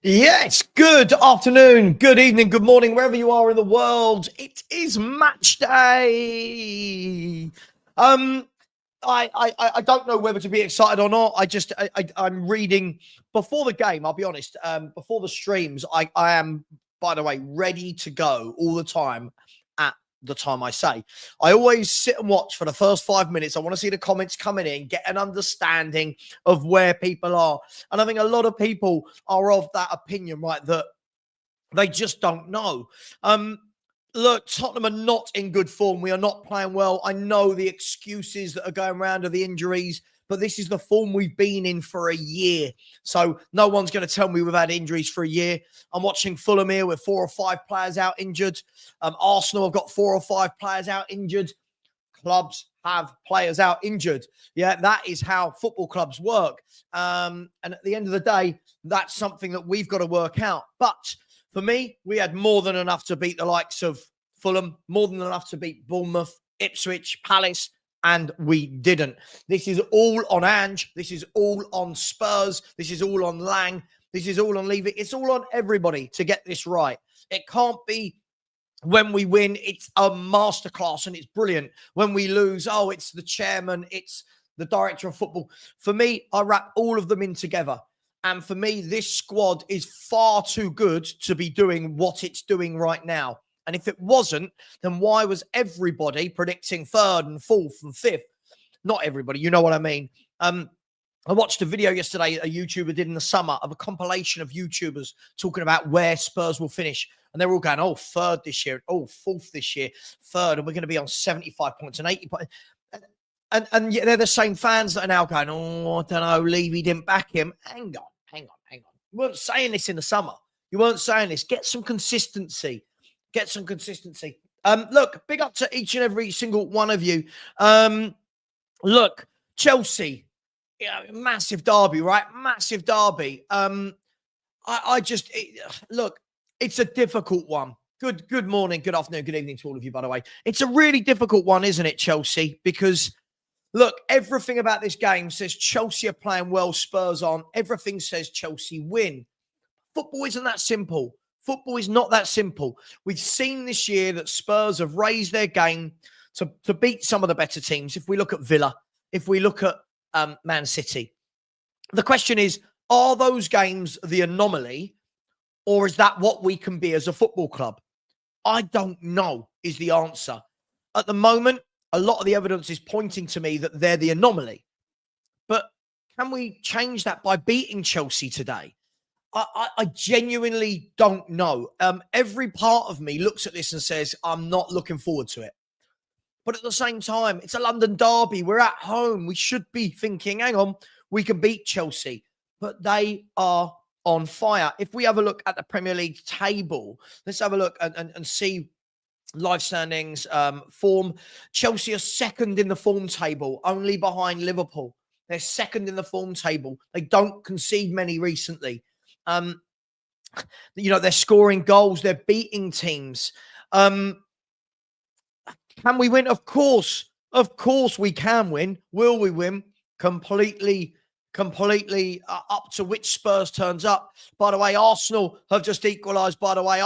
Yes, good afternoon, good evening, good morning, wherever you are in the world. It is match day. I don't know whether to be excited or not. I'm reading before the game. I'll be honest. Before the streams, I am, by the way, ready to go all the time. At the time I say, I always sit and watch for the first 5 minutes. I want to see the comments coming in, get an understanding of where people are. And I think a lot of people are of that opinion, right? That they just don't know. Look, Tottenham are not in good form. We are not playing well. I know the excuses that are going around are the injuries, but this is the form we've been in for a year. So no one's going to tell me we've had injuries for a year. I'm watching Fulham here with 4 or 5 players out injured. Arsenal have got 4 or 5 players out injured. Clubs have players out injured. Yeah, that is how football clubs work. And at the end of the day, that's something that we've got to work out. But for me, we had more than enough to beat the likes of Fulham, more than enough to beat Bournemouth, Ipswich, Palace, and we didn't. This is all on Ange. This is all on Spurs. This is all on Lang. This is all on Levy. It's all on everybody to get this right. It can't be when we win, it's a masterclass and it's brilliant. When we lose, oh, it's the chairman, it's the director of football. For me, I wrap all of them in together. And for me, this squad is far too good to be doing what it's doing right now. And if it wasn't, then why was everybody predicting 3rd and 4th and 5th? Not everybody, you know what I mean. I watched a video yesterday a YouTuber did in the summer of a compilation of YouTubers talking about where Spurs will finish. And they're all going, oh, 3rd this year, oh, 4th this year, 3rd, and we're going to be on 75 points and 80 points. And yet they're the same fans that are now going, oh, I don't know, Levy didn't back him. Hang on. You weren't saying this in the summer. You weren't saying this. Get some consistency. Look, big up to each and every single one of you. Look, Chelsea, massive derby, right? Massive derby. Look, it's a difficult one. Good morning, good afternoon, good evening to all of you, by the way. It's a really difficult one, isn't it, Chelsea? Because, look, everything about this game says Chelsea are playing well, Spurs aren't. Everything says Chelsea win. Football isn't that simple. Football is not that simple. We've seen this year that Spurs have raised their game to beat some of the better teams. If we look at Villa, if we look at Man City, the question is, are those games the anomaly, or is that what we can be as a football club? I don't know is the answer. At the moment, a lot of the evidence is pointing to me that they're the anomaly. But can we change that by beating Chelsea today? I genuinely don't know. Every part of me looks at this and says, I'm not looking forward to it. But at the same time, it's a London derby. We're at home. We should be thinking, hang on, we can beat Chelsea. But they are on fire. If we have a look at the Premier League table, let's have a look and see live standings, form. Chelsea are 2nd in the form table, only behind Liverpool. They're 2nd in the form table. They don't concede many recently. They're scoring goals. They're beating teams. Can we win? Of course we can win. Will we win? Completely up to which Spurs turns up. By the way, Arsenal have just equalised. By the way,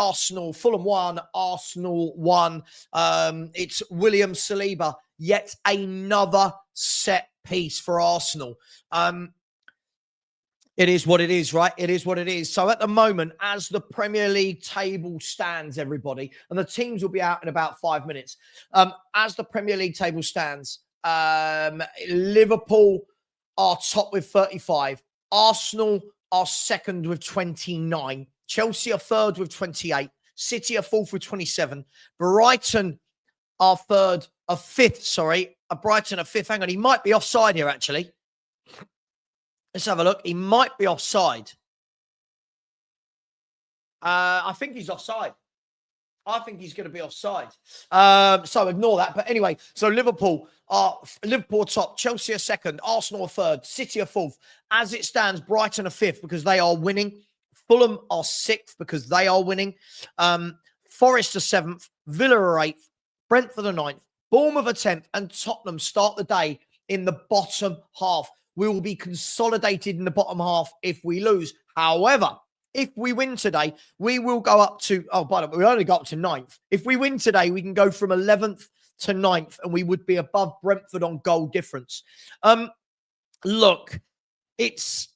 Fulham 1, Arsenal 1. It's William Saliba, yet another set piece for Arsenal. It is what it is, right? It is what it is. So at the moment, as the Premier League table stands, everybody, and the teams will be out in about 5 minutes. As the Premier League table stands, Liverpool are top with 35. Arsenal are 2nd with 29. Chelsea are 3rd with 28. City are 4th with 27. Brighton are 5th, sorry. Brighton are 5th. Hang on, he might be offside here, actually. Let's have a look. He might be offside. I think he's offside. I think he's going to be offside. So ignore that. But anyway, so Liverpool are top, Chelsea are 2nd, Arsenal are 3rd, City are 4th. As it stands, Brighton are 5th because they are winning. Fulham are 6th because they are winning. Forest are 7th, Villa are 8th, Brentford are 9th, Bournemouth are 10th, and Tottenham start the day in the bottom half. We will be consolidated in the bottom half if we lose. However, If we win today, we will go up to, oh, by the way, we only got up to 9th. If we win today, we can go from 11th to 9th, and we would be above Brentford on goal difference. Look, it's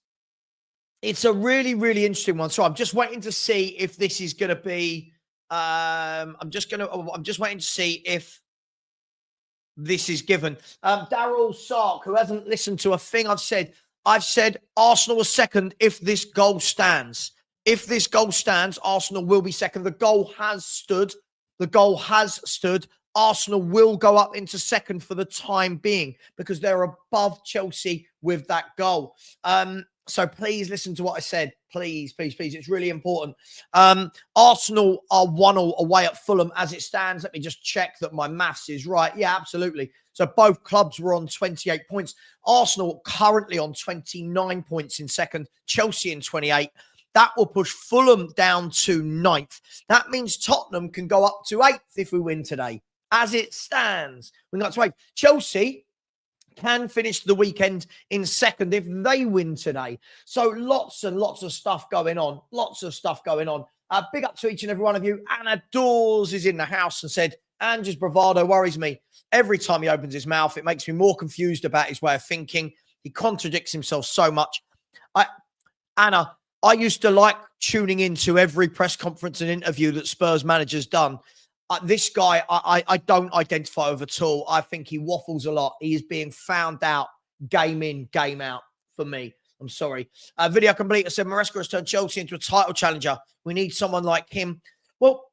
a really, really interesting one. So I'm just waiting to see if this is going to be, I'm just waiting to see if this is given. Daryl Sark, who hasn't listened to a thing I've said Arsenal are second if this goal stands. If this goal stands, Arsenal will be second. The goal has stood. Arsenal will go up into second for the time being because they're above Chelsea with that goal. So please listen to what I said. Please. It's really important. Arsenal are 1-1 away at Fulham as it stands. Let me just check that my maths is right. Yeah, absolutely. So both clubs were on 28 points. Arsenal currently on 29 points in second. Chelsea in 28. That will push Fulham down to 9th. That means Tottenham can go up to 8th if we win today. As it stands, we got to 8th. Chelsea can finish the weekend in second if they win today. So lots and lots of stuff going on. Big up to each and every one of you. Anna Dawes is in the house and said, Ange's bravado worries me. Every time he opens his mouth, it makes me more confused about his way of thinking. He contradicts himself so much. Anna, I used to like tuning into every press conference and interview that Spurs manager's done. This guy, I don't identify with at all. I think he waffles a lot. He is being found out game in, game out for me. I'm sorry. Video complete. I said Maresca has turned Chelsea into a title challenger. We need someone like him. Well,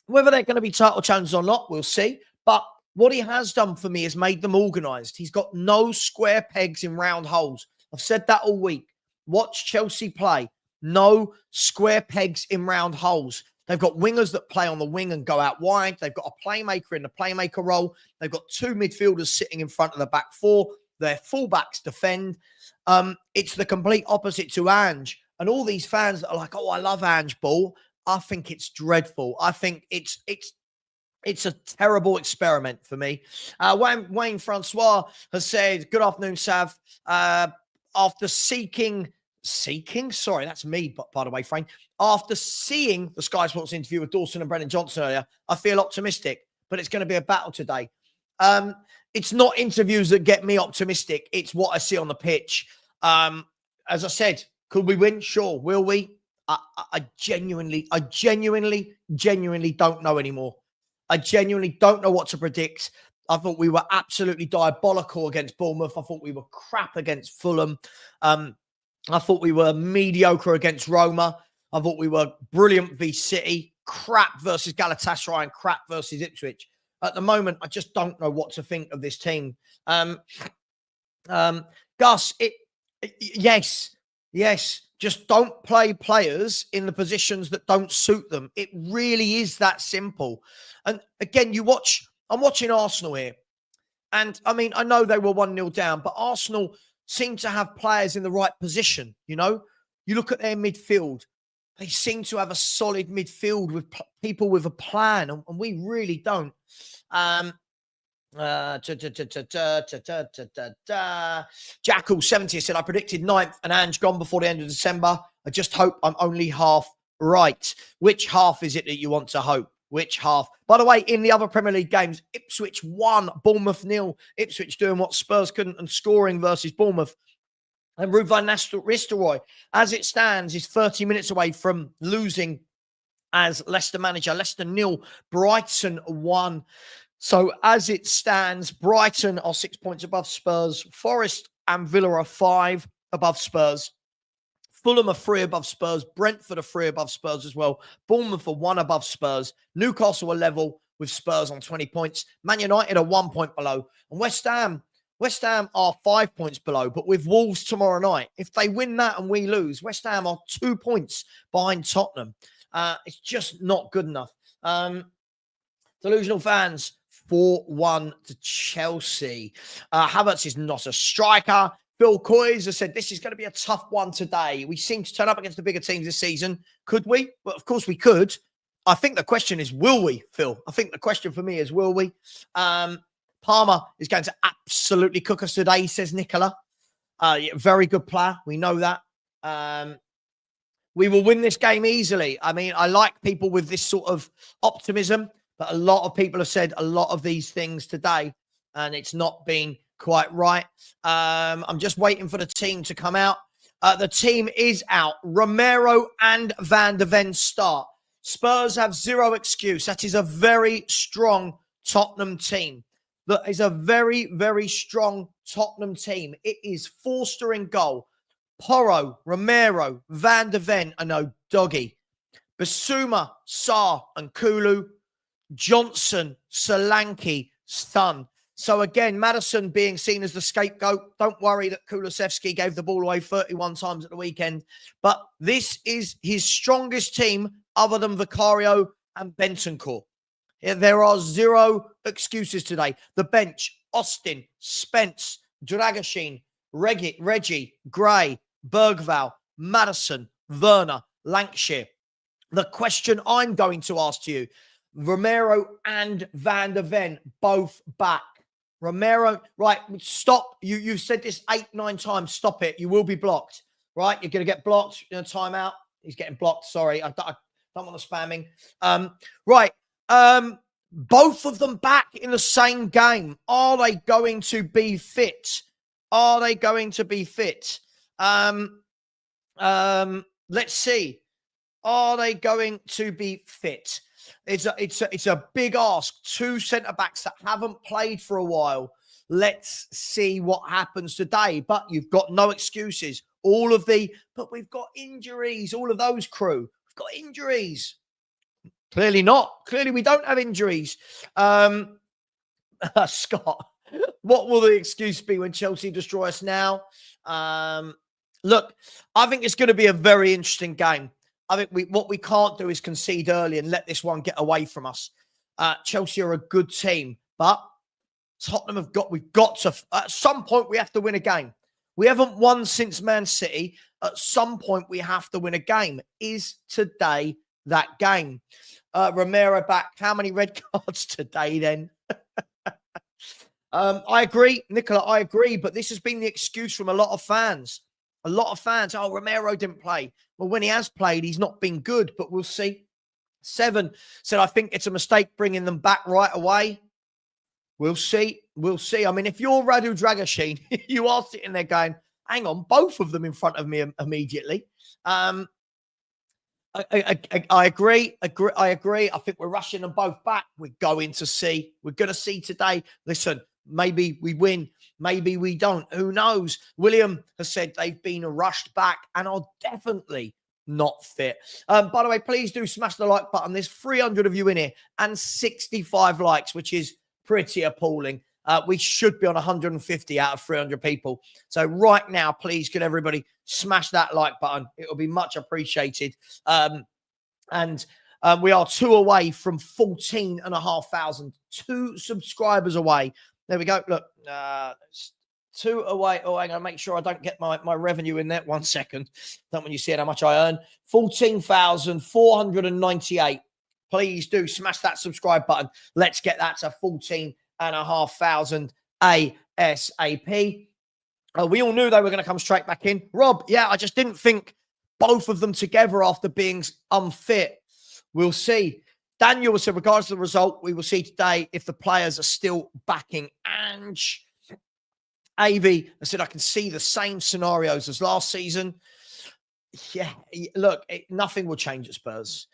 whether they're going to be title challengers or not, we'll see. But what he has done for me is made them organised. He's got no square pegs in round holes. I've said that all week. Watch Chelsea play. No square pegs in round holes. They've got wingers that play on the wing and go out wide. They've got a playmaker in the playmaker role. They've got two midfielders sitting in front of the back four. Their fullbacks defend. It's the complete opposite to Ange. And all these fans that are like, oh, I love Ange ball. I think it's dreadful. I think it's a terrible experiment for me. Wayne Francois has said, good afternoon, Sav. After seeking, sorry, that's me, by the way, Frank. After seeing the Sky Sports interview with Dawson and Brennan Johnson earlier, I feel optimistic, but it's going to be a battle today. It's not interviews that get me optimistic. It's what I see on the pitch. As I said, could we win? Sure. Will we? I genuinely don't know anymore. I genuinely don't know what to predict. I thought we were absolutely diabolical against Bournemouth. I thought we were crap against Fulham. I thought we were mediocre against Roma. I thought we were brilliant v City, crap versus Galatasaray, and crap versus Ipswich. At the moment, I just don't know what to think of this team. Gus, yes. Just don't play players in the positions that don't suit them. It really is that simple. And again, I'm watching Arsenal here. And I mean, I know they were 1-0 down, but Arsenal seem to have players in the right position. You know, you look at their midfield. They seem to have a solid midfield with people with a plan, and we really don't. Jackal 70 said, I predicted 9th and Ange gone before the end of December. I just hope I'm only half right. Which half is it that you want to hope? Which half? By the way, in the other Premier League games, Ipswich 1, Bournemouth 0. Ipswich doing what Spurs couldn't and scoring versus Bournemouth. And Ruud van Nistelrooy, as it stands, is 30 minutes away from losing as Leicester manager. Leicester 0, Brighton 1. So as it stands, Brighton are 6 points above Spurs. Forest and Villa are 5 above Spurs. Fulham are 3 above Spurs. Brentford are 3 above Spurs as well. Bournemouth are 1 above Spurs. Newcastle are level with Spurs on 20 points. Man United are 1 point below. And West Ham are 5 points below, but with Wolves tomorrow night. If they win that and we lose, West Ham are 2 points behind Tottenham. It's just not good enough. Delusional fans, 4-1 to Chelsea. Havertz is not a striker. Phil Coys has said, this is going to be a tough one today. We seem to turn up against the bigger teams this season. Could we? Well, of course we could. I think the question is, will we, Phil? I think the question for me is, will we? Palmer is going to absolutely cook us today, says Nicola. Very good player. We know that. We will win this game easily. I mean, I like people with this sort of optimism, but a lot of people have said a lot of these things today, and it's not been quite right. I'm just waiting for the team to come out. The team is out. Romero and Van de Ven start. Spurs have zero excuse. That is a very strong Tottenham team. That is a very, very strong Tottenham team. It is Forster in goal. Porro, Romero, Van de Ven, Doggy. Basuma, Sarr, and Kulu. Johnson, Solanke, Sun. So again, Maddison being seen as the scapegoat. Don't worry that Kulusevski gave the ball away 31 times at the weekend. But this is his strongest team other than Vicario and Bentancur. There are zero excuses today. The bench, Austin, Spence, Dragoshin, Reggie, Gray, Bergval, Maddison, Werner, Lancashire. The question I'm going to ask to you, Romero and Van de Ven, both back. Romero, right, stop. You've said this 8-9 times. Stop it. You will be blocked, right? You're going to get blocked in a timeout. He's getting blocked. Sorry. I don't want the spamming. Right. Both of them back in the same game. Are they going to be fit? Are they going to be fit? Let's see. Are they going to be fit? It's a big ask. Two centre-backs that haven't played for a while. Let's see what happens today. But you've got no excuses. But we've got injuries. All of those crew. We've got injuries. Clearly not. Clearly we don't have injuries. Scott, what will the excuse be when Chelsea destroy us now? Look, I think it's going to be a very interesting game. I think what we can't do is concede early and let this one get away from us. Chelsea are a good team, but Tottenham we've got to, at some point we have to win a game. We haven't won since Man City. At some point we have to win a game. Is today that game? Romero back. How many red cards today then? I agree, Nicola, I agree, but this has been the excuse from a lot of fans. A lot of fans, Romero didn't play. Well, when he has played, he's not been good, but we'll see. 7 said, I think it's a mistake bringing them back right away. We'll see. We'll see. I mean, if you're Radu Dragoshin, you are sitting there going, hang on, both of them in front of me immediately. I agree. I agree. I think we're rushing them both back. We're going to see. We're going to see today. Listen, maybe we win. Maybe we don't. Who knows? William has said they've been rushed back and are definitely not fit. By the way, please do smash the like button. There's 300 of you in here and 65 likes, which is pretty appalling. We should be on 150 out of 300 people. So right now, please, could everybody smash that like button? It will be much appreciated. We are 2 away from 14,500. 2 subscribers away. There we go. Look, 2 away. Oh, hang on. Make sure I don't get my revenue in there. 1 second. Don't want you seeing how much I earn. 14,498. Please do smash that subscribe button. Let's get that to 14,500 ASAP. We all knew they were going to come straight back in. Rob, yeah, I just didn't think both of them together after being unfit. We'll see. Daniel said, regardless of the result, we will see today if the players are still backing Ange. Avi said, I can see the same scenarios as last season. Yeah, look, nothing will change at Spurs.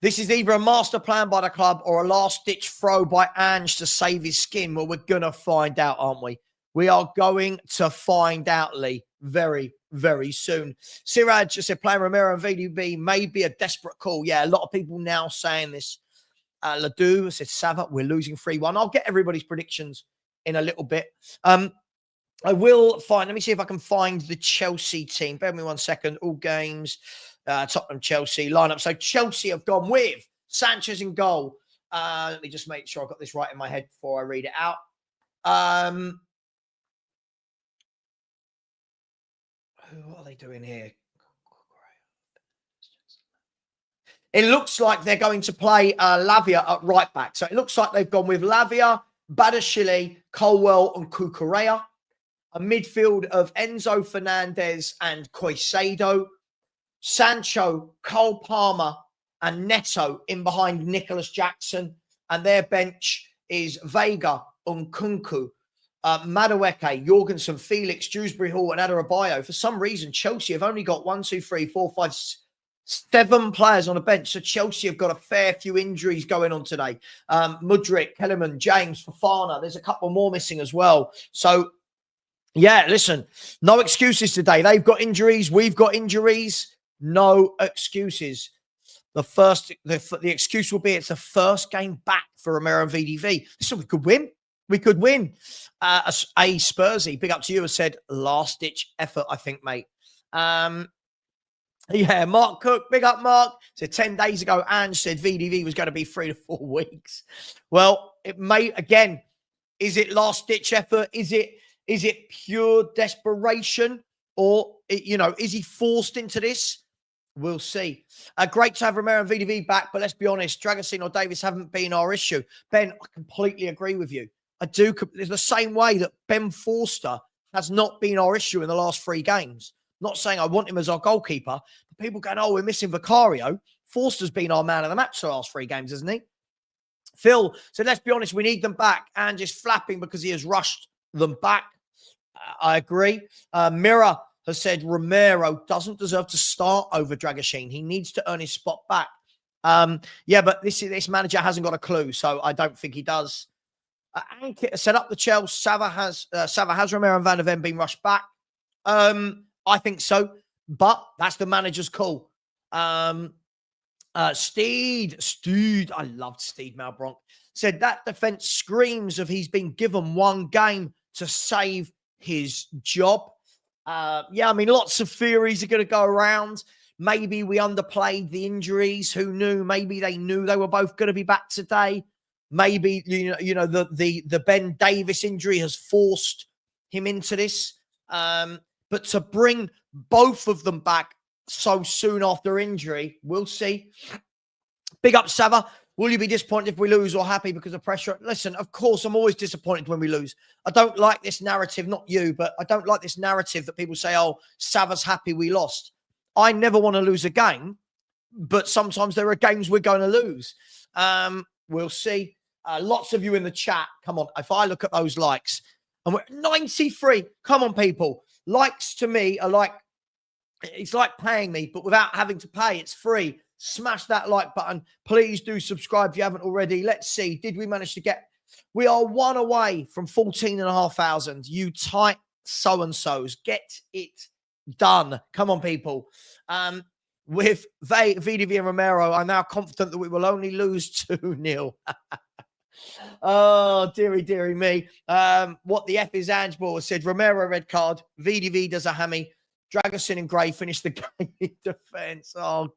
This is either a master plan by the club or a last-ditch throw by Ange to save his skin. Well, we're going to find out, aren't we? We are going to find out, Lee, very, very soon. Siraj just said, playing Romero and VDB may be a desperate call. Yeah, a lot of people now saying this. Ledoux said, Savva, we're losing 3-1. I'll get everybody's predictions in a little bit. I will find, let me see if I can find the Chelsea team. Bear with me 1 second. All games, Tottenham, Chelsea lineup. So Chelsea have gone with Sanchez in goal. Let me just make sure I've got this right in my head before I read it out. What are they doing here? It looks like they're going to play Lavia at right back. So it looks like they've gone with Lavia, Badashile, Colwell, and Cucurella. A midfield of Enzo Fernandez and Caicedo. Sancho, Cole Palmer, and Neto in behind Nicholas Jackson. And their bench is Vega, Nkunku, Madueke, Jorgensen, Felix, Dewsbury Hall, and Adebayo. For some reason, Chelsea have only got 7 players on the bench. So Chelsea have got a fair few injuries going on today. Mudryk, Kellerman, James, Fofana. There's a couple more missing as well. So, yeah, listen, no excuses today. They've got injuries. We've got injuries. No excuses. The excuse will be it's the first game back for Romero and VDV. Listen, we could win. We could win. A Spursy, big up to you, has said last-ditch effort, I think, mate. Yeah, Mark Cook, big up, Mark. So 10 days ago, Ange said VDV was going to be 3 to 4 weeks. Well, it may, again, is it last-ditch effort? Is it pure desperation? Or, is he forced into this? We'll see. Great to have Romero and VDV back, but let's be honest, Dragusin or Davis haven't been our issue. Ben, I completely agree with you. I do. It's the same way that Ben Forster has not been our issue in the last 3 games. Not saying I want him as our goalkeeper, but people going, oh, we're missing Vicario. Forster's been our man of the match the last 3 games, hasn't he? Phil said, let's be honest, we need them back. And just flapping because he has rushed them back. I agree. Mira has said Romero doesn't deserve to start over Dragusin. He needs to earn his spot back. Yeah, but this manager hasn't got a clue, so I don't think he does. Ankit set up the Chelsea. Savva has Romero and Van der Ven been rushed back? I think so, but that's the manager's call. Steed, I loved Steed Malbronk, said that defense screams of he's been given 1 game to save his job. Yeah, I mean, lots of theories are going to go around. Maybe we underplayed the injuries. Who knew? Maybe they knew they were both going to be back today. Maybe, the Ben Davis injury has forced him into this. But to bring both of them back so soon after injury, we'll see. Big up, Savva. Will you be disappointed if we lose or happy because of pressure? Listen, of course, I'm always disappointed when we lose. I don't like this narrative, not you, but I don't like this narrative that people say, oh, Savva's happy we lost. I never want to lose a game, but sometimes there are games we're going to lose. We'll see. Lots of you in the chat. Come on, if I look at those likes, and we're 93. Come on, people. Likes to me are it's like paying me, but without having to pay. It's free. Smash that like button. Please do subscribe if you haven't already. Let's see. Did we manage to get... We are 1 away from 14,500. You tight so-and-sos. Get it done. Come on, people. With VDV and Romero, I'm now confident that we will only lose 2-0. Oh, dearie me. What the F is Ange Ball said. Romero red card. VDV does a hammy. Dragusin and Gray finish the game in defense. Oh,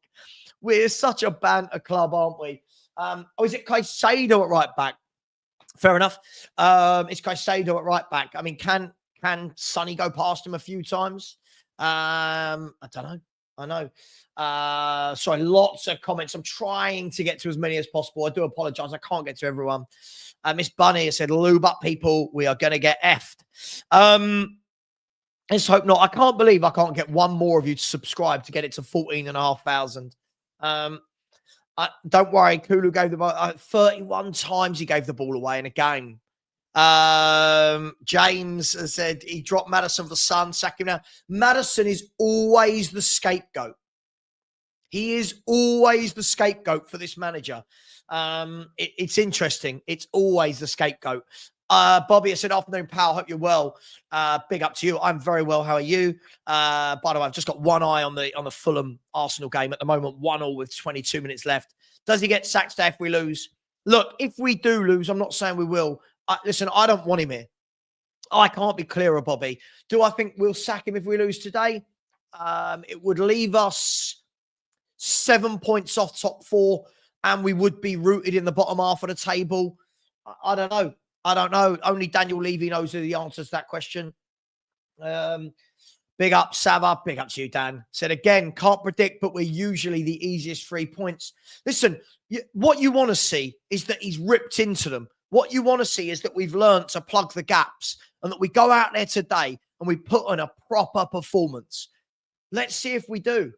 we're such a banter club, aren't we? Is it Caicedo at right back? Fair enough. It's Caicedo at right back. I mean, can Sonny go past him a few times? I don't know. I know. Sorry, lots of comments. I'm trying to get to as many as possible. I do apologize. I can't get to everyone. Miss Bunny has said, lube up, people. We are going to get effed. Let's hope not. I can't believe I can't get one more of you to subscribe to get it to 14,500. Don't worry. Kulu gave the ball 31 times. He gave the ball away in a game. James has said he dropped Maddison for the Sun, sack him now. Maddison is always the scapegoat. He is always the scapegoat for this manager. It's interesting. It's always the scapegoat. Bobby has said, afternoon, pal. Hope you're well. Big up to you. I'm very well. How are you? By the way, I've just got one eye on the Fulham Arsenal game at the moment. 1-1 with 22 minutes left. Does he get sacked if we lose? Look, if we do lose, I'm not saying we will. Listen, I don't want him here. I can't be clearer, Bobby. Do I think we'll sack him if we lose today? It would leave us 7 points off top 4, and we would be rooted in the bottom half of the table. I don't know. I don't know. Only Daniel Levy knows the answer to that question. Big up, Savva. Big up to you, Dan. Said again, can't predict, but we're usually the easiest 3 points. Listen, what you want to see is that he's ripped into them. What you want to see is that we've learned to plug the gaps and that we go out there today and we put on a proper performance. Let's see if we do.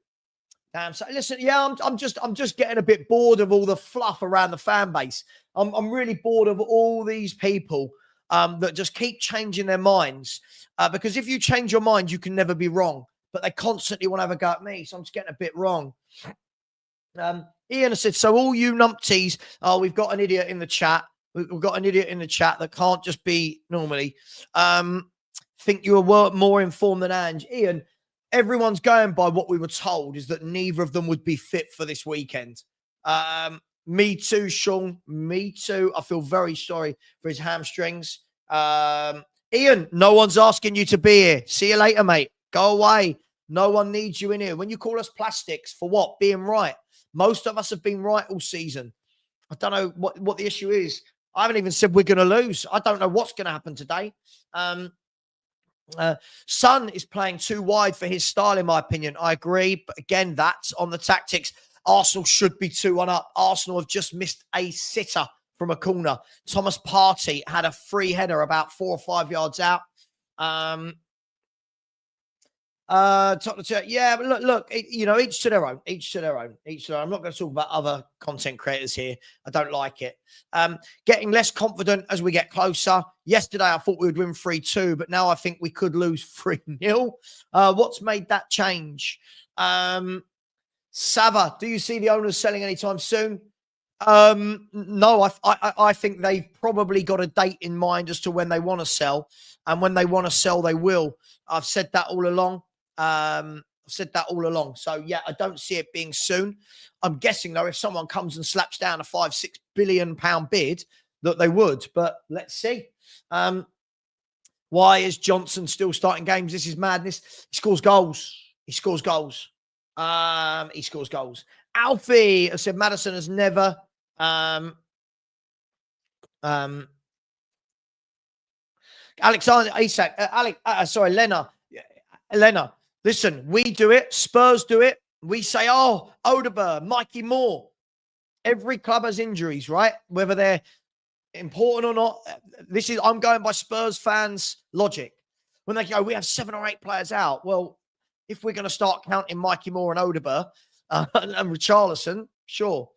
Damn. So listen, yeah, I'm just getting a bit bored of all the fluff around the fan base. I'm really bored of all these people that just keep changing their minds. Because if you change your mind, you can never be wrong. But they constantly want to have a go at me, so I'm just getting a bit wrong. Ian has said, so all you numpties, we've got an idiot in the chat. We've got an idiot in the chat that can't just be normally. Think you were more informed than Ange. Ian, everyone's going by what we were told is that neither of them would be fit for this weekend. Me too, Sean. Me too. I feel very sorry for his hamstrings. Ian, no one's asking you to be here. See you later, mate. Go away. No one needs you in here. When you call us plastics, for what? Being right. Most of us have been right all season. I don't know what the issue is. I haven't even said we're going to lose. I don't know what's going to happen today. Son is playing too wide for his style, in my opinion. I agree. But again, that's on the tactics. Arsenal should be 2-1 up. Arsenal have just missed a sitter from a corner. Thomas Partey had a free header about 4 or 5 yards out. Yeah, but look, each to their own. I'm not going to talk about other content creators here. I don't like it. Getting less confident as we get closer. Yesterday, I thought we would win 3-2, but now I think we could lose 3-0. What's made that change? Savva, do you see the owners selling anytime soon? No, I think they've probably got a date in mind as to when they want to sell, and when they want to sell, they will. I've said that all along. So yeah, I don't see it being soon. I'm guessing though, if someone comes and slaps down a £5-6 billion bid, that they would. But let's see. Why is Johnson still starting games? This is madness. He scores goals. Alfie has said Maddison has never. Alexander Isak. Lena. Listen, we do it. Spurs do it. We say, oh, Odegaard, Mikey Moore. Every club has injuries, right? Whether they're important or not. I'm going by Spurs fans' logic. When they go, we have 7 or 8 players out. Well, if we're going to start counting Mikey Moore and Odegaard and Richarlison, sure.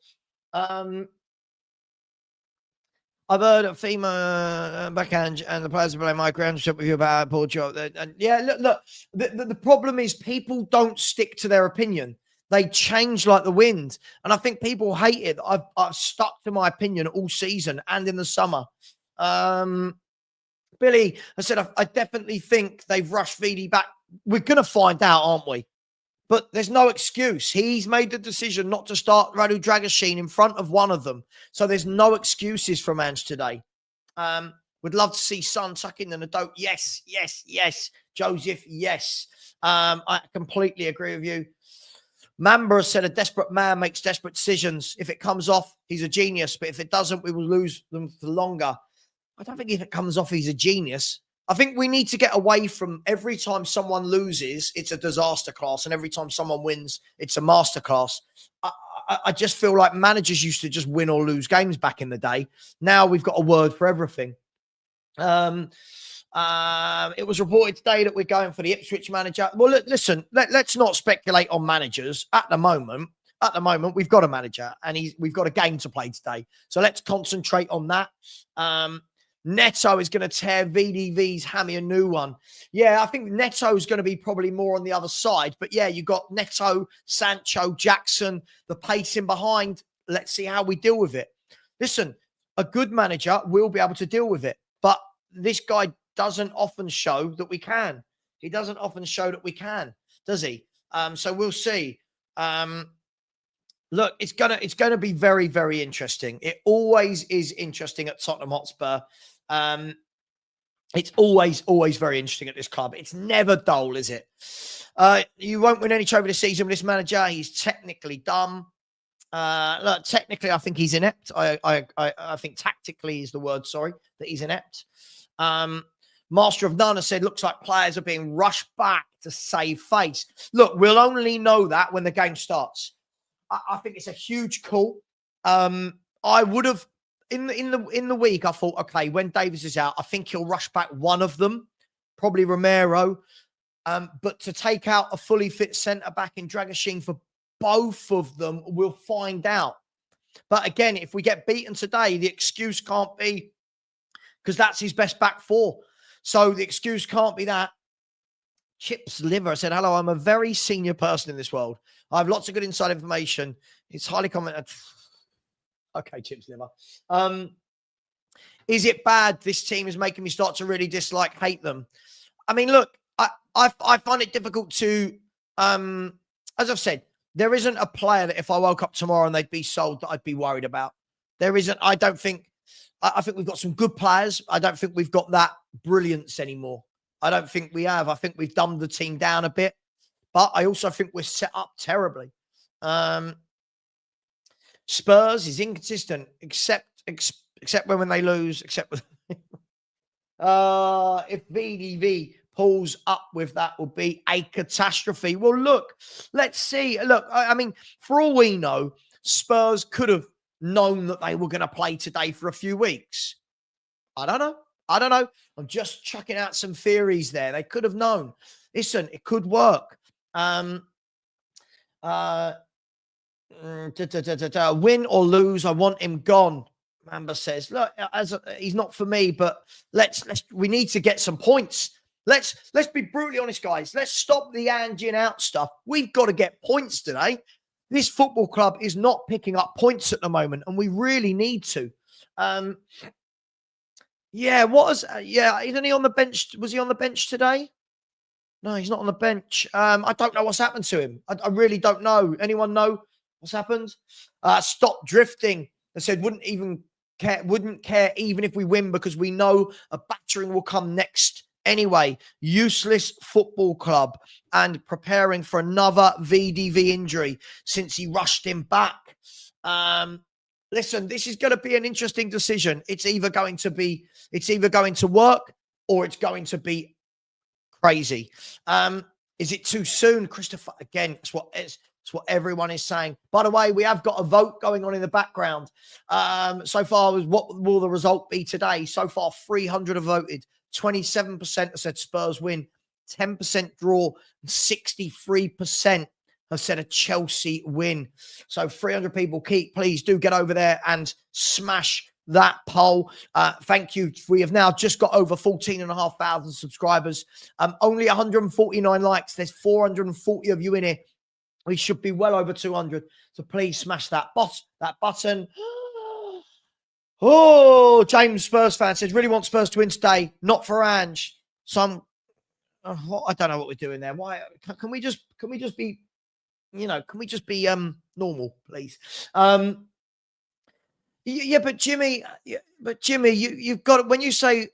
I've heard of FEMA backhand and the players play my groundship with you about Paul Joe. And yeah, look. The problem is people don't stick to their opinion. They change like the wind, and I think people hate it. I've stuck to my opinion all season and in the summer. Billy, I said I definitely think they've rushed VD back. We're going to find out, aren't we? But there's no excuse. He's made the decision not to start Radu Dragusin in front of one of them. So there's no excuses from Ange today. Would love to see Son tuck in the dope. Yes. Joseph, yes. I completely agree with you. Mamba said a desperate man makes desperate decisions. If it comes off, he's a genius. But if it doesn't, we will lose them for longer. I don't think if it comes off, he's a genius. I think we need to get away from every time someone loses, it's a disaster class. And every time someone wins, it's a masterclass. I just feel like managers used to just win or lose games back in the day. Now we've got a word for everything. It was reported today that we're going for the Ipswich manager. Well, listen, let's not speculate on managers at the moment. At the moment, we've got a manager and we've got a game to play today. So let's concentrate on that. Neto is going to tear VDV's hammy a new one. Yeah, I think Neto is going to be probably more on the other side. But yeah, you got Neto, Sancho, Jackson, the pace in behind. Let's see how we deal with it. Listen, a good manager will be able to deal with it. But this guy doesn't often show that we can. He doesn't often show that we can, does he? So we'll see. Look, it's gonna be very, very interesting. It always is interesting at Tottenham Hotspur. It's always very interesting at this club. It's never dull, is it? You won't win any trophy this season with this manager. He's technically dumb. Look, technically, I think he's inept. I think tactically is the word. Sorry, that he's inept. Master of None has said, looks like players are being rushed back to save face. Look, we'll only know that when the game starts. I think it's a huge call. I would have in the week. I thought, okay, when Davies is out, I think he'll rush back one of them, probably Romero. But to take out a fully fit centre back in Dragusin for both of them, we'll find out. But again, if we get beaten today, the excuse can't be because that's his best back four. So the excuse can't be that. Chips Liver said, hello, I'm a very senior person in this world. I have lots of good inside information. It's highly commented. Okay, Chips Liver. Is it bad this team is making me start to really dislike, hate them? I mean, look, I find it difficult to, as I've said, there isn't a player that if I woke up tomorrow and they'd be sold that I'd be worried about. There isn't. I don't think, I think we've got some good players. I don't think we've got that brilliance anymore. I don't think we have. I think we've dumbed the team down a bit, but I also think we're set up terribly. Spurs is inconsistent, except when they lose, except with if VDV pulls up with that will be a catastrophe. Well, look, let's see. Look, I mean, for all we know, Spurs could have known that they were going to play today for a few weeks. I don't know. I'm just chucking out some theories there. They could have known. Listen, it could work. Win or lose, I want him gone. Mamba says, look, he's not for me, but we need to get some points. Let's be brutally honest, guys. Let's stop the Angie out stuff. We've got to get points today. This football club is not picking up points at the moment, and we really need to. Isn't he on the bench? Was he on the bench today? No, he's not on the bench. I don't know what's happened to him. I really don't know. Anyone know what's happened? Stop drifting. They said wouldn't care even if we win because we know a battering will come next anyway. Useless football club and preparing for another VDV injury since he rushed him back. Listen, this is going to be an interesting decision. It's either going to work or it's going to be crazy. Is it too soon? Christopher, again, it's what everyone is saying. By the way, we have got a vote going on in the background. So far, what will the result be today? So far, 300 have voted. 27% have said Spurs win. 10% draw. And 63% have said a Chelsea win. So 300 people, please do get over there and smash that poll. Thank you. We have now just got over 14,500 subscribers. Only 149 likes. There's 440 of you in here. We should be well over 200. So please smash that button. Oh, James Spurs fan says, really want Spurs to win today. Not for Ange. So I don't know what we're doing there. Why can we just be, can we just be normal, please? But Jimmy, you've got, when you say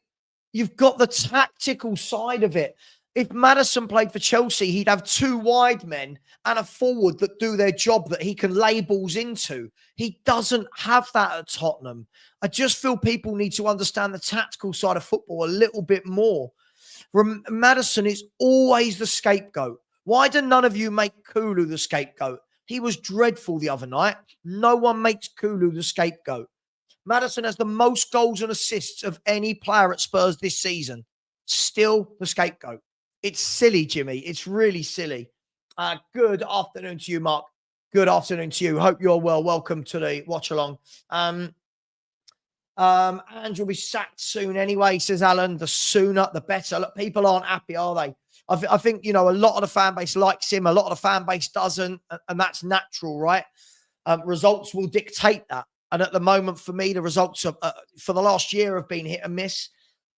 you've got the tactical side of it. If Maddison played for Chelsea, he'd have two wide men and a forward that do their job that he can lay balls into. He doesn't have that at Tottenham. I just feel people need to understand the tactical side of football a little bit more. Maddison is always the scapegoat. Why do none of you make Kulu the scapegoat? He was dreadful the other night. No one makes Kulu the scapegoat. Maddison has the most goals and assists of any player at Spurs this season. Still the scapegoat. It's silly, Jimmy. It's really silly. Good afternoon to you, Mark. Good afternoon to you. Hope you're well. Welcome to the Watchalong. Andrew will be sacked soon anyway, says Alan. The sooner, the better. Look, people aren't happy, are they? I think, a lot of the fan base likes him. A lot of the fan base doesn't. And that's natural, right? Results will dictate that. And at the moment, for me, the results for the last year have been hit and miss.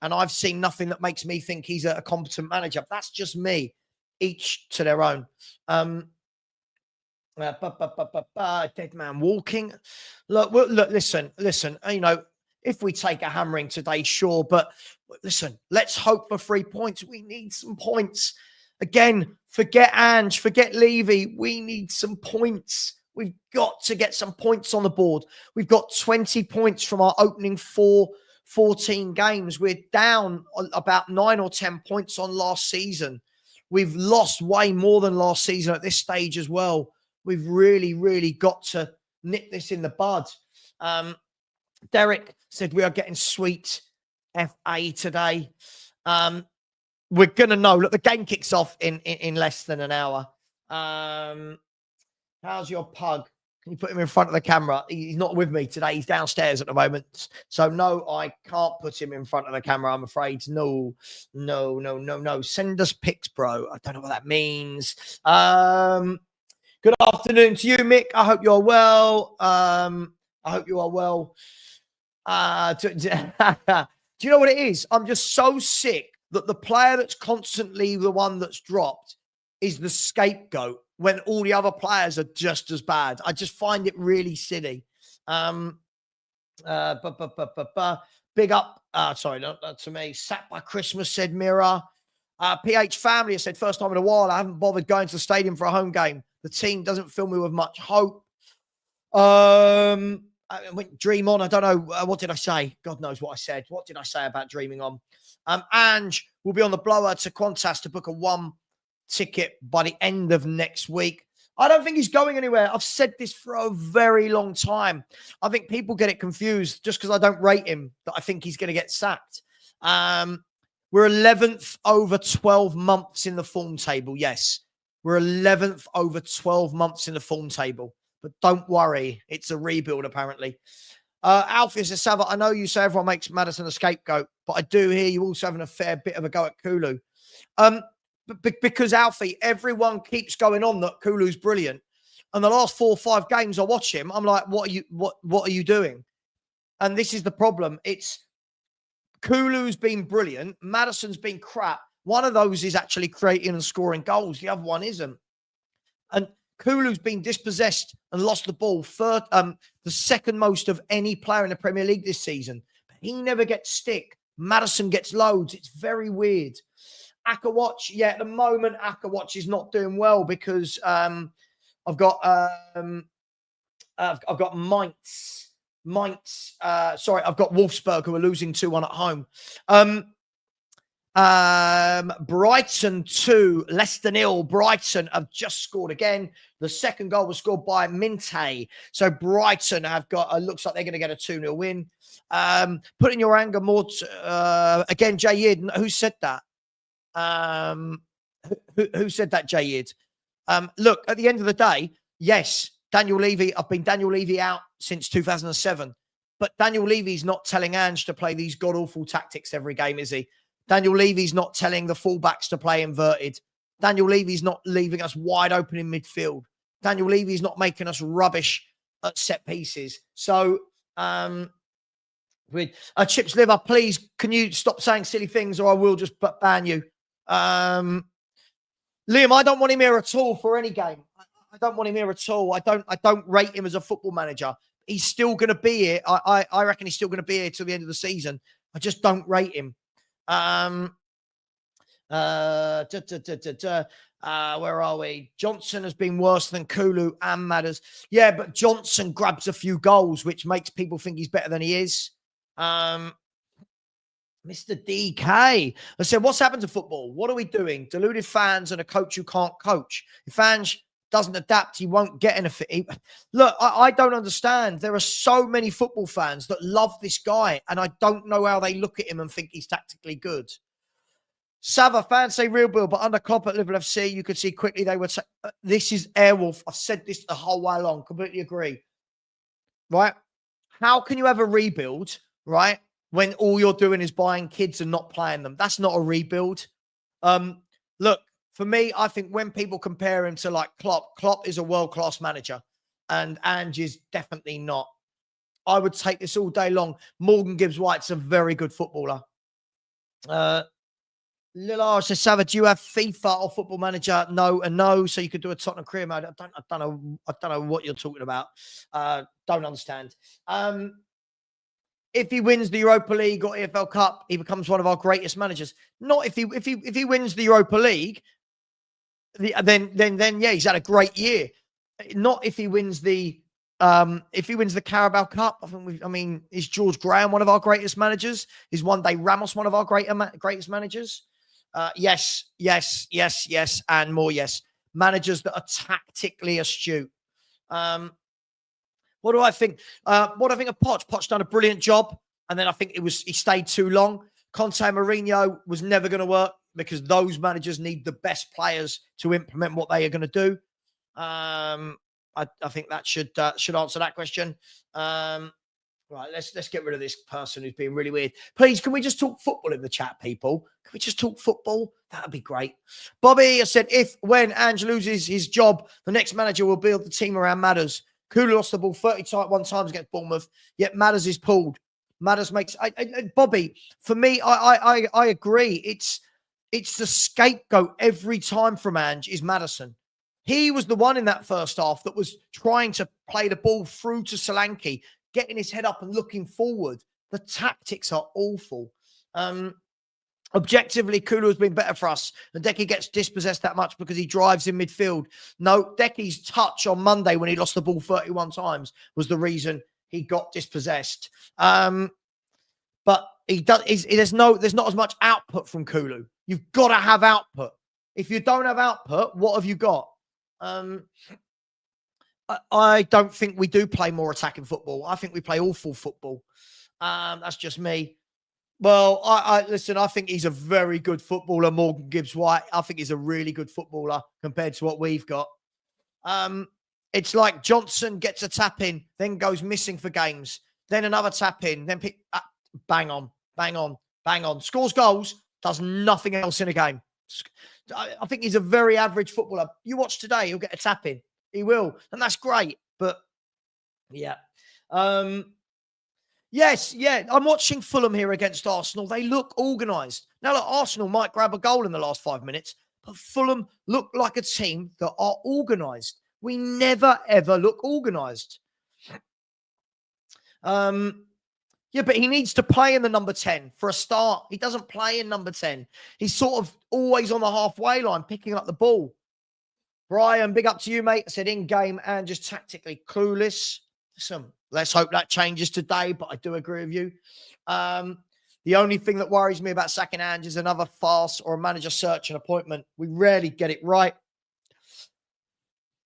And I've seen nothing that makes me think he's a competent manager. That's just me. Each to their own. Dead man walking. Look, listen. If we take a hammering today, sure. But listen, let's hope for 3 points. We need some points. Again, forget Ange, forget Levy. We need some points. We've got to get some points on the board. We've got 20 points from our opening 14 games. We're down about 9 or 10 points on last season. We've lost way more than last season at this stage as well. We've really, really got to nip this in the bud. Derek said we are getting sweet FA today. We're going to know. Look, the game kicks off in less than an hour. how's your pug? Can you put him in front of the camera? He's not with me today. He's downstairs at the moment. So, no, I can't put him in front of the camera, I'm afraid. No. Send us pics, bro. I don't know what that means. Good afternoon to you, Mick. I hope you're well. Do you know what it is? I'm just so sick that the player that's constantly the one that's dropped is the scapegoat when all the other players are just as bad. I just find it really silly. Big up. Sorry, not to me. Sacked by Christmas, said Mira. PH Family has said, first time in a while, I haven't bothered going to the stadium for a home game. The team doesn't fill me with much hope. I went dream on. I don't know. What did I say? God knows what I said. What did I say about dreaming on? Ange will be on the blower to Qantas to book a 1 ticket by the end of next week. I don't think he's going anywhere. I've said this for a very long time. I think people get it confused just because I don't rate him that I think he's going to get sacked. We're 11th over 12 months in the form table. Yes, we're 11th over 12 months in the form table. But don't worry, it's a rebuild, apparently. Alfie says, Savva, I know you say everyone makes Maddison a scapegoat, but I do hear you also having a fair bit of a go at Kulu. Because, Alfie, everyone keeps going on that Kulu's brilliant. And the last 4 or 5 games I watch him, I'm like, what are you doing? And this is the problem. It's Kulu's been brilliant. Maddison's been crap. One of those is actually creating and scoring goals. The other one isn't. And Kulu's been dispossessed and lost the ball the second most of any player in the Premier League this season. He never gets stick. Maddison gets loads. It's very weird. Akawatch, yeah, at the moment, Akawatch is not doing well because I've got Mainz. I've got Wolfsburg who are losing 2-1 at home. Brighton 2, Leicester 0. Brighton have just scored again. The second goal was scored by Minte. So Brighton have got, looks like they're going to get a 2-0 win. Put in your anger more, again, Jayid. Who said that? Who said that, Jayid? Look, at the end of the day, yes, Daniel Levy, I've been Daniel Levy out since 2007. But Daniel Levy's not telling Ange to play these god-awful tactics every game, is he? Daniel Levy's not telling the fullbacks to play inverted. Daniel Levy's not leaving us wide open in midfield. Daniel Levy's not making us rubbish at set pieces. So, with Chips Liver, please, can you stop saying silly things or I will just ban you. Liam, I don't want him here at all for any game. I don't want him here at all. I don't rate him as a football manager. He's still going to be here. I reckon he's still going to be here till the end of the season. I just don't rate him. Where are we? Johnson has been worse than Kulu and Madders. Yeah, but Johnson grabs a few goals, which makes people think he's better than he is. Mr. DK, I said, what's happened to football? What are we doing? Deluded fans and a coach who can't coach. If Ange doesn't adapt, he won't get anything. Look, I don't understand. There are so many football fans that love this guy, and I don't know how they look at him and think he's tactically good. Savva, fans say real Bill, but under Klopp at Liverpool FC, you could see quickly they would say, this is Airwolf. I've said this the whole way along. Completely agree. Right? How can you have a rebuild, right, when all you're doing is buying kids and not playing them? That's not a rebuild. Look, for me, I think when people compare him to like Klopp is a world-class manager and Ange is definitely not. I would take this all day long. Morgan Gibbs-White's a very good footballer. Lillard says, Savva, do you have FIFA or Football Manager? No and no. So you could do a Tottenham career mode. I don't know what you're talking about. Don't understand. If he wins the Europa League or EFL Cup, he becomes one of our greatest managers. Not if he wins the Europa League, then yeah, he's had a great year. Not if he wins the Carabao Cup. I mean, is George Graham one of our greatest managers? Is one day Ramos one of our greatest managers? Yes, and more yes. Managers that are tactically astute. What do I think? What do I think of Poch? Poch done a brilliant job, and then I think he stayed too long. Conte and Mourinho was never going to work because those managers need the best players to implement what they are going to do. I think that should answer that question. Right, let's get rid of this person who's being really weird. Please, can we just talk football in the chat, people? Can we just talk football? That'd be great. Bobby has said, when Ange loses his job, the next manager will build the team around Matters. Kulu lost the ball 31 times against Bournemouth, yet Matters is pulled. Matters makes Bobby. For me, I agree. It's the scapegoat every time from Ange is Maddison. He was the one in that first half that was trying to play the ball through to Solanke, getting his head up and looking forward. The tactics are awful. Objectively, Kulu has been better for us. And Decky gets dispossessed that much because he drives in midfield. No, Decky's touch on Monday when he lost the ball 31 times was the reason he got dispossessed. But there's not as much output from Kulu. You've got to have output. If you don't have output, what have you got? I don't think we do play more attacking football. I think we play awful football. That's just me. Well, listen, I think he's a very good footballer, Morgan Gibbs-White. I think he's a really good footballer compared to what we've got. It's like Johnson gets a tap in, then goes missing for games, then another tap in, then bang on, bang on, bang on. Scores goals, does nothing else in a game. I think he's a very average footballer. You watch today, he'll get a tap in. He will. And that's great. But, yeah. Yes, yeah. I'm watching Fulham here against Arsenal. They look organised. Now, look, Arsenal might grab a goal in the last 5 minutes, but Fulham look like a team that are organised. We never, ever look organised. Yeah, but he needs to play in the number 10 for a start. He doesn't play in number 10. He's sort of always on the halfway line, picking up the ball. Brian, big up to you, mate. I said in-game and just tactically clueless. Let's hope that changes today, but I do agree with you. The only thing that worries me about sacking Ange is another farce or a manager search and appointment. We rarely get it right.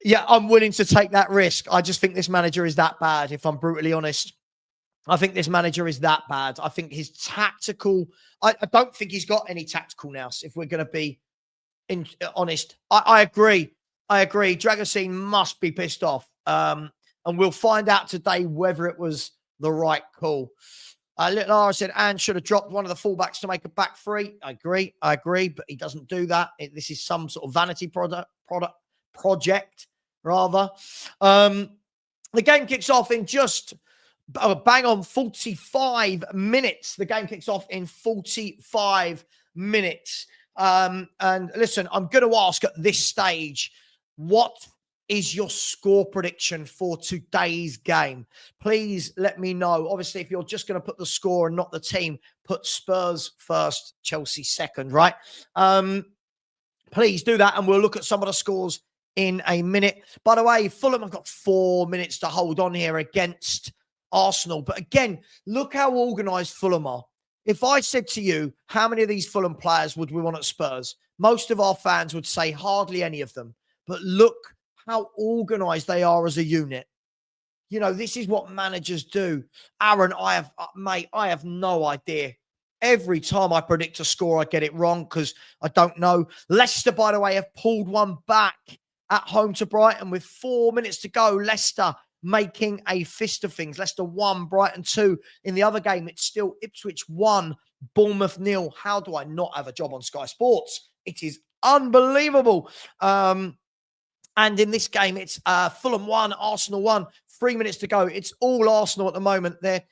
Yeah, I'm willing to take that risk. I just think this manager is that bad, if I'm brutally honest. I think this manager is that bad. I think his tactical... I don't think he's got any tactical nous, if we're going to be honest. I agree. I agree. Dragosine must be pissed off. And we'll find out today whether it was the right call. Little Lara said, Ange should have dropped one of the fullbacks to make a back three. I agree, but he doesn't do that. This is some sort of vanity project, rather. The game kicks off in just bang on 45 minutes. The game kicks off in 45 minutes. And listen, I'm going to ask at this stage, what is your score prediction for today's game? Please let me know. Obviously, if you're just going to put the score and not the team, put Spurs first, Chelsea second, right? Please do that, and we'll look at some of the scores in a minute. By the way, Fulham have got 4 minutes to hold on here against Arsenal. But again, look how organised Fulham are. If I said to you, how many of these Fulham players would we want at Spurs? Most of our fans would say hardly any of them. But look how organised they are as a unit. You know, this is what managers do. Aaron, I have no idea. Every time I predict a score, I get it wrong because I don't know. Leicester, by the way, have pulled one back at home to Brighton with 4 minutes to go. Leicester making a fist of things. Leicester 1, Brighton 2. In the other game, it's still Ipswich 1, Bournemouth 0. How do I not have a job on Sky Sports? It is unbelievable. And in this game, it's Fulham 1, Arsenal 1. 3 minutes to go. It's all Arsenal at the moment. They're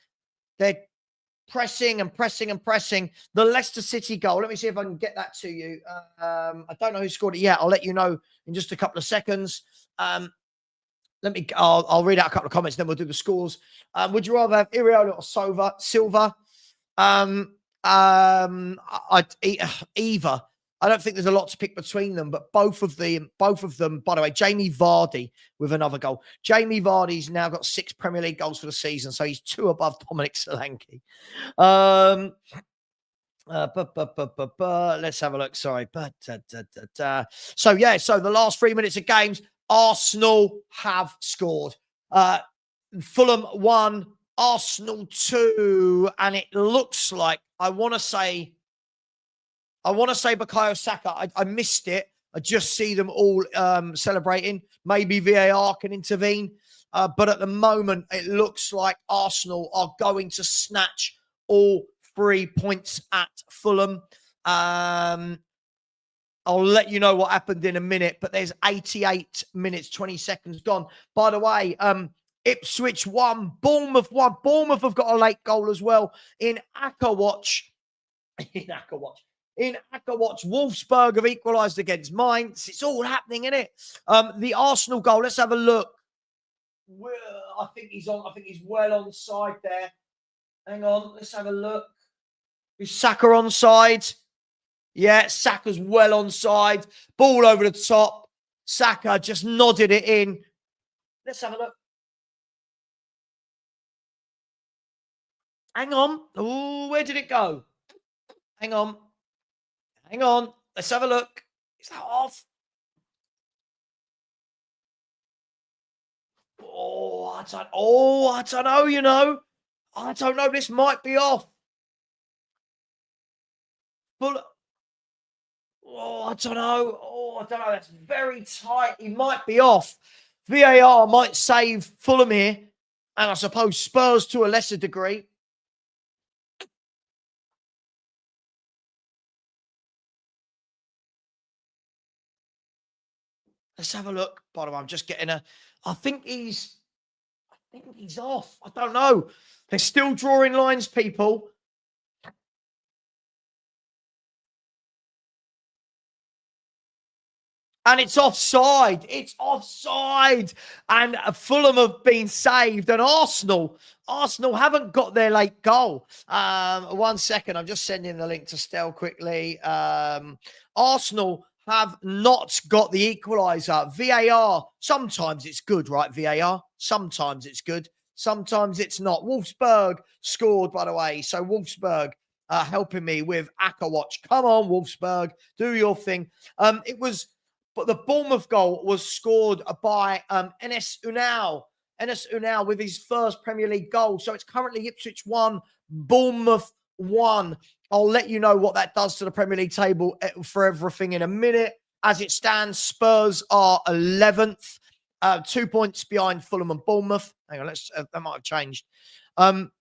pressing and pressing and pressing. The Leicester City goal. Let me see if I can get that to you. I don't know who scored it yet. I'll let you know in just a couple of seconds. I'll read out a couple of comments, then we'll do the scores. Would you rather have Iraola or Silva? Either. I don't think there's a lot to pick between them, but both of them, by the way, Jamie Vardy with another goal. Jamie Vardy's now got 6 Premier League goals for the season, so he's 2 above Dominic Solanke. Let's have a look. Sorry. So the last 3 minutes of games, Arsenal have scored. Fulham 1, Arsenal 2, and it looks like, I want to say Bukayo Saka. I missed it, I just see them all celebrating. Maybe VAR can intervene. But at the moment, it looks like Arsenal are going to snatch all 3 points at Fulham. I'll let you know what happened in a minute, but there's 88 minutes, 20 seconds gone. By the way, Ipswich won, Bournemouth won. Bournemouth have got a late goal as well in Akawatch. In Akawatch, Wolfsburg have equalised against Mainz. It's all happening, isn't it? The Arsenal goal, let's have a look. I think he's well on side there. Hang on, let's have a look. Is Saka on side? Yeah, Saka's well on side. Ball over the top. Saka just nodded it in. Let's have a look. Hang on. Oh, where did it go? Hang on. Let's have a look. Is that off? I don't know, you know. I don't know. This might be off. But I don't know. That's very tight. He might be off. VAR might save Fulham here. And I suppose Spurs to a lesser degree. Let's have a look. By the way, I'm just getting I think he's off. I don't know. They're still drawing lines, people. And it's offside. And Fulham have been saved. And Arsenal haven't got their late goal. 1 second. I'm just sending the link to Stel quickly. Arsenal have not got the equaliser. VAR, sometimes it's good, right? VAR, sometimes it's good. Sometimes it's not. Wolfsburg scored, by the way. So Wolfsburg helping me with Akawatch. Come on, Wolfsburg. Do your thing. But the Bournemouth goal was scored by Enes Unal. Enes Unal with his first Premier League goal. So it's currently Ipswich 1, Bournemouth 1. I'll let you know what that does to the Premier League table for everything in a minute. As it stands, Spurs are 11th, 2 points behind Fulham and Bournemouth. Hang on, that might have changed. 2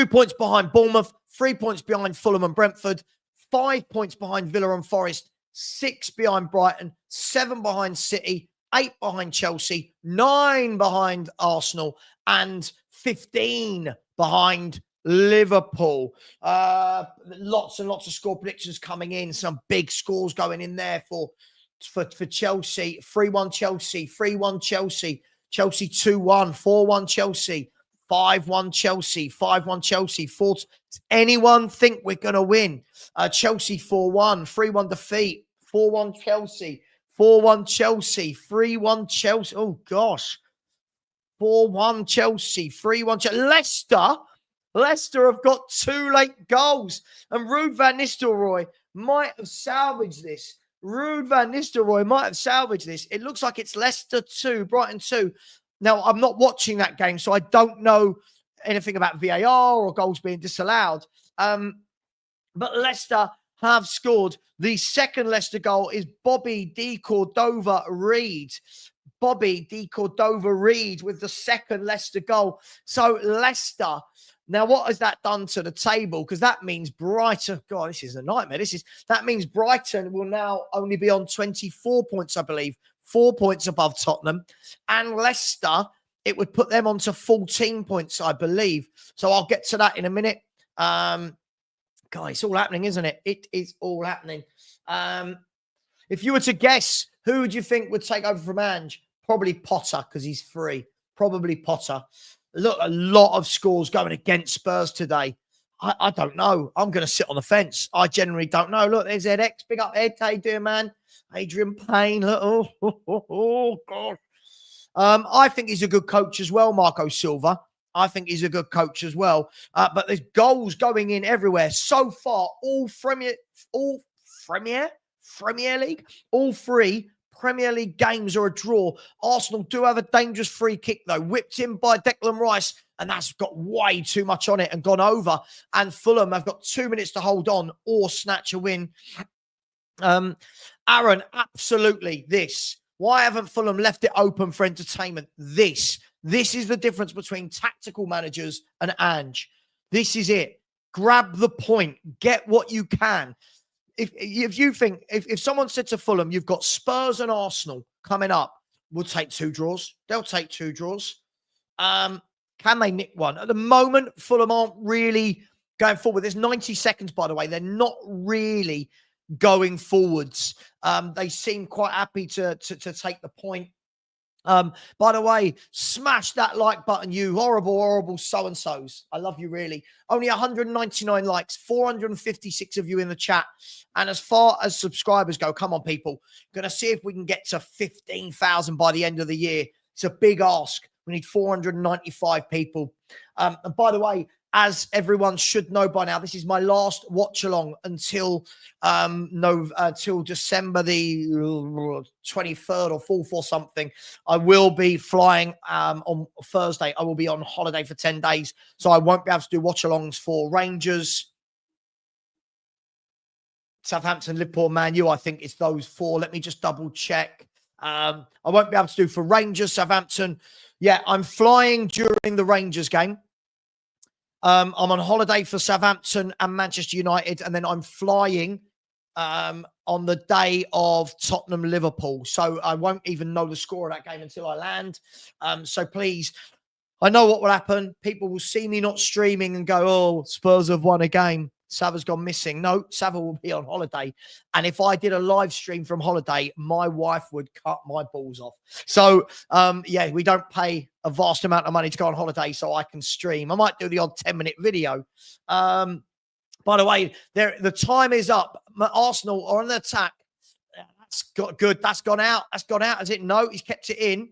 points behind Bournemouth, 3 points behind Fulham and Brentford, 5 points behind Villa and Forest, 6 behind Brighton, 7 behind City, 8 behind Chelsea, 9 behind Arsenal, and 15 behind Liverpool. Lots and lots of score predictions coming in. Some big scores going in there for Chelsea. 3-1 Chelsea, 3-1 Chelsea, Chelsea 2-1, 4-1 Chelsea, 5-1 Chelsea, 5-1 Chelsea. Does anyone think we're going to win? Chelsea 4-1, 3-1 defeat, 4-1 Chelsea, 4-1 Chelsea, 3-1 Chelsea. Oh, gosh. 4-1 Chelsea, 3-1 Chelsea. Leicester have got 2 late goals. And Ruud van Nistelrooy might have salvaged this. It looks like it's Leicester 2, Brighton 2. Now, I'm not watching that game, so I don't know anything about VAR or goals being disallowed. But Leicester have scored. The second Leicester goal is Bobby de Cordova-Reid. With the second Leicester goal. So Leicester, now what has that done to the table? Because that means Brighton, God, this is a nightmare. That means Brighton will now only be on 24 points, I believe, 4 points above Tottenham. And Leicester, it would put them onto 14 points, I believe. So I'll get to that in a minute. God, it's all happening, isn't it? It is all happening. If you were to guess, who would you think would take over from Ange? Probably Potter, because he's free. Probably Potter. Look, a lot of scores going against Spurs today. I don't know. I'm going to sit on the fence. I generally don't know. Look, there's ZX. Big up Ed. How you doing, man? Adrian Payne. Look, gosh. I think he's a good coach as well, Marco Silva. I think he's a good coach as well. But there's goals going in everywhere. So far, all Premier League, all 3 Premier League games are a draw. Arsenal do have a dangerous free kick, though. Whipped in by Declan Rice, and that's got way too much on it and gone over. And Fulham have got 2 minutes to hold on or snatch a win. Um, Aaron, absolutely this. Why haven't Fulham left it open for entertainment? This is the difference between tactical managers and Ange. This is it. Grab the point. Get what you can. If you think, if someone said to Fulham, you've got Spurs and Arsenal coming up, we'll take 2 draws. They'll take 2 draws. Can they nick one? At the moment, Fulham aren't really going forward. There's 90 seconds, by the way. They're not really going forwards. They seem quite happy to take the point. By the way, smash that like button, you horrible so-and-sos. I love you, really. Only 199 likes, 456 of you in the chat. And as far as subscribers go, come on, people. Going to see if we can get to 15,000 by the end of the year. It's a big ask. We need 495 people. And by the way, as everyone should know by now, this is my last watch-along until till December the 23rd or 4th or something. I will be flying on Thursday. I will be on holiday for 10 days, so I won't be able to do watch-alongs for Rangers, Southampton, Liverpool, Man U. I think it's those 4. Let me just double-check. I won't be able to do for Rangers, Southampton. Yeah, I'm flying during the Rangers game. I'm on holiday for Southampton and Manchester United, and then I'm flying on the day of Tottenham Liverpool. So I won't even know the score of that game until I land. So please, I know what will happen. People will see me not streaming and go, oh, Spurs have won a game. Savva's gone missing. No, Savva will be on holiday. And if I did a live stream from holiday, my wife would cut my balls off. So, yeah, we don't pay a vast amount of money to go on holiday so I can stream. I might do the odd 10-minute video. By the way, the time is up. Arsenal are on the attack. That's got good. That's gone out. That's gone out. Has it? No, he's kept it in.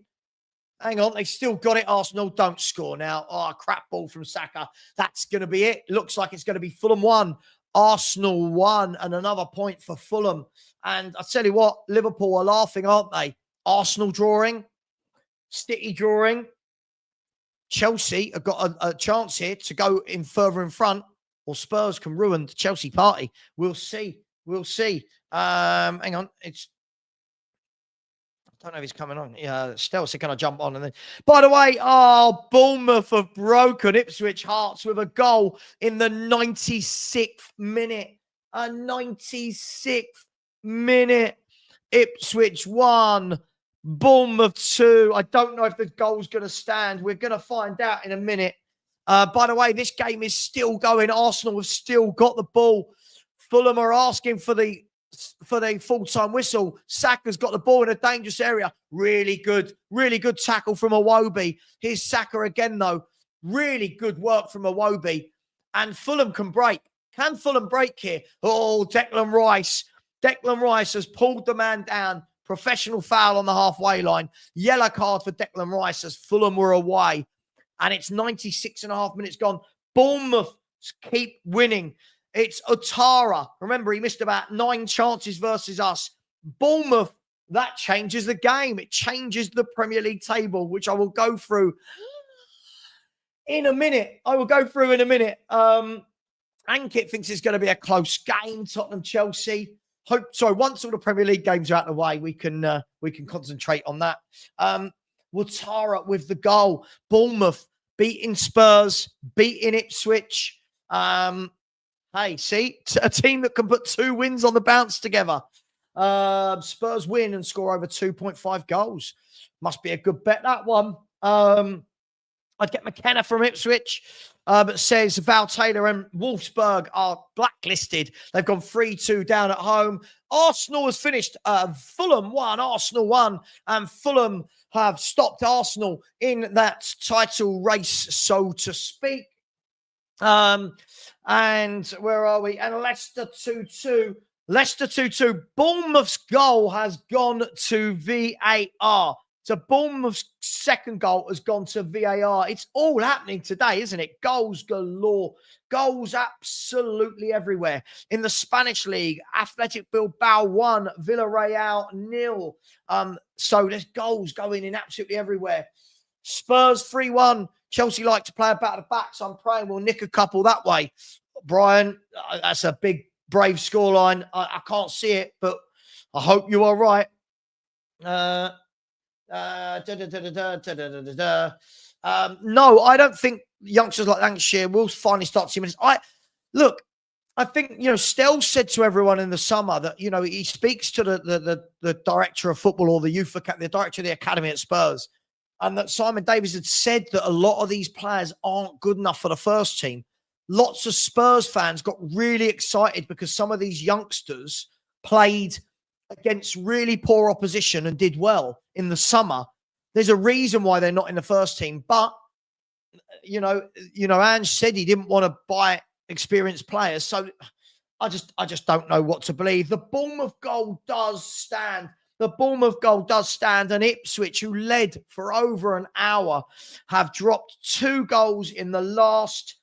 Hang on, they still got it. Arsenal don't score now. Oh, crap ball from Saka. That's going to be it. Looks like it's going to be Fulham 1, Arsenal 1, and another point for Fulham. And I tell you what, Liverpool are laughing, aren't they? Arsenal drawing, City drawing. Chelsea have got a chance here to go in further in front, or Spurs can ruin the Chelsea party. We'll see. We'll see. Hang on, I don't know if he's coming on. Yeah, Stel's going to jump on. And then, by the way, Bournemouth have broken Ipswich Hearts with a goal in the 96th minute. A 96th minute. Ipswich 1, Bournemouth 2. I don't know if the goal's going to stand. We're going to find out in a minute. By the way, this game is still going. Arsenal have still got the ball. Fulham are asking for the full-time whistle. Saka's got the ball in a dangerous area. Really good tackle from Iwobi. Here's Saka again, though. Really good work from Iwobi. And Fulham can break. Can Fulham break here? Oh, Declan Rice. Declan Rice has pulled the man down. Professional foul on the halfway line. Yellow card for Declan Rice as Fulham were away. And it's 96.5 minutes gone. Bournemouth keep winning. It's Otara. Remember, he missed about 9 chances versus us. Bournemouth, that changes the game. It changes the Premier League table, which I will go through in a minute. Ankit thinks it's going to be a close game, Tottenham, Chelsea. Once all the Premier League games are out of the way, we can concentrate on that. Watara with the goal. Bournemouth beating Spurs, beating Ipswich. Hey, see, a team that can put 2 wins on the bounce together. Spurs win and score over 2.5 goals. Must be a good bet, that one. I'd get McKenna from Ipswich, but says Val Taylor and Wolfsburg are blacklisted. They've gone 3-2 down at home. Arsenal has finished Fulham 1, Arsenal 1, and Fulham have stopped Arsenal in that title race, so to speak. And where are we? And Leicester 2-2. Leicester 2-2. Bournemouth's goal has gone to VAR. So Bournemouth's second goal has gone to VAR. It's all happening today, isn't it? Goals galore. Goals absolutely everywhere. In the Spanish league, Athletic Bilbao 1, Villarreal 0. So there's goals going in absolutely everywhere. Spurs 3-1. Chelsea like to play about the back, so I'm praying we'll nick a couple that way. Brian, that's a big Brave scoreline. I can't see it, but I hope you are right. No, I don't think youngsters like Lancashire will finally start seeing minutes. I think, Stell said to everyone in the summer that, he speaks to the director of football or the the director of the academy at Spurs, and that Simon Davies had said that a lot of these players aren't good enough for the first team. Lots of Spurs fans got really excited because some of these youngsters played against really poor opposition and did well in the summer. There's a reason why they're not in the first team, but Ange said he didn't want to buy experienced players. So I just don't know what to believe. The Bournemouth goal does stand. The Bournemouth goal does stand, and Ipswich, who led for over an hour, have dropped 2 goals in the last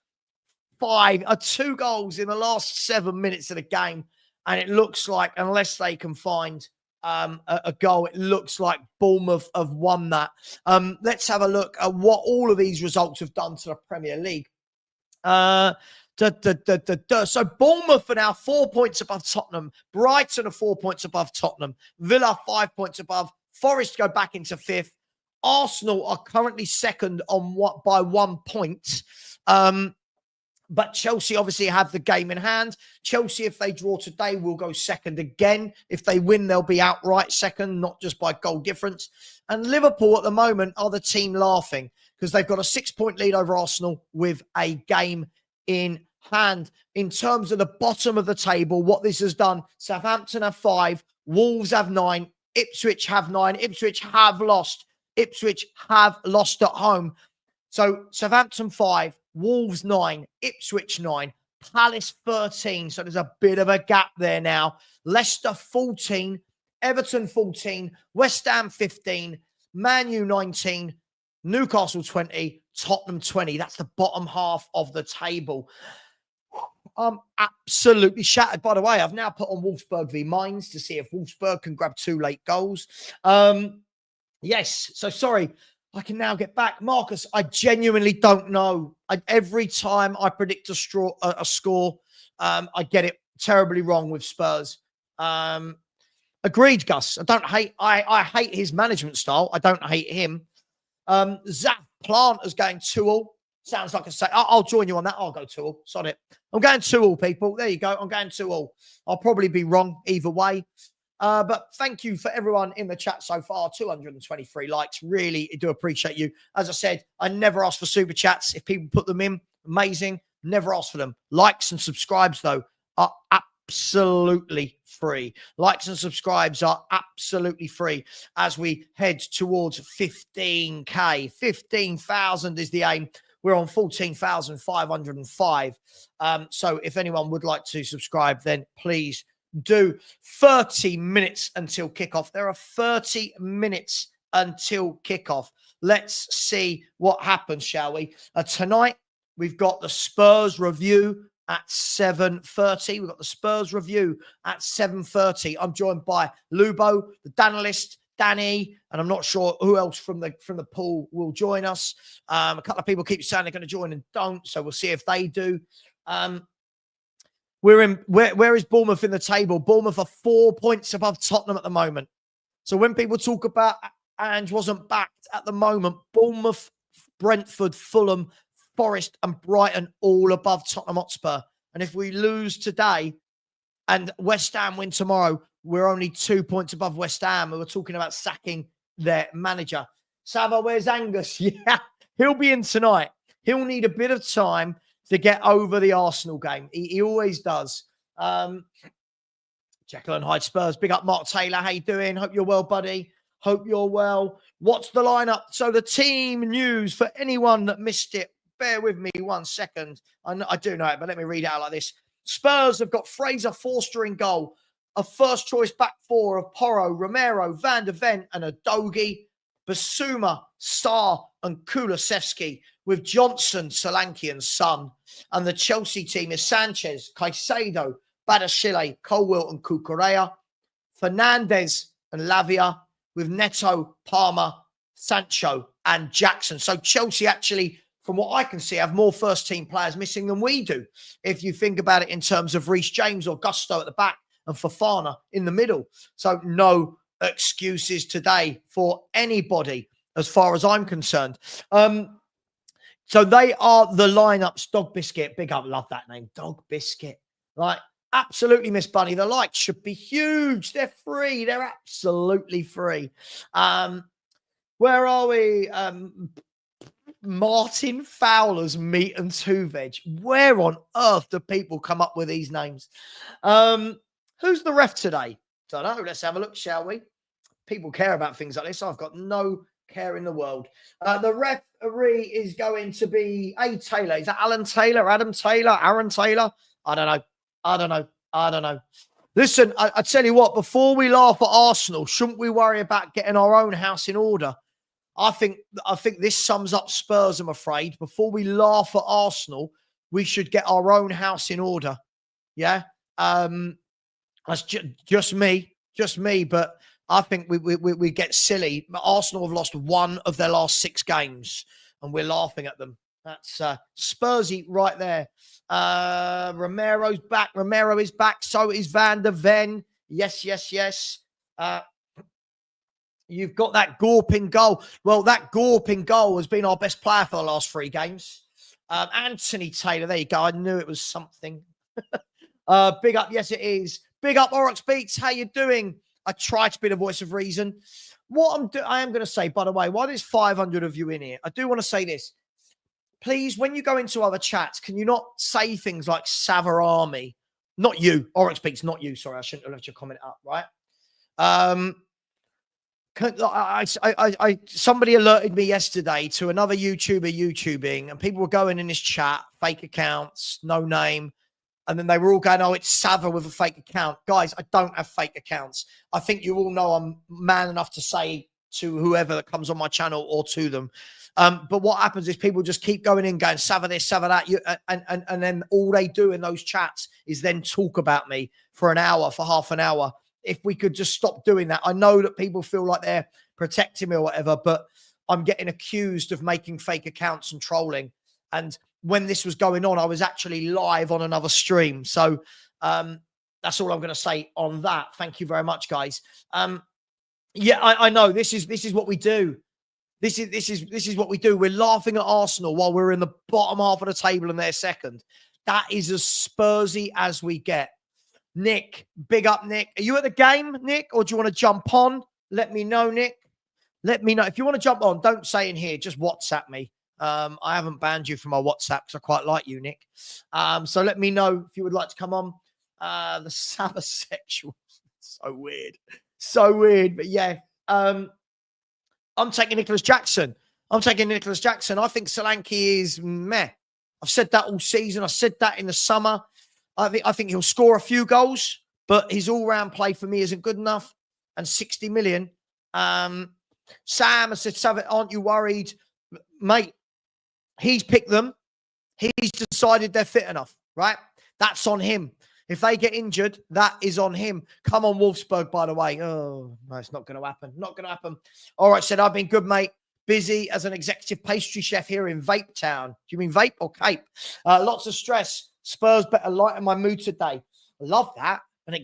2 goals in the last 7 minutes of the game. And it looks like, unless they can find a goal, it looks like Bournemouth have won that. Let's have a look at what all of these results have done to the Premier League. So Bournemouth are now 4 points above Tottenham. Brighton are 4 points above Tottenham. Villa 5 points above. Forest go back into 5th. Arsenal are currently second by 1 point. But Chelsea obviously have the game in hand. Chelsea, if they draw today, will go second again. If they win, they'll be outright second, not just by goal difference. And Liverpool at the moment are the team laughing because they've got a 6-point lead over Arsenal with a game in hand. In terms of the bottom of the table, what this has done, Southampton have 5, Wolves have 9, Ipswich have 9, Ipswich have lost. Ipswich have lost at home. So Southampton 5, Wolves 9, Ipswich 9, Palace 13. So there's a bit of a gap there now. Leicester 14, Everton 14, West Ham 15, Man U 19, Newcastle 20, Tottenham 20. That's the bottom half of the table. I'm absolutely shattered. By the way, I've now put on Wolfsburg v Mainz to see if Wolfsburg can grab 2 late goals. Yes, so sorry. I can now get back. Marcus, I genuinely don't know. Every time I predict a score, I get it terribly wrong with Spurs. Agreed, Gus. I hate his management style. I don't hate him. Zach Plant is going 2-2. Sounds like a say. I'll join you on that. I'll go 2-2. Sod it. I'm going 2-2, people. There you go. I'm going 2-2. I'll probably be wrong either way. But thank you for everyone in the chat so far. 223 likes. Really do appreciate you. As I said, I never ask for super chats. If people put them in, amazing. Never ask for them. Likes and subscribes, though, are absolutely free. Likes and subscribes are absolutely free as we head towards 15K. 15,000 is the aim. We're on 14,505. So if anyone would like to subscribe, then please do. 30 minutes until kickoff. There are 30 minutes until kickoff. Let's see what happens, shall we? Tonight, we've got the Spurs review at 7:30. We've got the Spurs review at 7:30. I'm joined by Lubo, the Danalist, Danny, and I'm not sure who else from the pool will join us. A couple of people keep saying they're going to join and don't, so we'll see if they do. Where is Bournemouth in the table? Bournemouth are 4 points above Tottenham at the moment. So when people talk about Ange wasn't backed at the moment, Bournemouth, Brentford, Fulham, Forest and Brighton all above Tottenham Hotspur. And if we lose today and West Ham win tomorrow, we're only 2 points above West Ham. And we're talking about sacking their manager. Savva, where's Angus? Yeah, he'll be in tonight. He'll need a bit of time to get over the Arsenal game. He always does. Jekyll and Hyde Spurs. Big up Mark Taylor. How you doing? Hope you're well, buddy. Hope you're well. What's the lineup? So the team news for anyone that missed it. Bear with me 1 second. I do know it, but let me read it out like this. Spurs have got Fraser Forster in goal. A first choice back 4 of Porro, Romero, Van der Ven and Udogie. Basuma, Sarr and Kulusevski with Johnson, Solanke and Son. And the Chelsea team is Sanchez, Caicedo, Badashile, Colwill and Cucurella. Fernandez and Lavia with Neto, Palmer, Sancho and Jackson. So Chelsea actually from what I can see, have more first-team players missing than we do. If you think about it in terms of Reece James or Gusto at the back and Fofana in the middle. So no excuses today for anybody as far as I'm concerned. So they are the lineups. Dog Biscuit, big up, love that name. Dog Biscuit. Like, absolutely, Miss Bunny. The likes should be huge. They're free. They're absolutely free. Where are we? Martin Fowler's Meat and Two Veg. Where on earth do people come up with these names? Who's the ref today? Don't know. Let's have a look, shall we? People care about things like this. I've got no care in the world. The referee is going to be A. Taylor. Is that Alan Taylor, Adam Taylor, Aaron Taylor? I don't know. Listen, I tell you what, before we laugh at Arsenal, shouldn't we worry about getting our own house in order? I think this sums up Spurs, I'm afraid. Before we laugh at Arsenal, we should get our own house in order. Yeah? That's just me, but I think we get silly. Arsenal have lost one of their last 6 games, and we're laughing at them. That's Spursy right there. Romero's back. Romero is back. So is Van der Ven. Yes. You've got that Gorp in goal. Well, that Gorp in goal has been our best player for the last 3 games. Anthony Taylor, there you go. I knew it was something. Big up, yes, it is. Big up, Oryx Beats. How you doing? I try to be the voice of reason. I am going to say, by the way, while there's 500 of you in here, I do want to say this. Please, when you go into other chats, can you not say things like Savva Army? Not you. Oryx Beats, not you. Sorry, I shouldn't have left your comment up, right? Somebody alerted me yesterday to another YouTuber YouTubing, and people were going in this chat, fake accounts, no name, and then they were all going, "Oh, it's Savva with a fake account." Guys, I don't have fake accounts. I think you all know I'm man enough to say to whoever that comes on my channel or to them. But what happens is people just keep going in, going Savva this, Savva that, and then all they do in those chats is then talk about me for an hour, for half an hour. If we could just stop doing that. I know that people feel like they're protecting me or whatever, but I'm getting accused of making fake accounts and trolling. And when this was going on, I was actually live on another stream. So that's all I'm going to say on that. Thank you very much, guys. Yeah, I know this is what we do. This is what we do. We're laughing at Arsenal while we're in the bottom half of the table and they're second. That is as Spursy as we get. Nick, big up, Nick. Are you at the game, Nick, or do you want to jump on? Let me know, Nick. Let me know. If you want to jump on, don't say in here. Just WhatsApp me. I haven't banned you from my WhatsApp because I quite like you, Nick. So let me know if you would like to come on. The Savasexual. So weird. So weird. But yeah, I'm taking Nicholas Jackson. I think Solanke is meh. I've said that all season. I said that in the summer. I think he'll score a few goals, but his all-round play for me isn't good enough. And 60 million. Sam has said, Savva, aren't you worried? Mate, he's picked them. He's decided they're fit enough, right? That's on him. If they get injured, that is on him. Come on, Wolfsburg, by the way. Oh, no, it's not going to happen. Not going to happen. All right, said, I've been good, mate. Busy as an executive pastry chef here in Vape Town. Do you mean vape or cape? Lots of stress. Spurs better lighten my mood today. Love that. An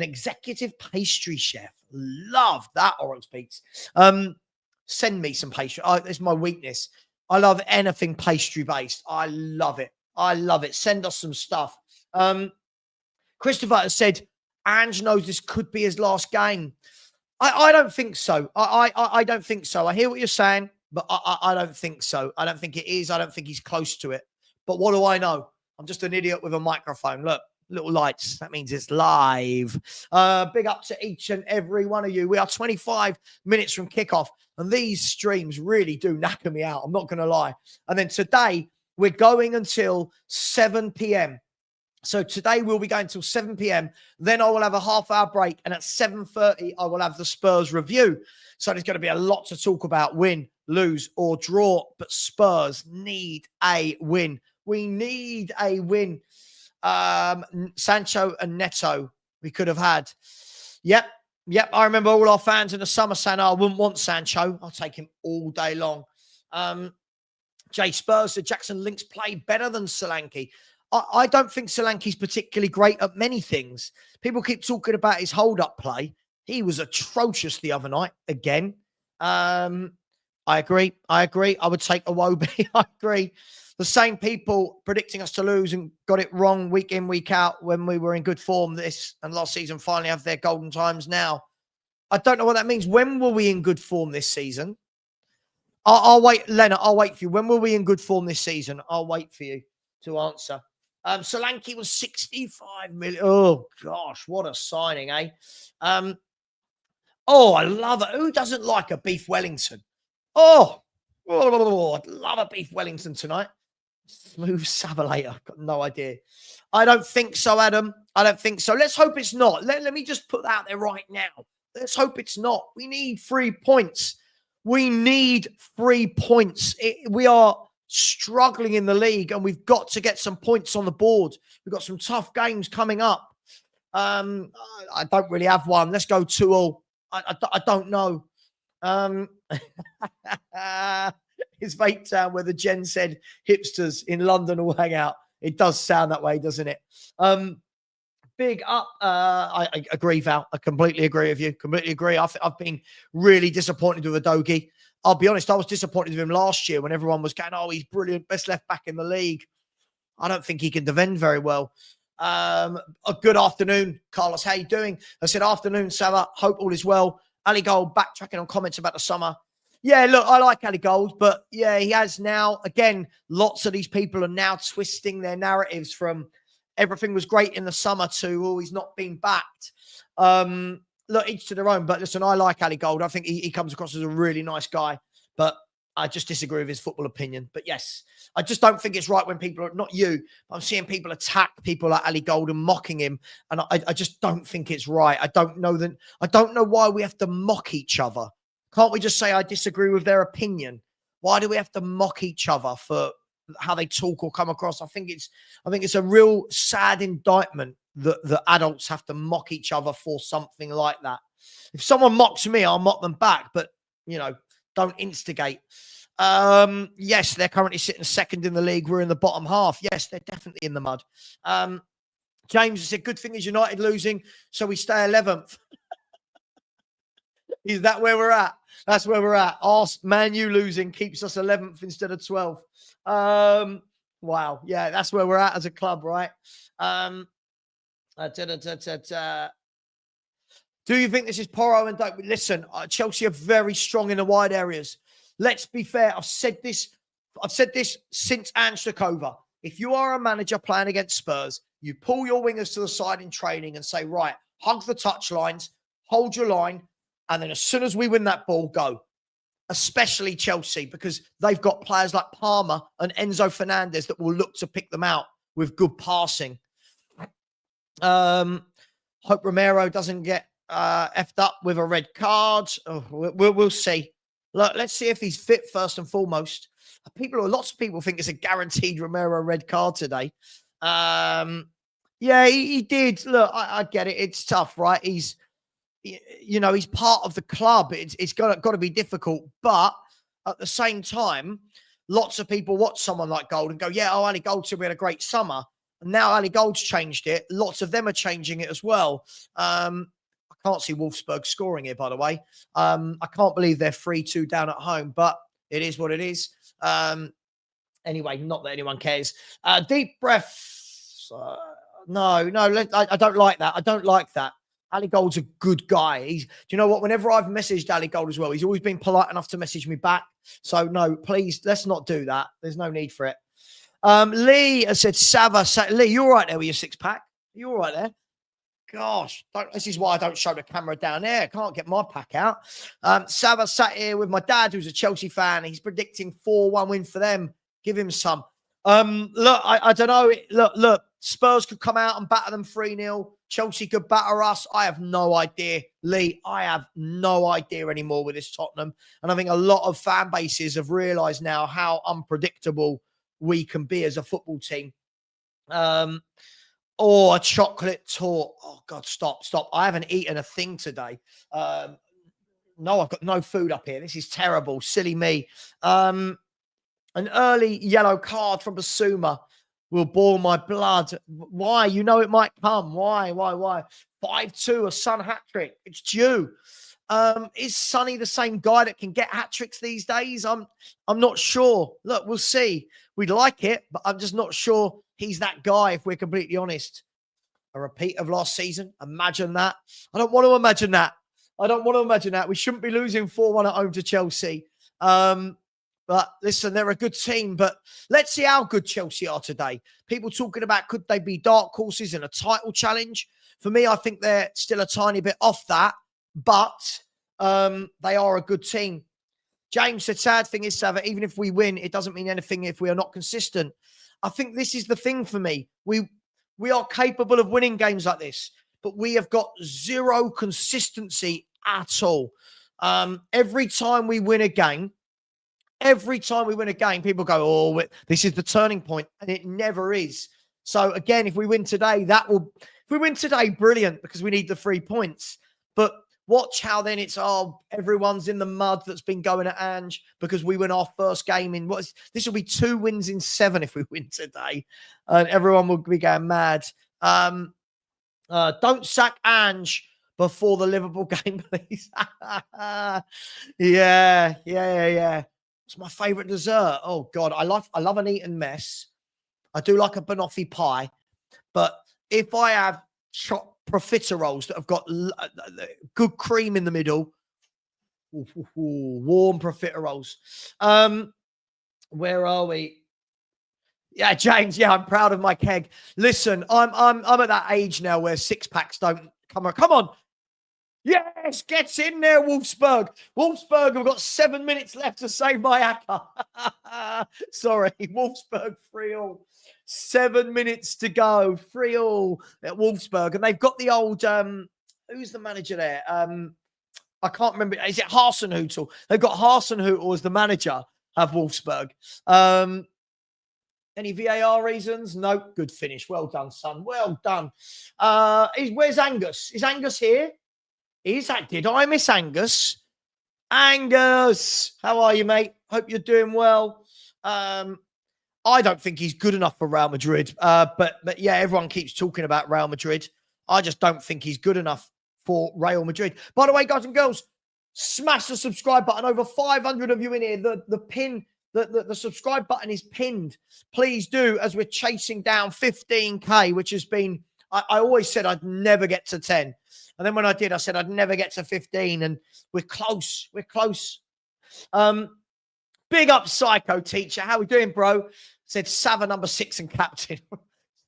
executive pastry chef. Love that, Orange Beats. Send me some pastry. It's my weakness. I love anything pastry-based. I love it. Send us some stuff. Christopher has said, Ange knows this could be his last game. I don't think so. I don't think so. I hear what you're saying, but I don't think so. I don't think it is. I don't think he's close to it. But what do I know? I'm just an idiot with a microphone. Look, little lights. That means it's live. Big up to each and every one of you. We are 25 minutes from kickoff, and these streams really do knacker me out. I'm not going to lie. And then today, we're going until 7 p.m. So today we'll be going till 7 p.m. Then I will have a half-hour break, and at 7:30 I will have the Spurs review. So there's going to be a lot to talk about: win, lose, or draw. But Spurs need a win. We need a win. Sancho and Neto we could have had. Yep. I remember all our fans in the summer saying, "Oh, I wouldn't want Sancho. I'll take him all day long." Jay Spurs said Jackson Links play better than Solanke. I don't think Solanke's particularly great at many things. People keep talking about his hold-up play. He was atrocious the other night again. I agree. I would take Iwobi. I agree. The same people predicting us to lose and got it wrong week in, week out when we were in good form this and last season finally have their golden times now. I don't know what that means. When were we in good form this season? I'll wait, Leonard. I'll wait for you. When were we in good form this season? I'll wait for you to answer. Solanke was 65 million. Oh, gosh, what a signing, eh? I love it. Who doesn't like a beef Wellington? I'd love a beef Wellington tonight. Smooth Savva later. I've got no idea. I don't think so, Adam. I don't think so. Let's hope it's not. Let me just put that out there right now. Let's hope it's not. We need 3 points. We need 3 points. We are struggling in the league and we've got to get some points on the board. We've got some tough games coming up. I don't really have one. Let's go 2-2. I don't know. It's Vape Town where the Gen said hipsters in London will hang out. It does sound that way, doesn't it? Big up. I agree, Val. I completely agree with you. Completely agree. I've been really disappointed with Udogie. I'll be honest, I was disappointed with him last year when everyone was going, oh, he's brilliant, best left back in the league. I don't think he can defend very well. A good afternoon, Carlos. How you doing? I said, afternoon, Savva. Hope all is well. Ali Gold backtracking on comments about the summer. Yeah, look, I like Ali Gold, but yeah, he has now, again, lots of these people are now twisting their narratives from everything was great in the summer to, oh, he's not been backed. Look, each to their own. But listen, I like Ali Gold. I think he comes across as a really nice guy. But I just disagree with his football opinion. But yes, I just don't think it's right when people are, not you, I'm seeing people attack people like Ali Gold and mocking him. And I just don't think it's right. I don't know why we have to mock each other. Can't we just say I disagree with their opinion? Why do we have to mock each other for how they talk or come across? I think it's a real sad indictment that the adults have to mock each other for something like that. If someone mocks me, I'll mock them back, but don't instigate. Yes, they're currently sitting second in the league. We're in the bottom half. Yes, they're definitely in the mud. James said, good thing is United losing, so we stay 11th. Is that where we're at? That's where we're at. Man U losing keeps us 11th instead of 12th. Wow. Yeah, that's where we're at as a club, right? Do you think this is Porro and Dope? Listen, Chelsea are very strong in the wide areas. Let's be fair. I've said this since Ange took over. If you are a manager playing against Spurs, you pull your wingers to the side in training and say, right, hug the touch lines, hold your line, and then as soon as we win that ball, go. Especially Chelsea, because they've got players like Palmer and Enzo Fernandez that will look to pick them out with good passing. Hope Romero doesn't get effed up with a red card. Oh, we'll see. Look, let's see if he's fit first and foremost. Lots of people think it's a guaranteed Romero red card today. Yeah, he did. Look, I get it. It's tough, right? He's part of the club. It's got to be difficult. But at the same time, lots of people watch someone like Gold and go, yeah, Ali Gold said we had a great summer. And now Ali Gold's changed it. Lots of them are changing it as well. I can't see Wolfsburg scoring here, by the way. I can't believe they're 3-2 down at home, but it is what it is. Anyway, not that anyone cares. Deep breath. No, I don't like that. I don't like that. Ali Gold's a good guy. Do you know what? Whenever I've messaged Ali Gold as well, he's always been polite enough to message me back. So no, please, let's not do that. There's no need for it. Lee has said, Savva. Lee, you all right there with your six-pack? You all right there? Gosh, this is why I don't show the camera down there. I can't get my pack out. Savva sat here with my dad, who's a Chelsea fan. He's predicting 4-1 win for them. Give him some. Look, I don't know. Look, Spurs could come out and batter them 3-0. Chelsea could batter us. I have no idea, Lee. I have no idea anymore with this Tottenham. And I think a lot of fan bases have realised now how unpredictable we can be as a football team. A chocolate tort. Oh, God, stop. I haven't eaten a thing today. No, I've got no food up here. This is terrible. Silly me. An early yellow card from Basuma will boil my blood. Why? You know it might come. Why? 5-2, a Son hat-trick. It's due. Is Sonny the same guy that can get hat-tricks these days? I'm not sure. Look, we'll see. We'd like it, but I'm just not sure he's that guy, if we're completely honest. A repeat of last season. Imagine that. I don't want to imagine that. We shouldn't be losing 4-1 at home to Chelsea. But listen, they're a good team. But let's see how good Chelsea are today. People talking about could they be dark horses in a title challenge? For me, I think they're still a tiny bit off that. But they are a good team. James said, sad thing is, Savva, even if we win, it doesn't mean anything if we are not consistent. I think this is the thing for me. We are capable of winning games like this, but we have got zero consistency at all. Every time we win a game, people go, oh, this is the turning point, and it never is. So again, if we win today, brilliant, because we need the 3 points. But watch how then it's, everyone's in the mud that's been going at Ange because we win our first game in this will be 2 wins in 7 if we win today. And everyone will be going mad. Don't sack Ange before the Liverpool game, please. Yeah. It's my favourite dessert. Oh God, I love an eaten mess. I do like a banoffee pie, but if I have chopped profiteroles that have got good cream in the middle, warm profiteroles. Where are we? Yeah, James. Yeah, I'm proud of my keg. Listen, I'm at that age now where 6-packs don't come on. Come on. Yes, gets in there, Wolfsburg. Wolfsburg have got 7 minutes left to save my acca. Sorry, Wolfsburg 3-3. 7 minutes to go, 3-3 at Wolfsburg. And they've got the old, who's the manager there? I can't remember. Is it Hasenhüttl? They've got Hasenhüttl as the manager of Wolfsburg. Any VAR reasons? No. Good finish. Well done, son. Well done. Where's Angus? Is Angus here? Did I miss Angus? Angus, how are you, mate? Hope you're doing well. I don't think he's good enough for Real Madrid. But yeah, everyone keeps talking about Real Madrid. I just don't think he's good enough for Real Madrid. By the way, guys and girls, smash the subscribe button. Over 500 of you in here. The subscribe button is pinned. Please do, as we're chasing down 15K, which has been, I always said I'd never get to 10. And then when I did, I said I'd never get to 15. And we're close. We're close. Big up, Psycho Teacher. How we doing, bro? Said Savva number 6 and captain.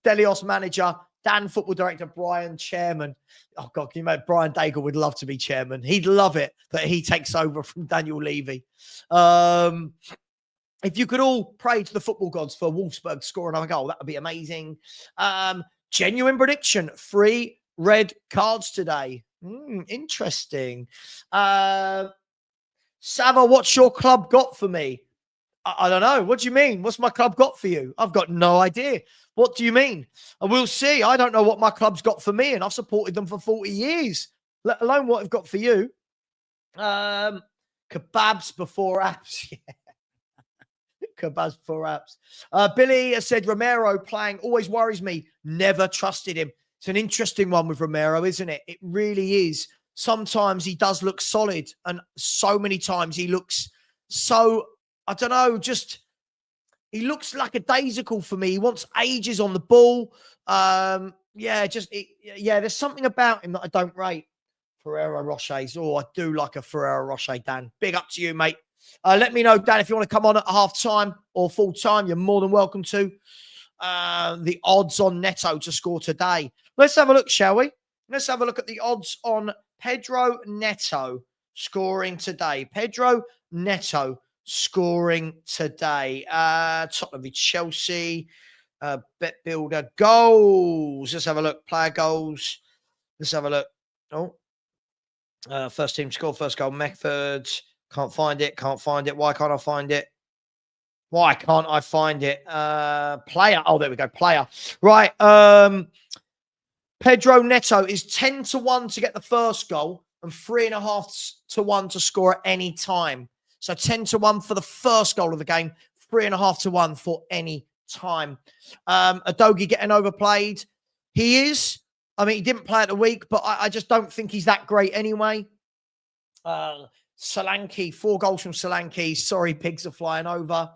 Delios manager. Dan football director. Brian chairman. Oh, God, can you imagine? Brian Daigle would love to be chairman. He'd love it that he takes over from Daniel Levy. If you could all pray to the football gods for Wolfsburg scoring another goal, that would be amazing. Genuine prediction. 3 red cards today. Interesting. Savva, what's your club got for me? I don't know. What do you mean? What's my club got for you? I've got no idea. What do you mean? And we'll see. I don't know what my club's got for me, and I've supported them for 40 years, let alone what I've got for you. Kebabs before apps. Yeah. Kebabs before apps. Billy has said Romero playing always worries me. Never trusted him. It's an interesting one with Romero, isn't it? It really is. Sometimes he does look solid, and so many times he looks so, I don't know, just he looks like a daisical for me. He wants ages on the ball. There's something about him that I don't rate. Ferrero Rochers. Oh, I do like a Ferrero Rocher, Dan. Big up to you, mate. Let me know, Dan, if you want to come on at half time or full time. You're more than welcome to. The odds on Neto to score today. Let's have a look, shall we? Let's have a look at the odds on Pedro Neto scoring today. Pedro Neto scoring today. Tottenham v Chelsea. Bet builder goals. Let's have a look. Player goals. Let's have a look. First team score, first goal methods. Can't find it. Why can't I find it? Player. Oh, there we go. Player. Right. Pedro Neto is 10-1 to get the first goal and 3.5 to 1 to score at any time. So 10-1 for the first goal of the game, 3.5 to 1 for any time. Udogie getting overplayed. He is. I mean, he didn't play at the week, but I just don't think he's that great anyway. Solanke, 4 goals from Solanke. Sorry, pigs are flying over.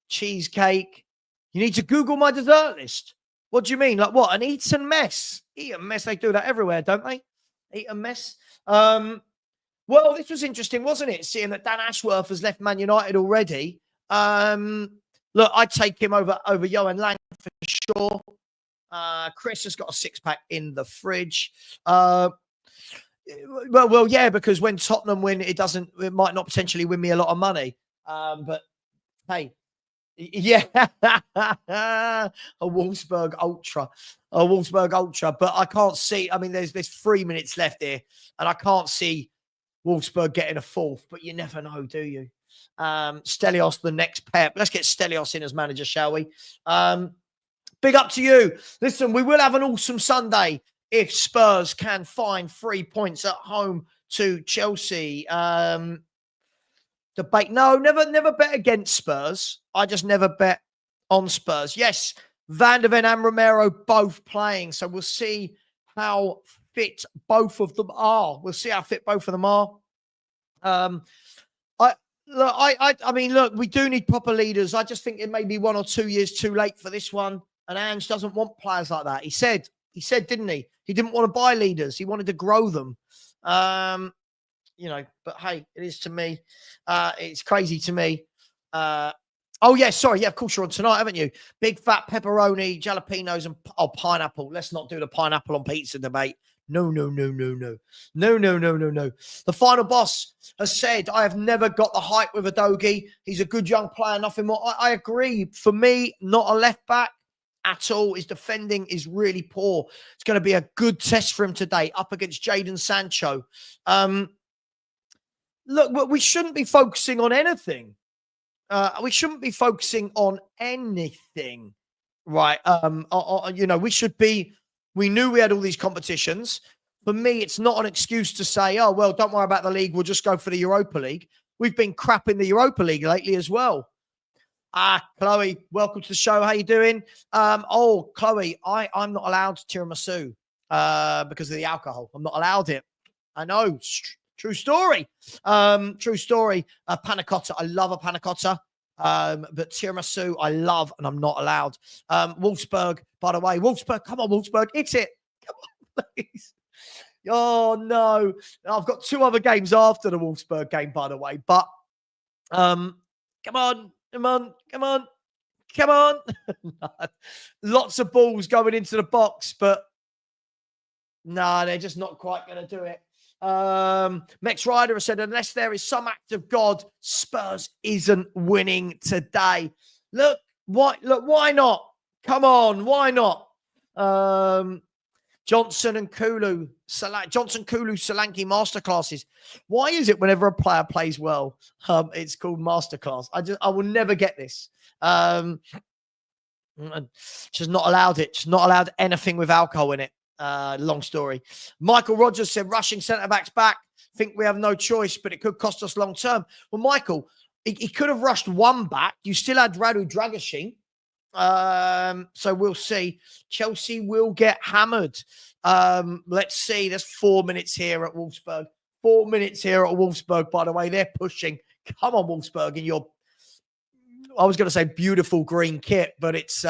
Cheesecake. You need to Google my dessert list. What do you mean? Like what? An Eton mess? Eton mess. They do that everywhere, don't they? Eton mess. Well, this was interesting, wasn't it? Seeing that Dan Ashworth has left Man United already. Look, I'd take him over Johan Lang for sure. Chris has got a 6-pack in the fridge. Well, yeah, because when Tottenham win, it might not potentially win me a lot of money. But hey, yeah, a Wolfsburg Ultra. But I can't see. I mean, there's 3 minutes left here, and I can't see Wolfsburg getting a 4th. But you never know, do you? Stelios, the next Pep. Let's get Stelios in as manager, shall we? Big up to you. Listen, we will have an awesome Sunday if Spurs can find 3 points at home to Chelsea. Debate. No, never bet against Spurs. I just never bet on Spurs. Yes, Van der Ven and Romero both playing. So we'll see how fit both of them are. I mean, look, we do need proper leaders. I just think it may be 1 or 2 years too late for this one. And Ange doesn't want players like that. He said, didn't he? He didn't want to buy leaders. He wanted to grow them. But hey, it is to me. It's crazy to me. Oh, yeah, sorry. Yeah, of course you're on tonight, haven't you? Big fat pepperoni, jalapenos, and pineapple. Let's not do the pineapple on pizza debate. No. The final boss has said, I have never got the hype with Udogie. He's a good young player, nothing more. I agree. For me, not a left back at all. His defending is really poor. It's going to be a good test for him today up against Jadon Sancho. Look, we shouldn't be focusing on anything. We shouldn't be focusing on anything, right? We knew we had all these competitions. For me, it's not an excuse to say, oh, well, don't worry about the league. We'll just go for the Europa League. We've been crap in the Europa League lately as well. Chloe, welcome to the show. How you doing? Chloe, I'm not allowed tiramisu because of the alcohol. I'm not allowed it. I know. True story. True story. Panna cotta. I love a panna cotta. But tiramisu, I love, and I'm not allowed. Wolfsburg, by the way. Wolfsburg, come on, Wolfsburg. It's it. Come on, please. Oh, no. I've got 2 other games after the Wolfsburg game, by the way. But come on. Lots of balls going into the box, but no, they're just not quite going to do it. Max Ryder has said, unless there is some act of God, Spurs isn't winning today. Look, why not? Come on, why not? Johnson Kulu Solanke masterclasses. Why is it whenever a player plays well, it's called masterclass? I will never get this. Just not allowed it. Just not allowed anything with alcohol in it. Long story. Michael Rogers said, rushing centre-backs back. Think we have no choice, but it could cost us long term. Well, Michael, he could have rushed 1 back. You still had Radu Dragic. So we'll see. Chelsea will get hammered. Let's see. There's 4 minutes here at Wolfsburg. 4 minutes here at Wolfsburg, by the way. They're pushing. Come on, Wolfsburg, in your, I was going to say beautiful green kit, but it's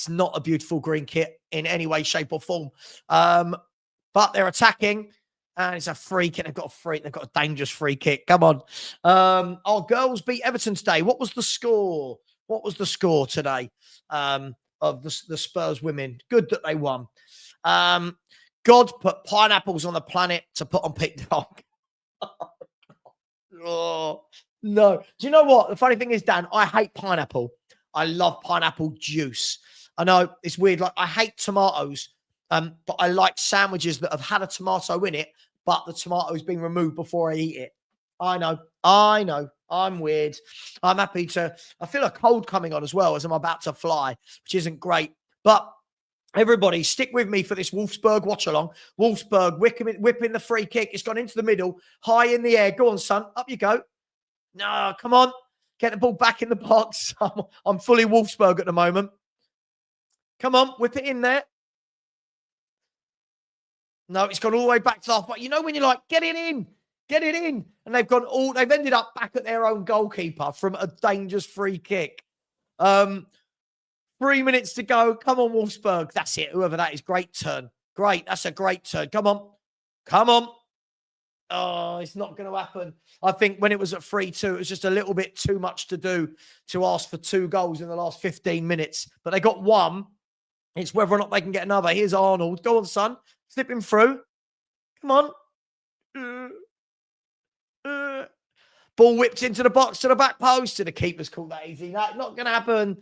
not a beautiful green kit in any way, shape, or form. But they're attacking, and it's a free kick. They've got a dangerous free kick. Come on. Our girls beat Everton today. What was the score? What was the score today of the Spurs women? Good that they won. God put pineapples on the planet to put on Pete Dog. Oh, no. Do you know what? The funny thing is, Dan, I hate pineapple. I love pineapple juice. I know it's weird. Like, I hate tomatoes, but I like sandwiches that have had a tomato in it, but the tomato's been removed before I eat it. I know. I'm weird. I'm happy to. I feel a cold coming on as well as I'm about to fly, which isn't great. But everybody, stick with me for this Wolfsburg watch-along. Wolfsburg whipping the free kick. It's gone into the middle, high in the air. Go on, son. Up you go. No, come on. Get the ball back in the box. I'm fully Wolfsburg at the moment. Come on, whip it in there. No, it's gone all the way back to half. But you know when you're like, get it in, and they've ended up back at their own goalkeeper from a dangerous free kick. 3 minutes to go. Come on, Wolfsburg. That's it. Whoever that is, great turn. Great. That's a great turn. Come on. Oh, it's not going to happen. I think when it was at 3-2, it was just a little bit too much to do to ask for 2 goals in the last 15 minutes. But they got 1. It's whether or not they can get another. Here's Arnold. Go on, son. Slip him through. Come on. Ball whipped into the box to the back post. And the keeper's called that easy. No, not going to happen.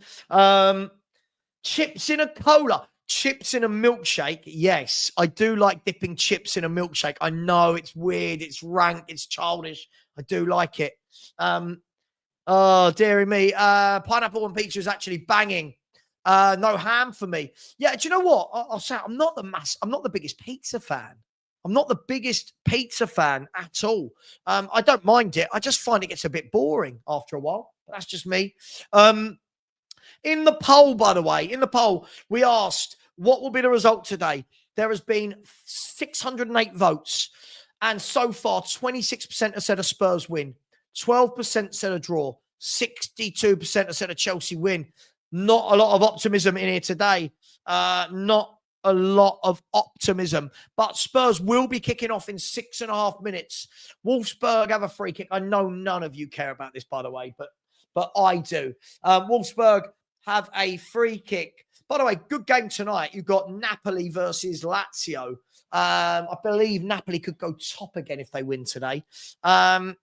Chips in a cola. Chips in a milkshake. Yes, I do like dipping chips in a milkshake. I know it's weird. It's rank. It's childish. I do like it. Oh, dearie me. Pineapple on pizza is actually banging. No ham for me. Yeah, do you know what? I'll say I'm not the biggest pizza fan. I'm not the biggest pizza fan at all. I don't mind it. I just find it gets a bit boring after a while. That's just me. In the poll, by the way, we asked, what will be the result today? There has been 608 votes. And so far, 26% have said a Spurs win. 12% said a draw. 62% have said a Chelsea win. Not a lot of optimism in here today. Not a lot of optimism. But Spurs will be kicking off in 6.5 minutes. Wolfsburg have a free kick. I know none of you care about this, by the way, but I do. Wolfsburg have a free kick. By the way, good game tonight. You've got Napoli versus Lazio. I believe Napoli could go top again if they win today. I'm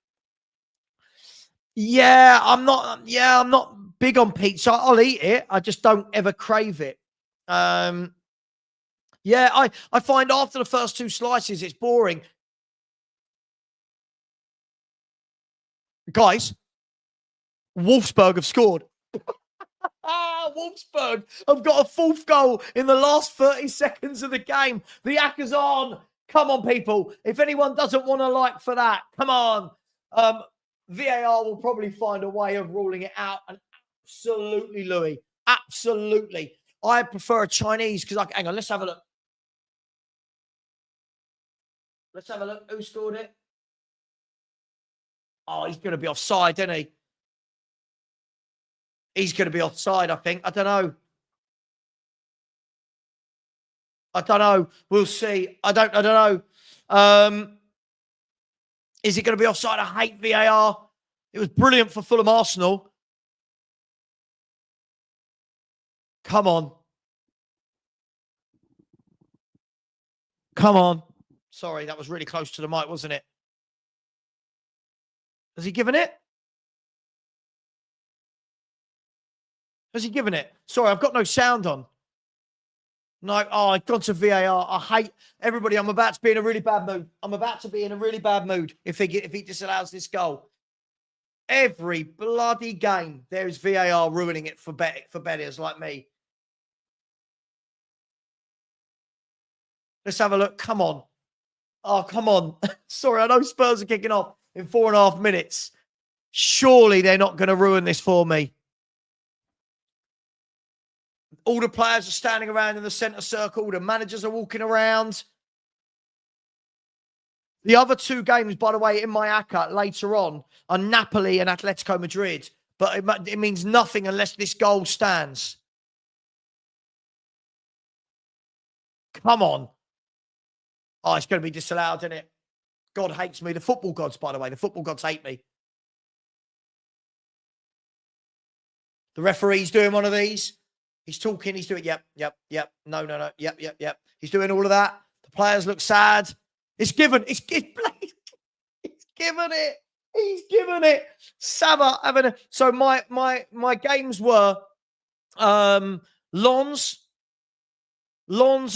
not big on pizza. I'll eat it. I just don't ever crave it. I find after the first 2 slices, it's boring. Guys, Wolfsburg have scored. Wolfsburg have got a 4th goal in the last 30 seconds of the game. The Acker's on. Come on, people. If anyone doesn't want to like for that, come on. VAR will probably find a way of ruling it out. And absolutely, Louis. Absolutely. I prefer a Chinese because hang on, let's have a look. Let's have a look. Who scored it? Oh, he's going to be offside, isn't he? He's going to be offside, I think. I don't know. We'll see. I don't know. Is it going to be offside? I hate VAR. It was brilliant for Fulham Arsenal. Come on. Sorry, that was really close to the mic, wasn't it? Has he given it? Sorry, I've got no sound on. No, I've gone to VAR. I hate everybody. I'm about to be in a really bad mood. If he disallows this goal. Every bloody game, there's VAR ruining it for bettors like me. Let's have a look. Come on. Oh, come on. Sorry, I know Spurs are kicking off in 4.5 minutes. Surely they're not going to ruin this for me. All the players are standing around in the centre circle. The managers are walking around. The other 2 games, by the way, in my ACCA later on are Napoli and Atletico Madrid. But it means nothing unless this goal stands. Come on. Oh, it's going to be disallowed, isn't it? God hates me. The football gods, by the way. The football gods hate me. The referee's doing one of these. He's talking. He's doing, yep. No. Yep. He's doing all of that. The players look sad. It's given. He's given it. Savva having a. So my games were Lens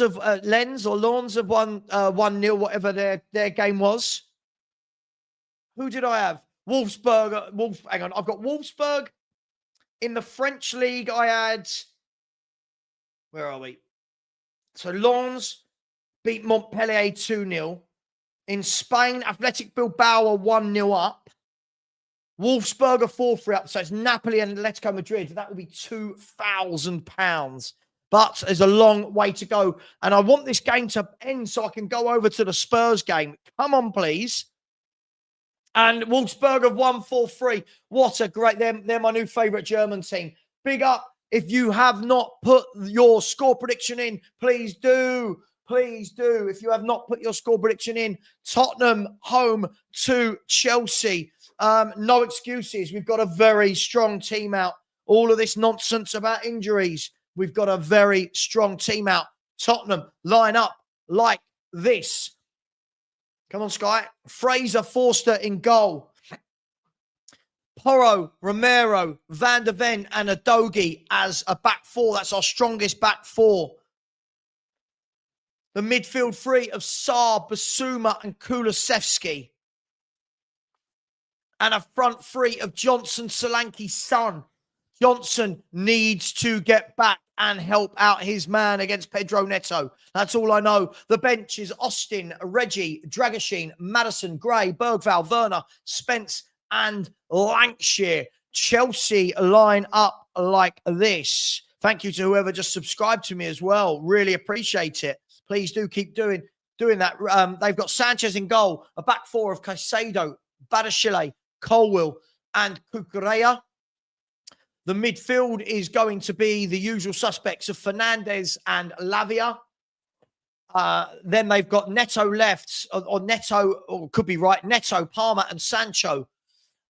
of 1-0, whatever their game was. Who did I have? Wolfsburg. Hang on. I've got Wolfsburg. In the French league, I had. Where are we? So Lens beat Montpellier 2-0. In Spain, Athletic Bilbao are 1-0 up. Wolfsburg are 4-3 up. So it's Napoli and Atletico Madrid. That will be £2,000. But there's a long way to go. And I want this game to end so I can go over to the Spurs game. Come on, please. And Wolfsburg have won 4-3. What a great... They're my new favourite German team. Big up. If you have not put your score prediction in, please do. Please do. If you have not put your score prediction in, Tottenham home to Chelsea. No excuses. We've got a very strong team out. All of this nonsense about injuries. We've got a very strong team out. Tottenham line up like this. Come on, Sky. Fraser, Forster in goal. Porro, Romero, Van der Ven, and Udogie as a back four. That's our strongest back four. The midfield three of Saar, Basuma, and Kulusevski. And a front three of Johnson, Solanke, Son. Johnson needs to get back and help out his man against Pedro Neto. That's all I know. The bench is Austin, Reggie, Dragoshin, Madison, Gray, Bergval, Werner, Spence, and Lancashire. Chelsea line up like this. Thank you to whoever just subscribed to me as well. Really appreciate it. Please do keep doing that. They've got Sanchez in goal, a back four of Caicedo, Badashile, Colwill, and Cucurella. The midfield is going to be the usual suspects of Fernandez and Lavia. Then they've got Neto left, or Neto, or could be right, Neto, Palmer, and Sancho.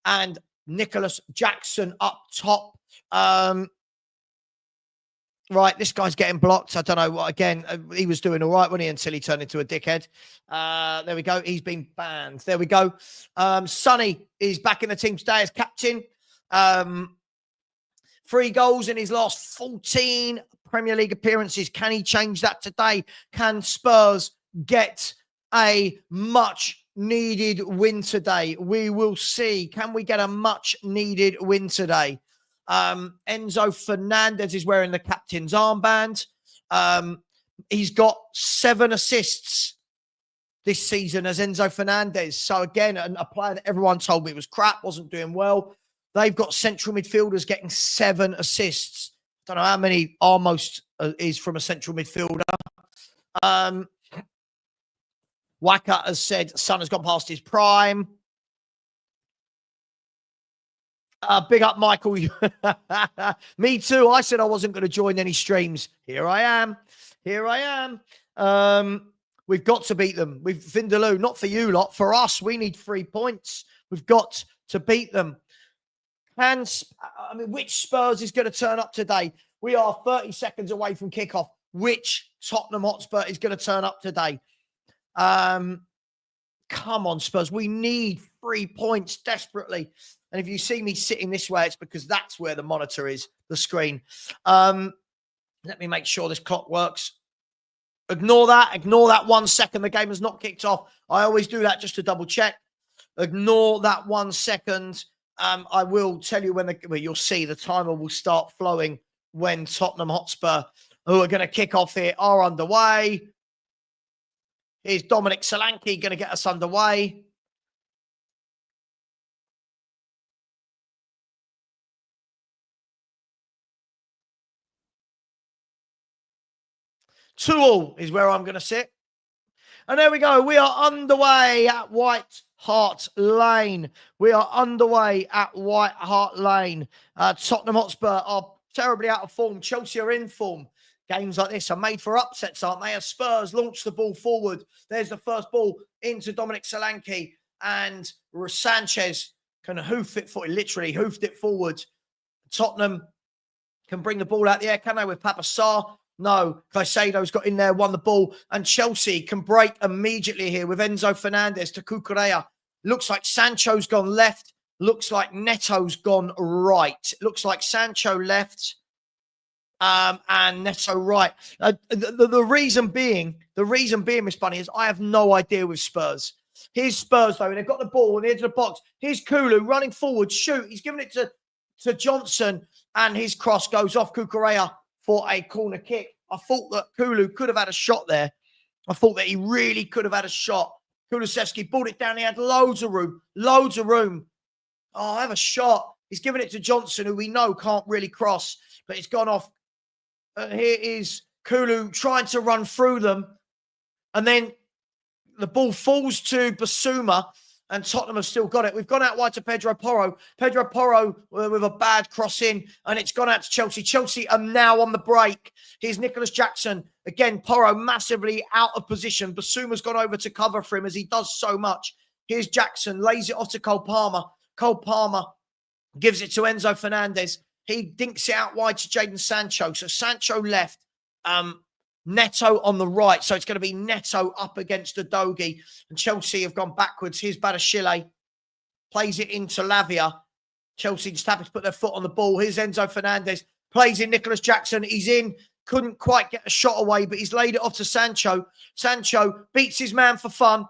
And Nicholas Jackson up top. Right, this guy's getting blocked. I don't know what, again, he was doing all right, wasn't he, until he turned into a dickhead. There we go. He's been banned. There we go. Sonny is back in the team today as captain. 3 goals in his last 14 Premier League appearances. Can he change that today? Can Spurs get a much-needed win today? We will see. Can we get a much-needed win today? Enzo Fernandez is wearing the captain's armband. He's got 7 assists this season as Enzo Fernandez. So again, a player that everyone told me was crap, wasn't doing well. They've got central midfielders getting 7 assists. Don't know how many almost is from a central midfielder. Waka has said Son has gone past his prime. Big up, Michael. Me too. I said I wasn't going to join any streams. Here I am. Here I am. We've got to beat them. We've Vindaloo, not for you lot. For us, we need 3 points. We've got to beat them. Which Spurs is going to turn up today? We are 30 seconds away from kickoff. Which Tottenham Hotspur is going to turn up today? Come on, Spurs. We need 3 points desperately. And if you see me sitting this way, it's because that's where the monitor is, the screen. Let me make sure this clock works. Ignore that. Ignore that 1 second. The game has not kicked off. I always do that just to double check. Ignore that 1 second. I will tell you when you'll see the timer will start flowing when Tottenham Hotspur, who are going to kick off here, are underway. Here's Dominic Solanke going to get us underway. Two all is where I'm going to sit. And there we go. We are underway at White Hart Lane. We are underway at White Hart Lane. Tottenham Hotspur are terribly out of form. Chelsea are in form. Games like this are made for upsets, aren't they? As Spurs launch the ball forward. There's the first ball into Dominic Solanke. And Sanchez can literally hoofed it forward. Tottenham can bring the ball out the air, can they, with Papa Sarr? No, Caicedo's got in there, won the ball. And Chelsea can break immediately here with Enzo Fernandez to Cucurella. Looks like Sancho's gone left. Looks like Neto's gone right. Looks like Sancho left and Neto right. The reason being, Miss Bunny, is I have no idea with Spurs. Here's Spurs, though, and they've got the ball in the edge of the box. Here's Kulu running forward. Shoot. He's giving it to Johnson, and his cross goes off Cucurella for a corner kick. I thought that Kulu could have had a shot there. I thought that he really could have had a shot. Kulusevski brought it down. He had loads of room. Oh, I have a shot. He's given it to Johnson, who we know can't really cross, but it's gone off. Here is Kulu trying to run through them. And then the ball falls to Basuma, and Tottenham have still got it. We've gone out wide to Pedro Porro. Pedro Porro with a bad cross in, and it's gone out to Chelsea. Chelsea are now on the break. Here's Nicholas Jackson. Again, Porro massively out of position. Basuma's gone over to cover for him, as he does so much. Here's Jackson, lays it off to Cole Palmer. Cole Palmer gives it to Enzo Fernandez. He dinks it out wide to Jadon Sancho. So Sancho left. Neto on the right. So it's going to be Neto up against Udogie. And Chelsea have gone backwards. Here's Badashile. Plays it into Lavia. Chelsea just happy to put their foot on the ball. Here's Enzo Fernandez. Plays in Nicholas Jackson. He's in. Couldn't quite get a shot away, but he's laid it off to Sancho. Sancho beats his man for fun.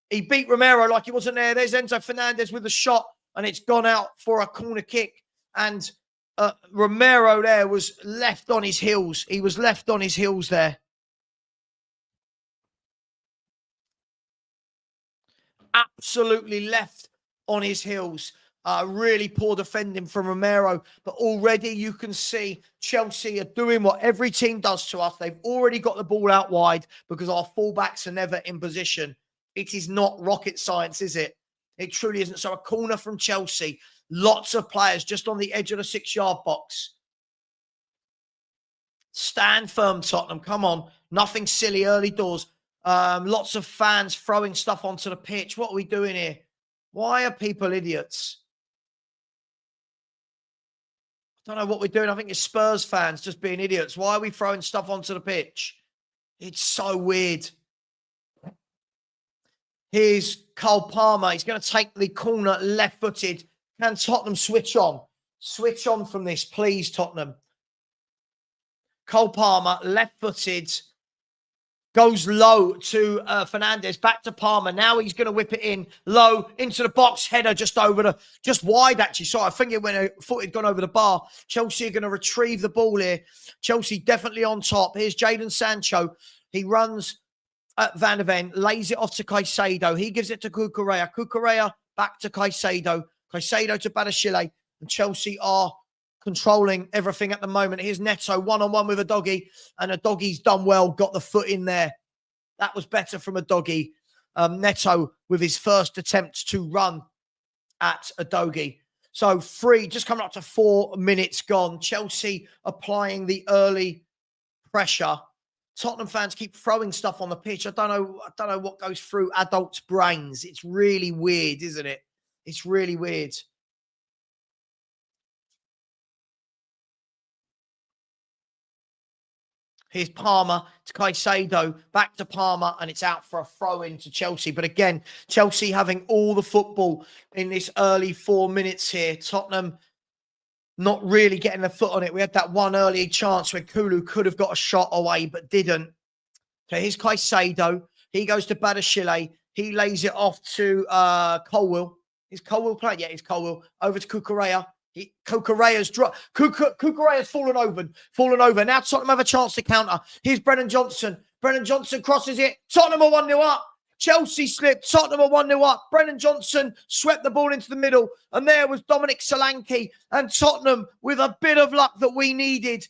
He beat Romero like he wasn't there. There's Enzo Fernandez with a shot, and it's gone out for a corner kick. And Romero there was left on his heels. He was left on his heels there. Absolutely left on his heels. Really poor defending from Romero. But already you can see Chelsea are doing what every team does to us. They've already got the ball out wide because our fullbacks are never in position. It is not rocket science, is it? It truly isn't. So a corner from Chelsea. Lots of players just on the edge of the 6-yard box. Stand firm, Tottenham. Come on. Nothing silly early doors. Lots of fans throwing stuff onto the pitch. What are we doing here? Why are people idiots? I don't know what we're doing. I think it's Spurs fans just being idiots. Why are we throwing stuff onto the pitch? It's so weird. Here's Cole Palmer. He's going to take the corner left-footed. Can Tottenham switch on? Switch on from this, please, Tottenham. Cole Palmer, left-footed, goes low to Fernandez, back to Palmer. Now he's going to whip it in, low, into the box, header just wide, actually. Sorry, I think thought it'd gone over the bar. Chelsea are going to retrieve the ball here. Chelsea definitely on top. Here's Jadon Sancho. He runs at Van de Ven, lays it off to Caicedo. He gives it to Cucurella. Cucurella back to Caicedo. Caicedo to Badashile, and Chelsea are controlling everything at the moment. Here's Neto, one-on-one with Udogie, and Udogie's done well, got the foot in there. That was better from Udogie. Neto with his first attempt to run at Udogie. So just coming up to 4 minutes gone. Chelsea applying the early pressure. Tottenham fans keep throwing stuff on the pitch. I don't know what goes through adults' brains. It's really weird, isn't it? It's really weird. Here's Palmer to Caicedo, back to Palmer, and it's out for a throw-in to Chelsea. But again, Chelsea having all the football in this early 4 minutes here. Tottenham not really getting their foot on it. We had that one early chance where Kulu could have got a shot away, but didn't. So here's Caicedo. He goes to Badashile. He lays it off to Colwill. Is Colwill playing? Yeah, it's Colwill. Over to Cucurella. Cucurella's fallen over. Now Tottenham have a chance to counter. Here's Brennan Johnson. Brennan Johnson crosses it. Tottenham are 1-0 up. Chelsea slipped. Tottenham are 1-0 up. Brennan Johnson swept the ball into the middle. And there was Dominic Solanke. And Tottenham with a bit of luck that we needed.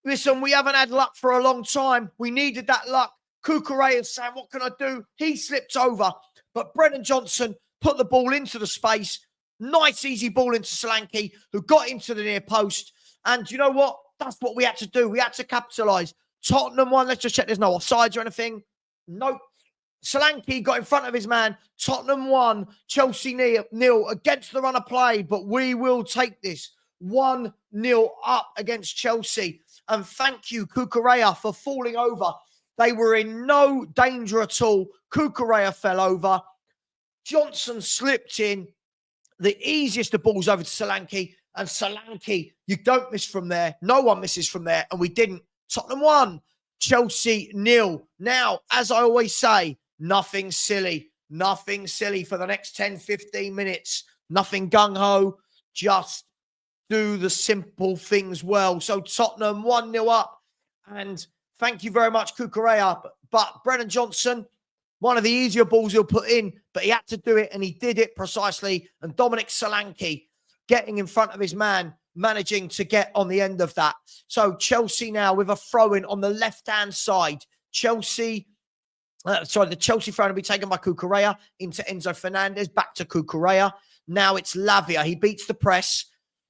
Listen, we haven't had luck for a long time. We needed that luck. Cucurella saying, what can I do? He slipped over. But Brennan Johnson put the ball into the space. Nice, easy ball into Solanke, who got into the near post. And you know what? That's what we had to do. We had to capitalise. Tottenham won. Let's just check there's no offsides or anything. Nope. Solanke got in front of his man. Tottenham won. Chelsea nil against the run of play. But we will take this 1-0 up against Chelsea. And thank you, Cucurella, for falling over. They were in no danger at all. Cucurella fell over. Johnson slipped in. The easiest of balls over to Solanke. And Solanke, you don't miss from there. No one misses from there. And we didn't. Tottenham won. Chelsea nil. Now, as I always say, nothing silly. Nothing silly for the next 10, 15 minutes. Nothing gung-ho. Just do the simple things well. So Tottenham 1-0 up. And thank you very much, Cucurella. But Brennan Johnson One of the easier balls he'll put in, but he had to do it, and he did it precisely. And Dominic Solanke getting in front of his man, managing to get on the end of that. So Chelsea now with a throw-in on the left-hand side. The Chelsea throw will be taken by Cucurella into Enzo Fernandez, back to Cucurella. Now it's Lavia. He beats the press.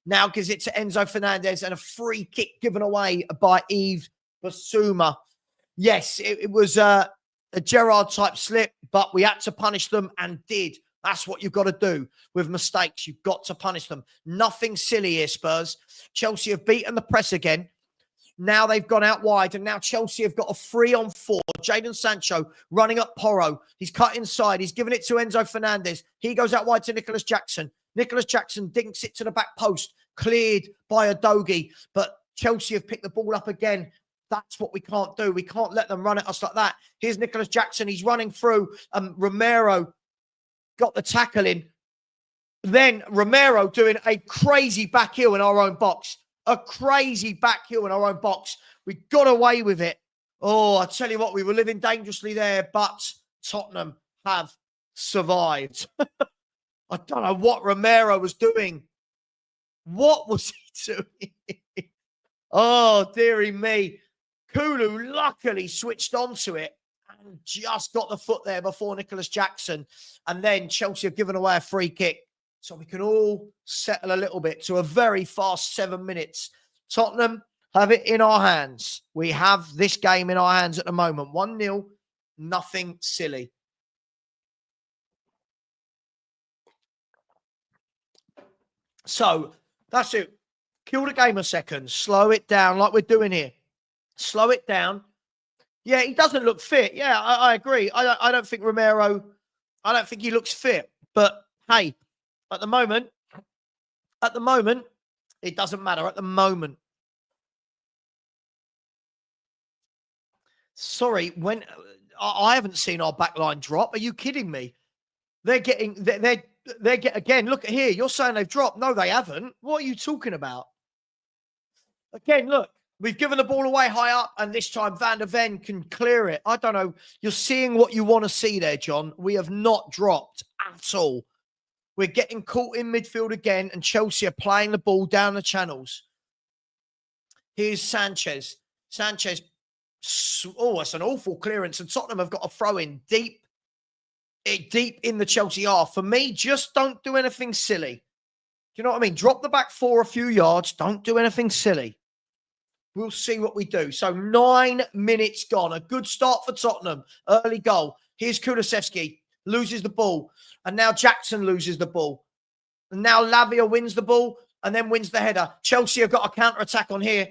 Now gives it to Enzo Fernandez, and a free kick given away by Yves Bissouma. Yes, it was a Gerrard-type slip, but we had to punish them and did. That's what you've got to do with mistakes. You've got to punish them. Nothing silly here, Spurs. Chelsea have beaten the press again. Now they've gone out wide, and now Chelsea have got a 3-on-4. Jadon Sancho running up Porro. He's cut inside. He's given it to Enzo Fernandez. He goes out wide to Nicholas Jackson. Nicholas Jackson dinks it to the back post. Cleared by Udogie, but Chelsea have picked the ball up again. That's what we can't do. We can't let them run at us like that. Here's Nicholas Jackson. He's running through. Romero got the tackle in. Then Romero doing a crazy back heel in our own box. A crazy back heel in our own box. We got away with it. Oh, I tell you what, we were living dangerously there, but Tottenham have survived. I don't know what Romero was doing. What was he doing? Oh, dearie me. Kulu luckily switched onto it and just got the foot there before Nicholas Jackson. And then Chelsea have given away a free kick. So we can all settle a little bit to a very fast 7 minutes. Tottenham have it in our hands. We have this game in our hands at the moment. 1-0, nothing silly. So that's it. Kill the game a second. Slow it down like we're doing here. Slow it down. Yeah, he doesn't look fit. Yeah, I agree. I don't think Romero, I don't think he looks fit. But hey, at the moment, it doesn't matter. At the moment. Sorry, when I haven't seen our backline drop. Are you kidding me? They're getting again. Look at here. You're saying they've dropped. No, they haven't. What are you talking about? Again, look. We've given the ball away high up, and this time Van der Ven can clear it. I don't know. You're seeing what you want to see there, John. We have not dropped at all. We're getting caught in midfield again, and Chelsea are playing the ball down the channels. Here's Sanchez. Oh, it's an awful clearance, and Tottenham have got a throw in deep in the Chelsea half. For me, just don't do anything silly. Do you know what I mean? Drop the back four a few yards. Don't do anything silly. We'll see what we do. So 9 minutes gone. A good start for Tottenham. Early goal. Here's Kulusevski. Loses the ball. And now Jackson loses the ball. And now Lavia wins the ball and then wins the header. Chelsea have got a counter-attack on here.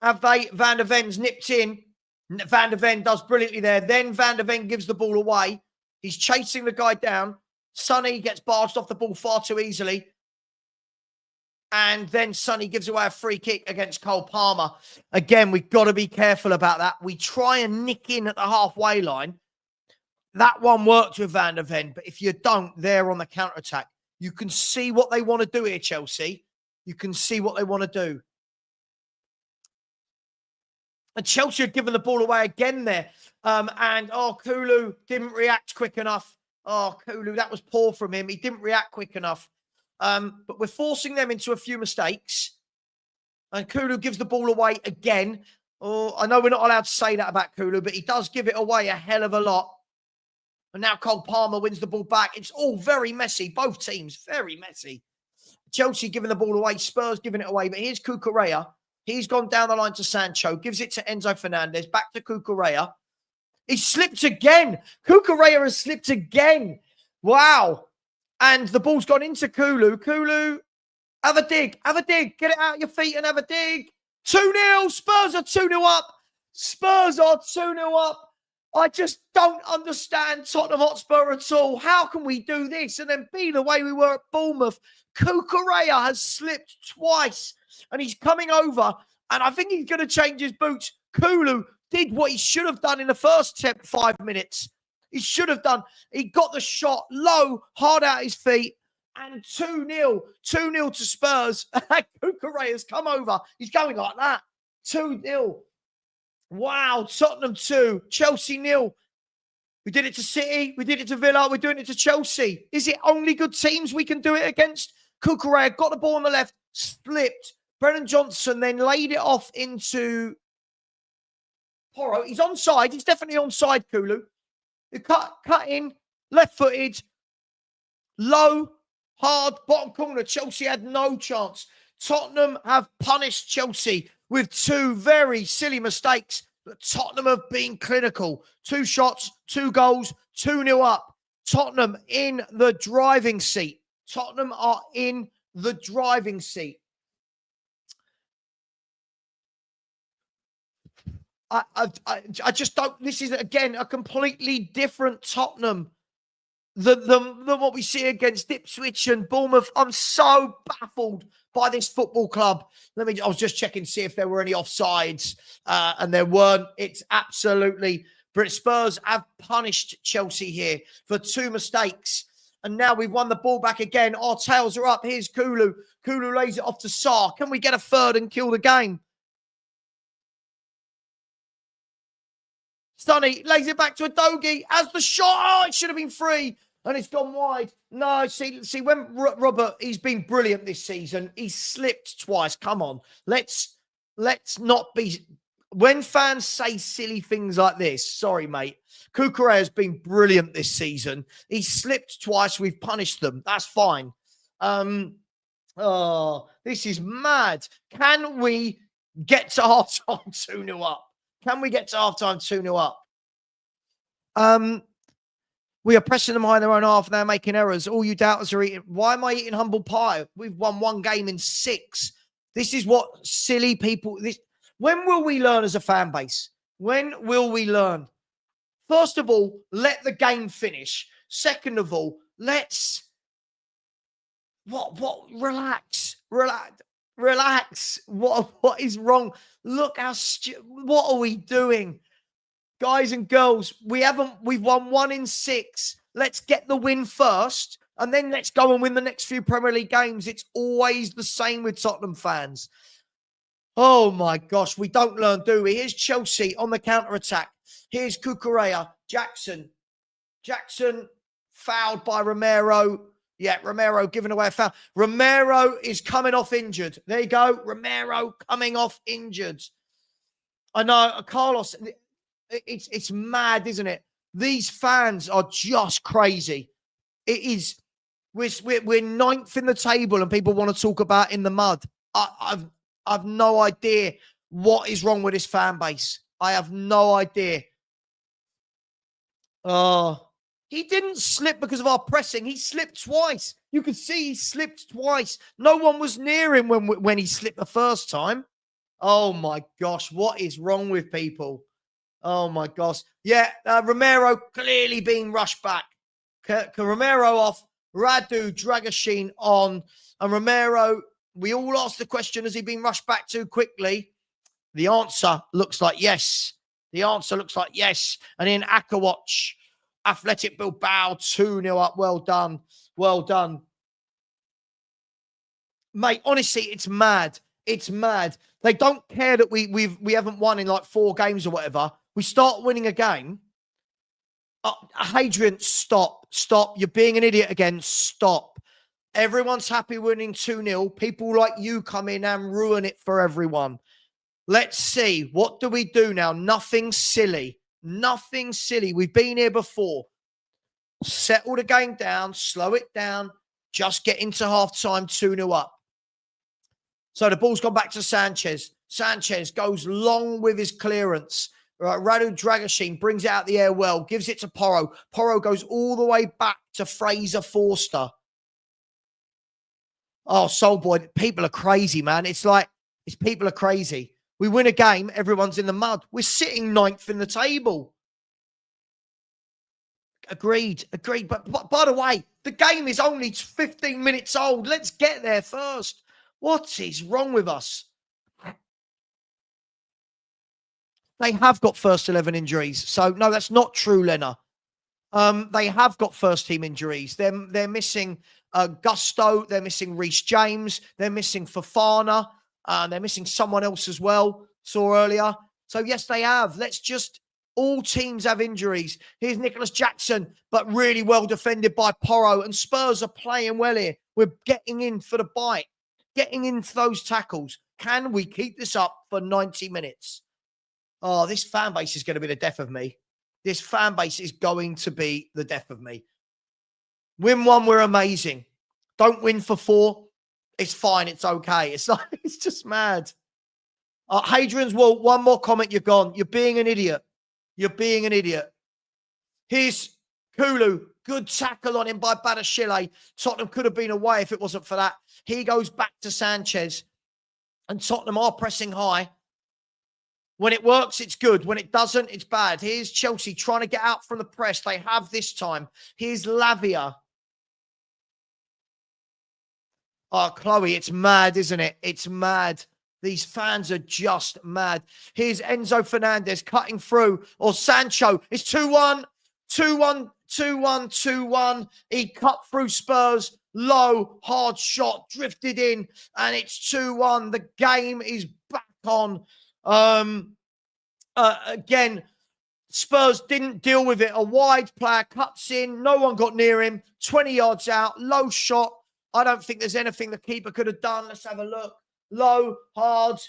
Have they? Van der Ven's nipped in. Van der Ven does brilliantly there. Then Van der Ven gives the ball away. He's chasing the guy down. Sonny gets barged off the ball far too easily. And then Sonny gives away a free kick against Cole Palmer. Again, we've got to be careful about that. We try and nick in at the halfway line. That one worked with Van der Ven, but if you don't, they're on the counter-attack. You can see what they want to do here, Chelsea. You can see what they want to do. And Chelsea had given the ball away again there. Kulu didn't react quick enough. Oh, Kulu, that was poor from him. He didn't react quick enough. But we're forcing them into a few mistakes. And Kulu gives the ball away again. Oh, I know we're not allowed to say that about Kulu, but he does give it away a hell of a lot. And now Cole Palmer wins the ball back. It's all very messy. Both teams, very messy. Chelsea giving the ball away. Spurs giving it away. But here's Cucurella. He's gone down the line to Sancho. Gives it to Enzo Fernandez. Back to Cucurella. He slipped again. Cucurella has slipped again. Wow. And the ball's gone into Kulu. Kulu, have a dig. Have a dig. Get it out of your feet and have a dig. 2-0. Spurs are 2-0 up. Spurs are 2-0 up. I just don't understand Tottenham Hotspur at all. How can we do this and then be the way we were at Bournemouth? Cucurella has slipped twice and he's coming over and I think he's going to change his boots. Kulu did what he should have done in the first 5 minutes. He should have done. He got the shot low, hard out his feet, and 2-0. 2-0 to Spurs. Cucurella's come over. He's going like that. 2-0. Wow. Tottenham 2, Chelsea 0. We did it to City. We did it to Villa. We're doing it to Chelsea. Is it only good teams we can do it against? Cucurella got the ball on the left, slipped. Brennan Johnson then laid it off into Porro. He's onside. He's definitely onside, Kulu. He cut in, left-footed, low, hard, bottom corner. Chelsea had no chance. Tottenham have punished Chelsea with two very silly mistakes. But Tottenham have been clinical. 2 shots, 2 goals, 2-0 up. Tottenham in the driving seat. Tottenham are in the driving seat. I just don't. This is, again, a completely different Tottenham than what we see against Ipswich and Bournemouth. I'm so baffled by this football club. I was just checking to see if there were any offsides, and there weren't. It's absolutely. British Spurs have punished Chelsea here for 2 mistakes. And now we've won the ball back again. Our tails are up. Here's Kulu. Kulu lays it off to Sarr. Can we get a third and kill the game? Sonny lays it back to Adogi as the shot. Oh, it should have been free. And it's gone wide. No, see, when Robert, he's been brilliant this season. He's slipped twice. Come on. Let's not be... When fans say silly things like this, sorry, mate. Cucurella has been brilliant this season. He's slipped twice. We've punished them. That's fine. This is mad. Can we get to half-time 2-0 up? Can we get to half-time 2-0 up? We are pressing them high in their own half and they're making errors. All you doubters are eating. Why am I eating humble pie? We've won 1 game in 6. This is what silly people... When will we learn as a fan base? When will we learn? First of all, let the game finish. Second of all, let's... Relax. What is wrong? Look how... What are we doing? Guys and girls, we've won 1 in 6. Let's get the win first, and then let's go and win the next few Premier League games. It's always the same with Tottenham fans. Oh my gosh, we don't learn, do we? Here's Chelsea on the counter-attack. Here's Cucurella. Jackson fouled by Romero. Yeah, Romero giving away a foul. Romero is coming off injured. There you go. Romero coming off injured. I know, Carlos... It's mad, isn't it? These fans are just crazy. It is. We're 9th in the table, and people want to talk about in the mud. I've no idea what is wrong with this fan base. I have no idea. He didn't slip because of our pressing. He slipped twice. You could see he slipped twice. No one was near him when he slipped the first time. Oh my gosh, what is wrong with people? Oh, my gosh. Yeah, Romero clearly being rushed back. Romero off, Radu Dragashin on. And Romero, we all asked the question, has he been rushed back too quickly? The answer looks like yes. And in Akawatch, Athletic Bilbao, 2-0 up. Well done. Mate, honestly, it's mad. They don't care that we haven't won in like 4 games or whatever. We start winning a game. Hadrian, stop. You're being an idiot again. Stop. Everyone's happy winning 2-0. People like you come in and ruin it for everyone. Let's see. What do we do now? Nothing silly. We've been here before. Settle the game down. Slow it down. Just get into half-time 2-0 up. So the ball's gone back to Sanchez. Sanchez goes long with his clearance. Radu Dragashin brings it out the air well, gives it to Porro. Porro goes all the way back to Fraser Forster. Oh, Soul Boy, people are crazy, man. People are crazy. We win a game, everyone's in the mud. We're sitting 9th in the table. Agreed. But by the way, the game is only 15 minutes old. Let's get there first. What is wrong with us? They have got first 11 injuries. So, no, that's not true, Lena. They have got first team injuries. They're missing Gusto. They're missing Reece James. They're missing Fofana. They're missing someone else as well. Saw earlier. So, yes, they have. Let's just All teams have injuries. Here's Nicholas Jackson, but really well defended by Porro. And Spurs are playing well here. We're getting in for the bite, getting into those tackles. Can we keep this up for 90 minutes? Oh, this fan base is going to be the death of me. This fan base is going to be the death of me. Win one, we're amazing. Don't win for 4. It's fine. It's okay. It's like, it's just mad. Hadrian's Wall, one more comment, you're gone. You're being an idiot. You're being an idiot. Here's Kulu. Good tackle on him by Badashile. Tottenham could have been away if it wasn't for that. He goes back to Sanchez. And Tottenham are pressing high. When it works, it's good. When it doesn't, it's bad. Here's Chelsea trying to get out from the press. They have this time. Here's Lavia. Oh, Chloe, it's mad, isn't it? It's mad. These fans are just mad. Here's Enzo Fernandez cutting through. Or Sancho. It's 2-1. 2-1. 2-1. 2-1. He cut through Spurs. Low, hard shot. Drifted in. And it's 2-1. The game is back on. Again, Spurs didn't deal with it. A wide player cuts in. No one got near him. 20 yards out. Low shot. I don't think there's anything the keeper could have done. Let's have a look. Low, hard,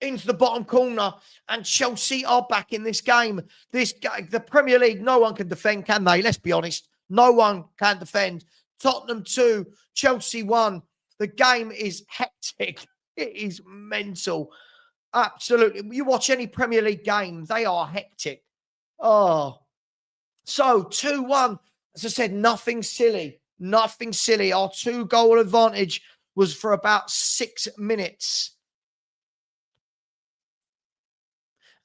into the bottom corner. And Chelsea are back in this game. The Premier League, no one can defend, can they? Let's be honest. No one can defend. Tottenham 2, Chelsea 1. The game is hectic. It is mental. Absolutely. You watch any Premier League game, they are hectic. Oh. So, 2-1. As I said, nothing silly. Nothing silly. Our 2-goal advantage was for about 6 minutes.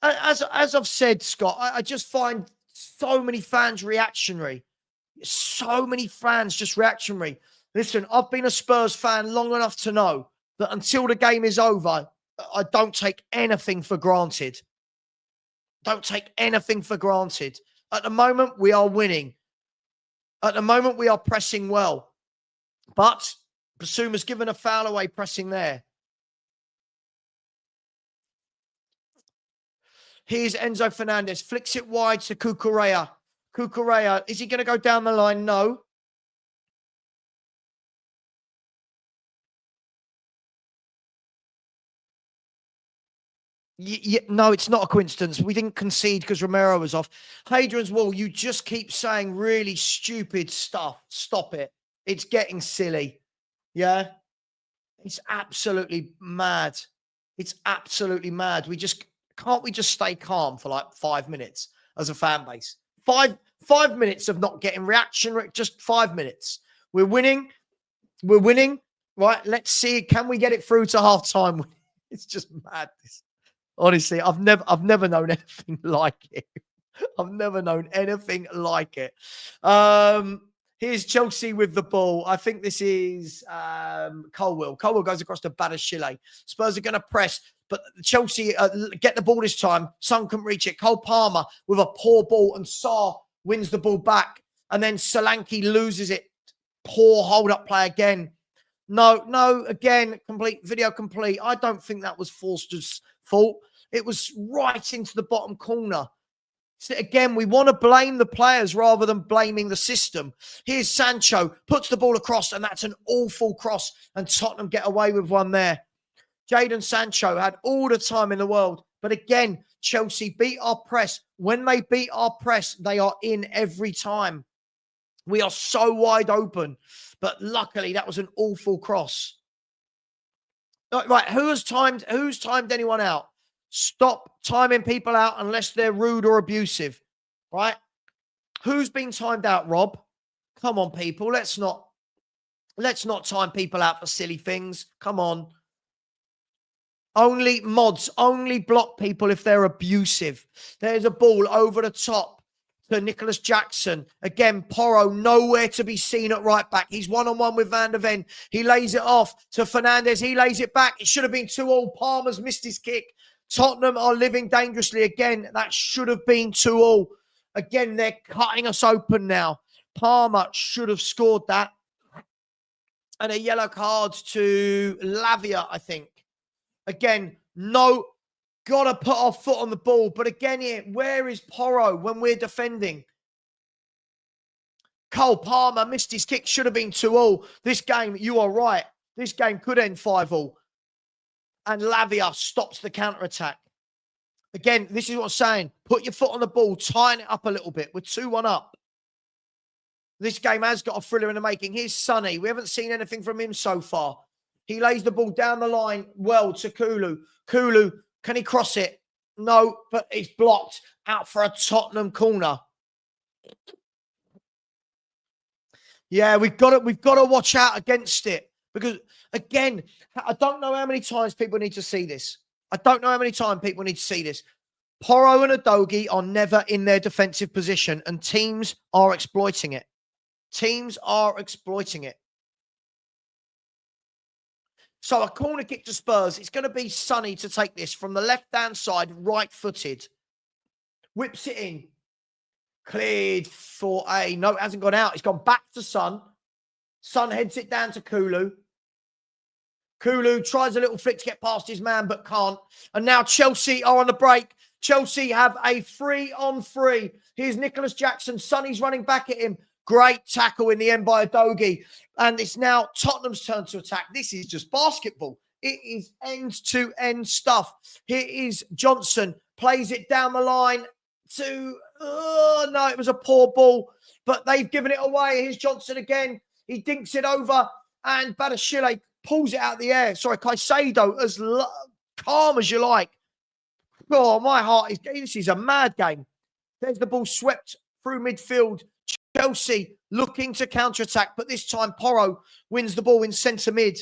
As I've said, Scott, I just find so many fans reactionary. So many fans just reactionary. Listen, I've been a Spurs fan long enough to know that until the game is over, I don't take anything for granted. Don't take anything for granted. At the moment, we are winning. At the moment, we are pressing well. But Basuma's given a foul away pressing there. Here's Enzo Fernandez. Flicks it wide to Cucurella. Cucurella, is he going to go down the line? No. No, it's not a coincidence. We didn't concede because Romero was off. Hadrian's Wall, you just keep saying really stupid stuff. Stop it. It's getting silly. Yeah? It's absolutely mad. It's absolutely mad. Can't we just stay calm for like 5 minutes as a fan base? Five minutes of not getting reaction, just 5 minutes. We're winning. We're winning. Right, let's see. Can we get it through to half time? It's just madness. Honestly, I've never known anything like it. I've never known anything like it. Here's Chelsea with the ball. I think this is Colwill. Colwill goes across to Badashile. Spurs are going to press, but Chelsea get the ball this time. Son can reach it. Cole Palmer with a poor ball, and Sarr wins the ball back. And then Solanke loses it. Poor hold-up play again. No, again, video complete. I don't think that was Forster's fault. It was right into the bottom corner. So again, we want to blame the players rather than blaming the system. Here's Sancho, puts the ball across, and that's an awful cross, and Tottenham get away with one there. Jadon Sancho had all the time in the world, but again, Chelsea beat our press. When they beat our press, they are in every time. We are so wide open, but luckily that was an awful cross. Right, who's timed anyone out? Stop timing people out unless they're rude or abusive, right? Who's been timed out, Rob? Come on, people. Let's not time people out for silly things. Come on. Only block people if they're abusive. There's a ball over the top to Nicholas Jackson. Again, Porro nowhere to be seen at right back. He's one-on-one with Van der Ven. He lays it off to Fernandez. He lays it back. It should have been 2-2. Palmer's missed his kick. Tottenham are living dangerously again. That should have been 2-2. Again, they're cutting us open now. Palmer should have scored that. And a yellow card to Lavia, I think. Again, no got to put our foot on the ball. But again here, where is Porro when we're defending? Cole Palmer missed his kick, should have been 2-2. This game, you are right. This game could end 5-5. And Lavia stops the counter-attack. Again, this is what I'm saying. Put your foot on the ball, tighten it up a little bit. We're 2-1 up. This game has got a thriller in the making. Here's Sonny. We haven't seen anything from him so far. He lays the ball down the line well to Kulu. Kulu, can he cross it? No, but it's blocked out for a Tottenham corner. Yeah, we've got to watch out against it. Because, again, I don't know how many times people need to see this. I don't know how many times people need to see this. Porro and Udogie are never in their defensive position, and teams are exploiting it. Teams are exploiting it. So a corner kick to Spurs. It's going to be Sonny to take this from the left-hand side, right-footed. Whips it in. Cleared for a... No, it hasn't gone out. It's gone back to Son. Son heads it down to Kulu. Kulu tries a little flick to get past his man, but can't. And now Chelsea are on the break. Chelsea have a 3-on-3. Here's Nicholas Jackson. Sonny's running back at him. Great tackle in the end by Udogie. And it's now Tottenham's turn to attack. This is just basketball. It is end-to-end stuff. Here is Johnson. Plays it down the line to... Oh, no, it was a poor ball. But they've given it away. Here's Johnson again. He dinks it over. And Badashile pulls it out of the air. Sorry, Caicedo, as calm as you like. Oh, my heart is... This is a mad game. There's the ball swept through midfield. Chelsea looking to counter-attack, but this time Porro wins the ball in centre mid.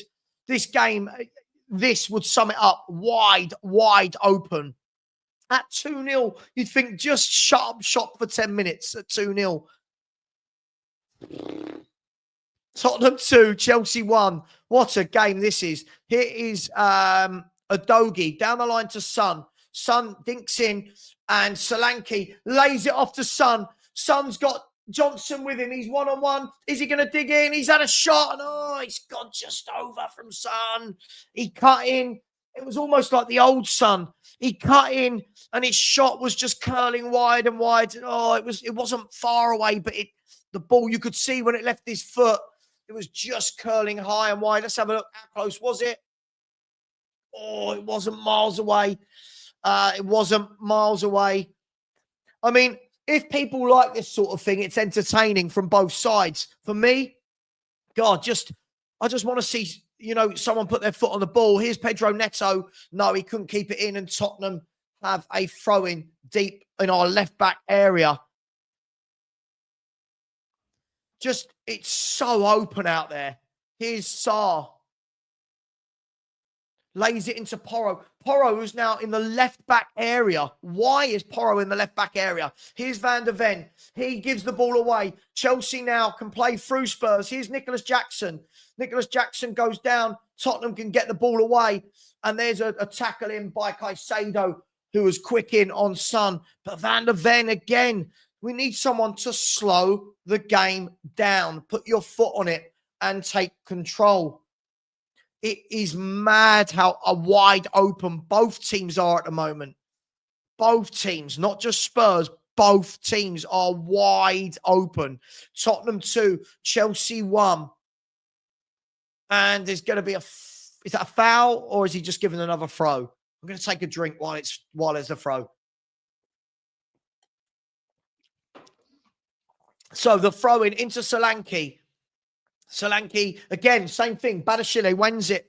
This game, this would sum it up wide open. At 2-0, you'd think just shut up shop for 10 minutes at 2-0. Tottenham 2, Chelsea 1. What a game this is. Here is Udogie down the line to Son. Son dinks in, and Solanke lays it off to Son. Son's got Johnson with him. He's one-on-one. Is he going to dig in? He's had a shot, and oh, it's gone just over from Son. He cut in. It was almost like the old Son. He cut in, and his shot was just curling wide and wide. Oh, it wasn't far away, but the ball, you could see when it left his foot, it was just curling high and wide. Let's have a look. How close was it? Oh, it wasn't miles away. It wasn't miles away. I mean, if people like this sort of thing, it's entertaining from both sides. For me, God, I just want to see, someone put their foot on the ball. Here's Pedro Neto. No, he couldn't keep it in, and Tottenham have a throw-in deep in our left-back area. It's so open out there. Here's Sarr. Lays it into Porro. Porro is now in the left-back area. Why is Porro in the left-back area? Here's Van der Ven. He gives the ball away. Chelsea now can play through Spurs. Here's Nicholas Jackson. Nicholas Jackson goes down. Tottenham can get the ball away. And there's a tackle in by Caicedo, who was quick in on Son. But Van der Ven again. We need someone to slow the game down. Put your foot on it and take control. It is mad how wide open both teams are at the moment. Both teams, not just Spurs, both teams are wide open. Tottenham 2, Chelsea 1. And there's going to be is that a foul, or is he just giving another throw? I'm going to take a drink while there's a throw. So the throw into Solanke. Solanke, again, same thing. Badashile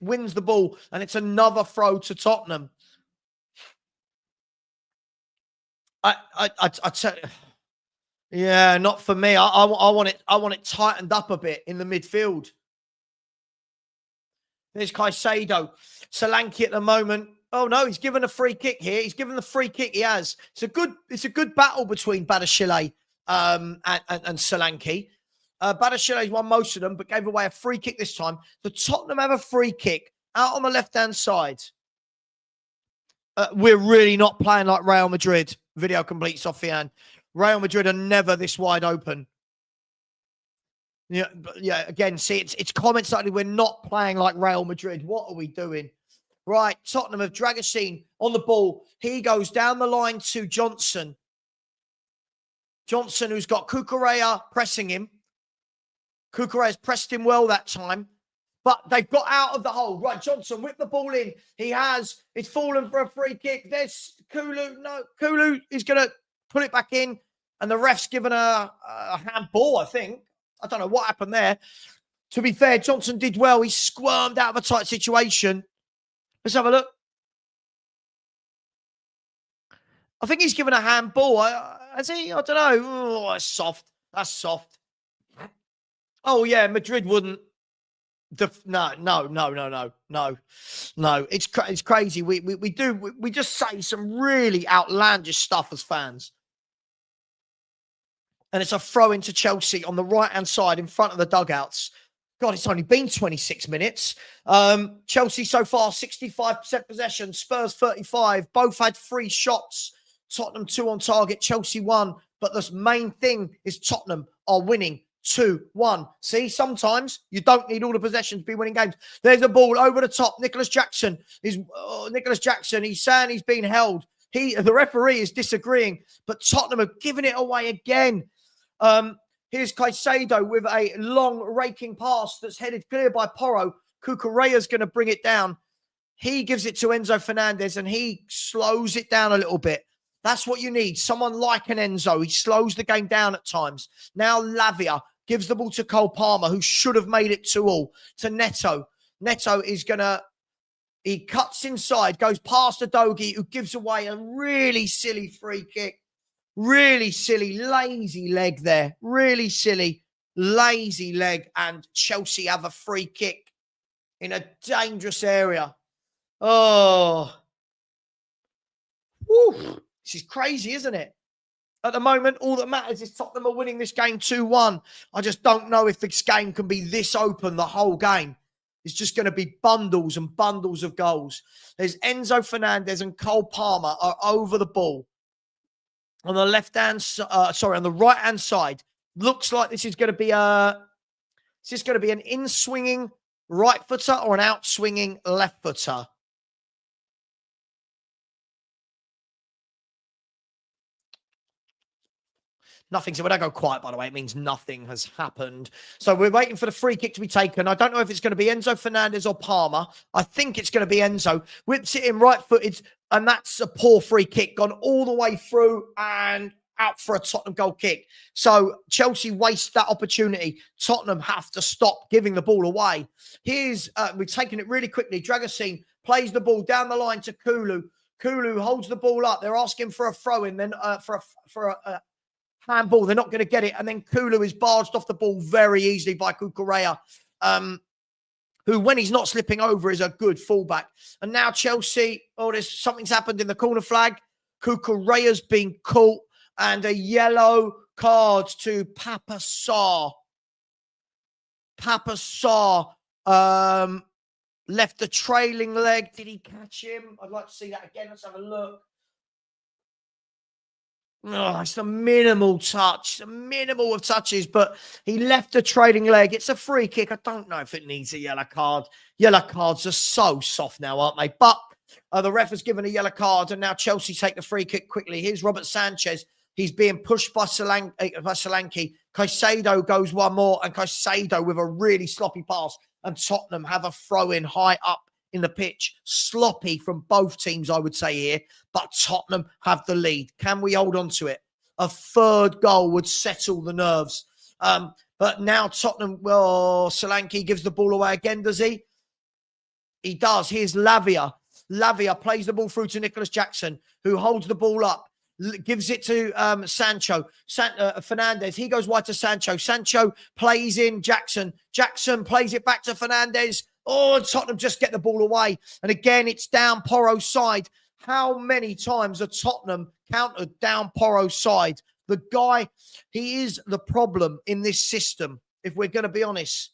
wins the ball, and it's another throw to Tottenham. Yeah, not for me. I want it tightened up a bit in the midfield. There's Caicedo. Solanke at the moment. Oh no, he's given a free kick here. He's given the free kick he has. It's a good battle between Badashile and Solanke. Badashile's won most of them, but gave away a free kick this time. The Tottenham have a free kick out on the left-hand side. We're really not playing like Real Madrid. Video complete, Sofian. Real Madrid are never this wide open. Yeah, again, see, it's comments like we're not playing like Real Madrid. What are we doing? Right, Tottenham have Dragosine on the ball. He goes down the line to Johnson. Johnson, who's got Cucurella pressing him. Cucurella's pressed him well that time. But they've got out of the hole. Right, Johnson whipped the ball in. It's fallen for a free kick. There's Kulu. No, Kulu is going to put it back in. And the ref's given a handball, I think. I don't know what happened there. To be fair, Johnson did well. He squirmed out of a tight situation. Let's have a look. I think he's given a handball. Has he? I don't know. Oh, that's soft. That's soft. Oh, yeah, Madrid wouldn't. No. It's crazy. We just say some really outlandish stuff as fans. And it's a throw into Chelsea on the right-hand side in front of the dugouts. God, it's only been 26 minutes. Chelsea so far, 65% possession. Spurs 35. Both had 3 shots. Tottenham 2 on target. Chelsea 1. But the main thing is Tottenham are winning 2-1. See, sometimes you don't need all the possession to be winning games. There's a ball over the top. Nicholas Jackson. He's saying he's been held. The referee is disagreeing, but Tottenham have given it away again. Here's Caicedo with a long raking pass that's headed clear by Porro. Cucurella's going to bring it down. He gives it to Enzo Fernandez and he slows it down a little bit. That's what you need. Someone like an Enzo. He slows the game down at times. Now Lavia gives the ball to Cole Palmer, who should have made it 2-2, to Neto. Neto is going to... He cuts inside, goes past Adogi, who gives away a really silly free kick. Really silly, lazy leg there. Really silly, lazy leg. And Chelsea have a free kick in a dangerous area. Oh. Woo. This is crazy, isn't it? At the moment, all that matters is Tottenham are winning this game 2-1. I just don't know if this game can be this open the whole game. It's just going to be bundles and bundles of goals. There's Enzo Fernandez and Cole Palmer are over the ball. On the on the right-hand side. Looks like this is going to be an in-swinging right footer or an out-swinging left footer. Nothing. So when I go quiet, by the way, it means nothing has happened. So we're waiting for the free kick to be taken. I don't know if it's going to be Enzo Fernandez or Palmer. I think it's going to be Enzo. Whips it in right-footed, and that's a poor free kick. Gone all the way through and out for a Tottenham goal kick. So Chelsea waste that opportunity. Tottenham have to stop giving the ball away. We've taken it really quickly. Dragosine plays the ball down the line to Kulu. Kulu holds the ball up. They're asking for a throw-in, then for a handball. They're not going to get it. And then Kulu is barged off the ball very easily by Cucurella, who, when he's not slipping over, is a good fullback. And now Chelsea, something's happened in the corner flag. Cucurella's been caught and a yellow card to Papa Sarr. Papa Sarr left the trailing leg. Did he catch him? I'd like to see that again. Let's have a look. Oh, it's a minimal touch, a minimal of touches, but he left a trailing leg. It's a free kick. I don't know if it needs a yellow card. Yellow cards are so soft now, aren't they? But the ref has given a yellow card, and now Chelsea take the free kick quickly. Here's Robert Sanchez. He's being pushed by Solanke. Caicedo goes one more, and Caicedo with a really sloppy pass, and Tottenham have a throw-in high up in the pitch. Sloppy from both teams, I would say here, but Tottenham have the lead. Can we hold on to it? A third goal would settle the nerves. But now Tottenham, Solanke gives the ball away again, does he? He does. Here's Lavia. Lavia plays the ball through to Nicholas Jackson, who holds the ball up, gives it to Sancho. Fernandez, he goes wide to Sancho. Sancho plays in Jackson. Jackson plays it back to Fernandez. Oh, Tottenham just get the ball away. And again, it's down Porro's side. How many times have Tottenham countered down Porro's side? The guy, he is the problem in this system, if we're going to be honest.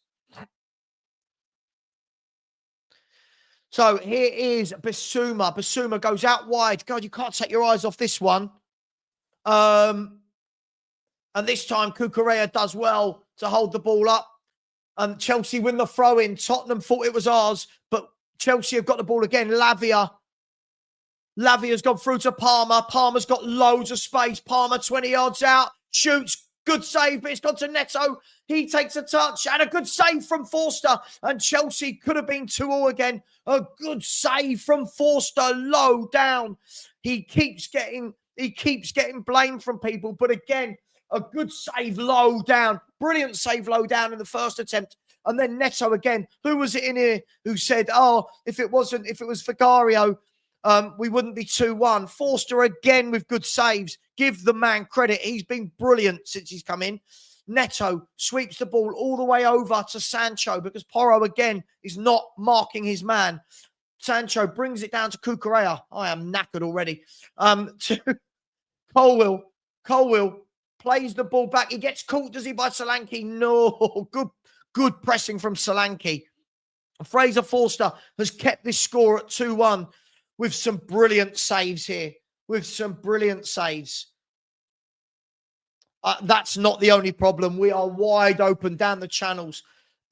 So here is Bissouma. Bissouma goes out wide. God, you can't take your eyes off this one. And this time, Cucurella does well to hold the ball up. And Chelsea win the throw-in. Tottenham thought it was ours, but Chelsea have got the ball again. Lavia's gone through to Palmer. Palmer's got loads of space. Palmer 20 yards out. Shoots. Good save, but it's gone to Neto. He takes a touch and a good save from Forster. And Chelsea could have been 2-2 again. A good save from Forster, low down. He keeps getting blamed from people, but again, a good save low down. Brilliant save low down in the first attempt. And then Neto again. Who was it in here who said, oh, if it was Vicario, we wouldn't be 2-1. Forster again with good saves. Give the man credit. He's been brilliant since he's come in. Neto sweeps the ball all the way over to Sancho because Porro again is not marking his man. Sancho brings it down to Cucurella. I am knackered already. To Colwill. Colwill plays the ball back. He gets caught, does he, by Solanke? No. Good pressing from Solanke. Fraser Forster has kept this score at 2-1 with some brilliant saves here. With some brilliant saves. That's not the only problem. We are wide open down the channels.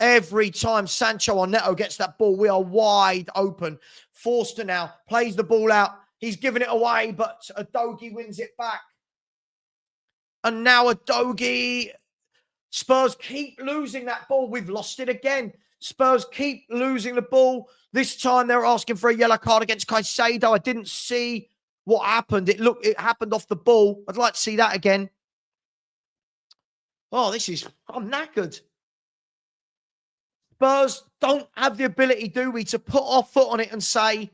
Every time Sancho or Neto gets that ball, we are wide open. Forster now plays the ball out. He's given it away, but Udogie wins it back. And now Udogie. Spurs keep losing that ball. We've lost it again. Spurs keep losing the ball. This time they're asking for a yellow card against Caicedo. I didn't see what happened. It happened off the ball. I'd like to see that again. Oh, I'm knackered. Spurs don't have the ability, do we, to put our foot on it and say,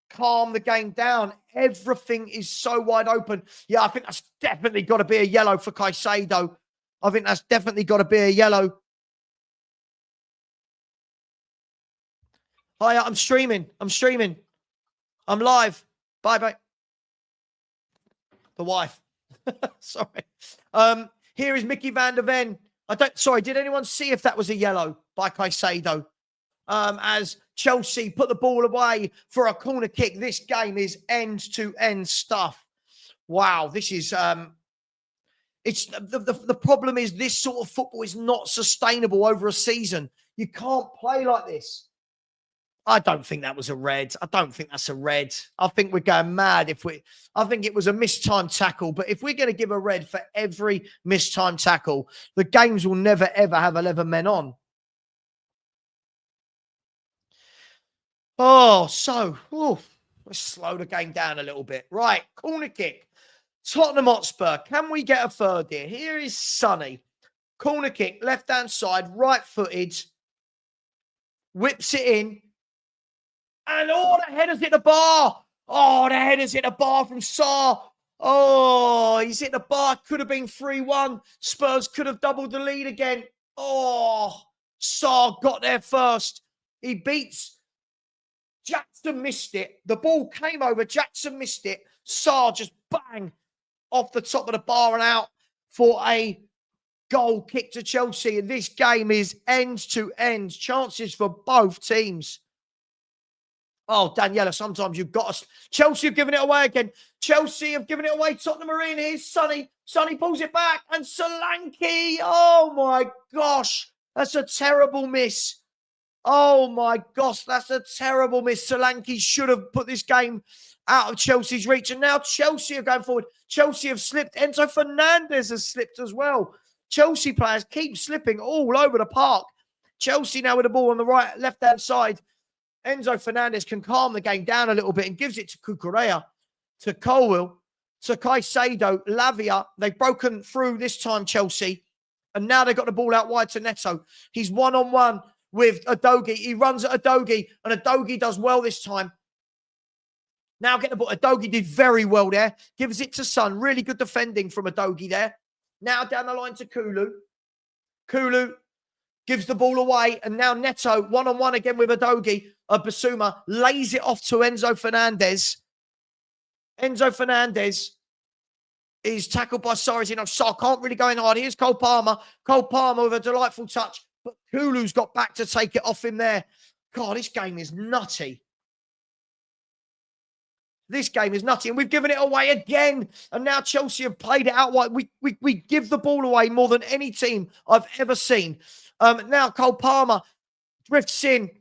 calm the game down. Everything is so wide open. Yeah, I think that's definitely got to be a yellow for Caicedo. I think that's definitely got to be a yellow. Hi, I'm streaming. I'm live. Bye. The wife. Sorry. Here is Mickey van der Ven. Did anyone see if that was a yellow by Caicedo? As Chelsea put the ball away for a corner kick. This game is end-to-end stuff. Wow, this is... It's the problem is this sort of football is not sustainable over a season. You can't play like this. I don't think that was a red. I don't think that's a red. I think we're going mad I think it was a mistimed tackle. But if we're going to give a red for every mistimed tackle, the games will never, ever have 11 men on. Let's slow the game down a little bit. Right, corner kick. Tottenham Hotspur. Can we get a third here? Here is Sonny. Corner kick, left-hand side, right-footed. Whips it in. And the header's hit the bar. The header's hit the bar from Sarr. He's hit the bar. Could have been 3-1. Spurs could have doubled the lead again. Sarr got there first. He beats. Jackson missed it. The ball came over. Jackson missed it. Sarr just bang off the top of the bar and out for a goal kick to Chelsea. And this game is end-to-end. Chances for both teams. Daniela, sometimes you've got to... Chelsea have given it away again. Chelsea have given it away. Tottenham are in. Here's Sonny. Sonny pulls it back. And Solanke. Oh, my gosh. That's a terrible miss. Oh, my gosh. That's a terrible miss. Solanke should have put this game out of Chelsea's reach. And now Chelsea are going forward. Chelsea have slipped. Enzo Fernandez has slipped as well. Chelsea players keep slipping all over the park. Chelsea now with the ball on the right, left-hand side. Enzo Fernandez can calm the game down a little bit and gives it to Cucurella, to Colwill, to Caicedo, Lavia. They've broken through this time, Chelsea. And now they've got the ball out wide to Neto. He's one-on-one with Udogie. He runs at Udogie, and Udogie does well this time. Now get the ball. Udogie did very well there. Gives it to Son. Really good defending from Udogie there. Now down the line to Kulu. Kulu gives the ball away, and now Neto, one-on-one again with Udogie. Basuma lays it off to Enzo Fernandez. Enzo Fernandez is tackled by Sarr. Sarr can't really go in hard. Here's Cole Palmer. Cole Palmer with a delightful touch, but Kulu's got back to take it off him there. God, this game is nutty. This game is nutty, and we've given it away again. And now Chelsea have played it out wide. We give the ball away more than any team I've ever seen. Now Cole Palmer drifts in.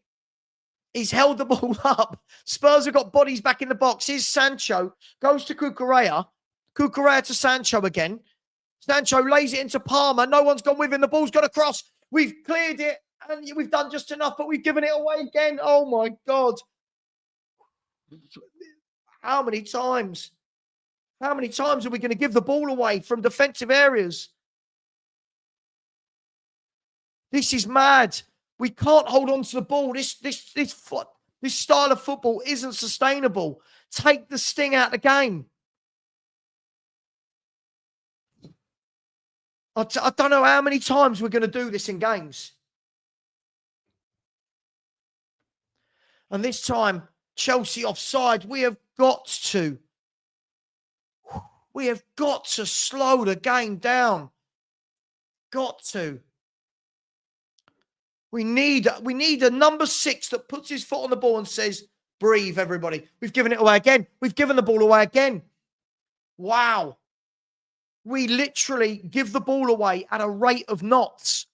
He's held the ball up. Spurs have got bodies back in the box. Here's Sancho. Goes to Cucurella. Cucurella to Sancho again. Sancho lays it into Palmer. No one's gone with him. The ball's got across. We've cleared it. And we've done just enough, but we've given it away again. Oh, my God. How many times? How many times are we going to give the ball away from defensive areas? This is mad. We can't hold on to the ball. This style of football isn't sustainable. Take the sting out of the game. I don't know how many times we're going to do this in games. And this time, Chelsea offside. We have got to slow the game down. Got to. We need a number 6 that puts his foot on the ball and says, breathe, everybody. We've given it away again. We've given the ball away again. Wow. We literally give the ball away at a rate of knots.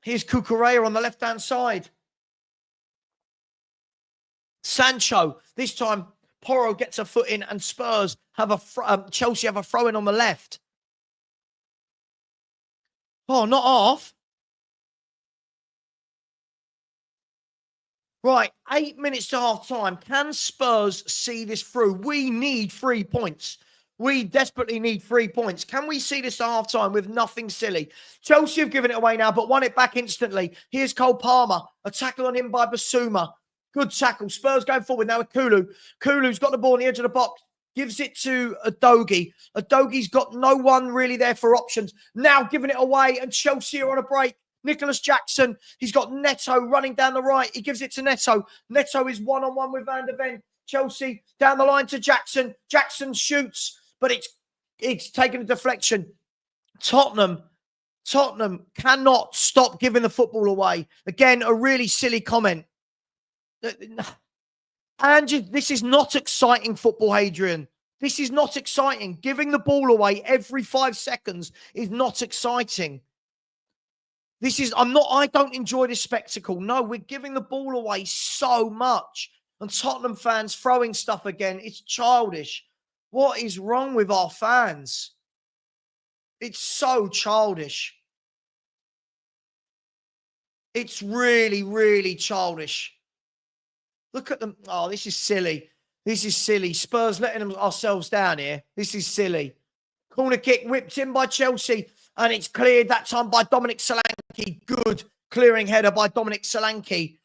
Here's Cucurella on the left-hand side. Sancho. This time, Porro gets a foot in and Spurs have Chelsea have a throw-in on the left. Oh, not half. Right, 8 minutes to half-time. Can Spurs see this through? We need 3 points. We desperately need 3 points. Can we see this to half-time with nothing silly? Chelsea have given it away now, but won it back instantly. Here's Cole Palmer. A tackle on him by Basuma. Good tackle. Spurs going forward now with Kulu. Kulu's got the ball on the edge of the box. Gives it to Udogie. Udogie's got no one really there for options. Now giving it away, and Chelsea are on a break. Nicholas Jackson. He's got Neto running down the right. He gives it to Neto. Neto is one-on-one with Van der Ven. Chelsea down the line to Jackson. Jackson shoots, but it's taken a deflection. Tottenham cannot stop giving the football away. Again, a really silly comment. And this is not exciting football, Adrian. This is not exciting. Giving the ball away every 5 seconds is not exciting. I don't enjoy this spectacle. No, we're giving the ball away so much. And Tottenham fans throwing stuff again. It's childish. What is wrong with our fans? It's so childish. It's really, really childish. Look at them. Oh, this is silly. This is silly. Spurs letting ourselves down here. This is silly. Corner kick whipped in by Chelsea. And it's cleared that time by Dominic Solanke. Good clearing header by Dominic Solanke.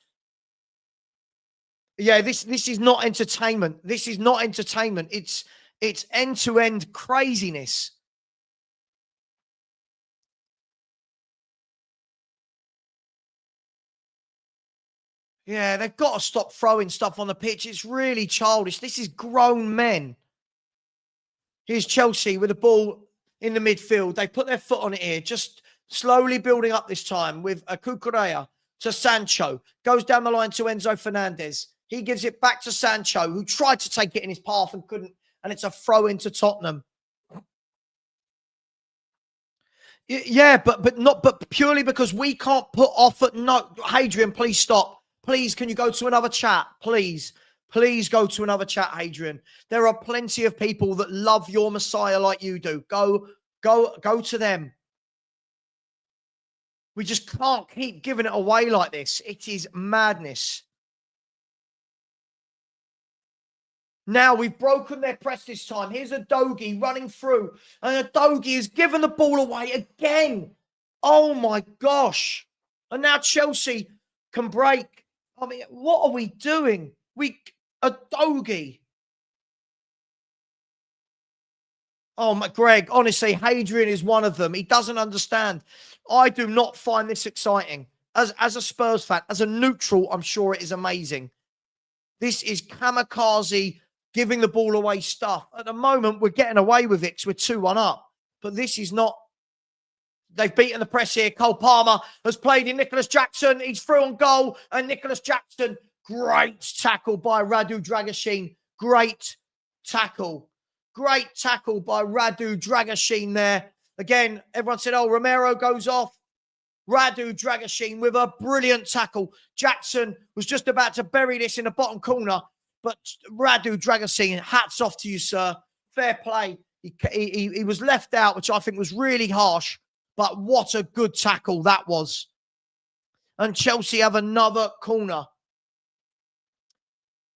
Yeah, this is not entertainment. This is not entertainment. It's end-to-end craziness. Yeah, they've got to stop throwing stuff on the pitch. It's really childish. This is grown men. Here's Chelsea with the ball in the midfield. They put their foot on it here, just slowly building up this time with a Cucurella to Sancho. Goes down the line to Enzo Fernandez. He gives it back to Sancho, who tried to take it in his path and couldn't. And it's a throw into Tottenham. Yeah, but purely because we can't put off at no. Hadrian, please stop. Please, can you go to another chat? Please go to another chat, Hadrian. There are plenty of people that love your Messiah like you do. Go to them. We just can't keep giving it away like this. It is madness. Now we've broken their press this time. Here's Udogie running through. And Udogie has given the ball away again. Oh, my gosh. And now Chelsea can break. I mean, what are we doing? Udogie. Oh, my, Greg, honestly, Hadrian is one of them. He doesn't understand. I do not find this exciting. As a Spurs fan, as a neutral, I'm sure it is amazing. This is kamikaze, giving the ball away stuff. At the moment, we're getting away with it because we're 2-1 up. But this is not. They've beaten the press here. Cole Palmer has played in Nicholas Jackson. He's through on goal. And Nicholas Jackson, great tackle by Radu Dragashin. Great tackle. Great tackle by Radu Dragashin there. Again, everyone said, oh, Romero goes off. Radu Dragashin with a brilliant tackle. Jackson was just about to bury this in the bottom corner, but Radu Dragashin, hats off to you, sir. Fair play. He was left out, which I think was really harsh, but what a good tackle that was. And Chelsea have another corner.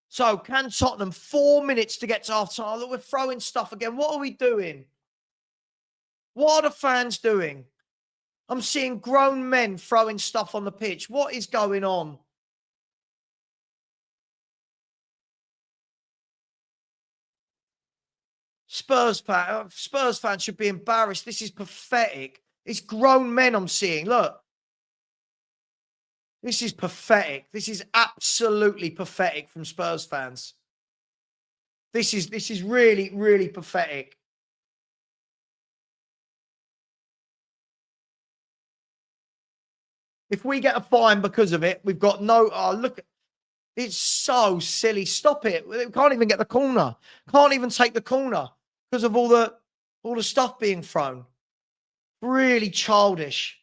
So can Tottenham, 4 minutes to get to half time? Look, we're throwing stuff again. What are we doing? What are the fans doing? I'm seeing grown men throwing stuff on the pitch. What is going on? Spurs fans should be embarrassed. This is pathetic. It's grown men I'm seeing. Look. This is pathetic. This is absolutely pathetic from Spurs fans. This is really, really pathetic. If we get a fine because of it, we've got no... Oh, look. It's so silly. Stop it. We can't even get the corner. Can't even take the corner because of all the stuff being thrown. Really childish.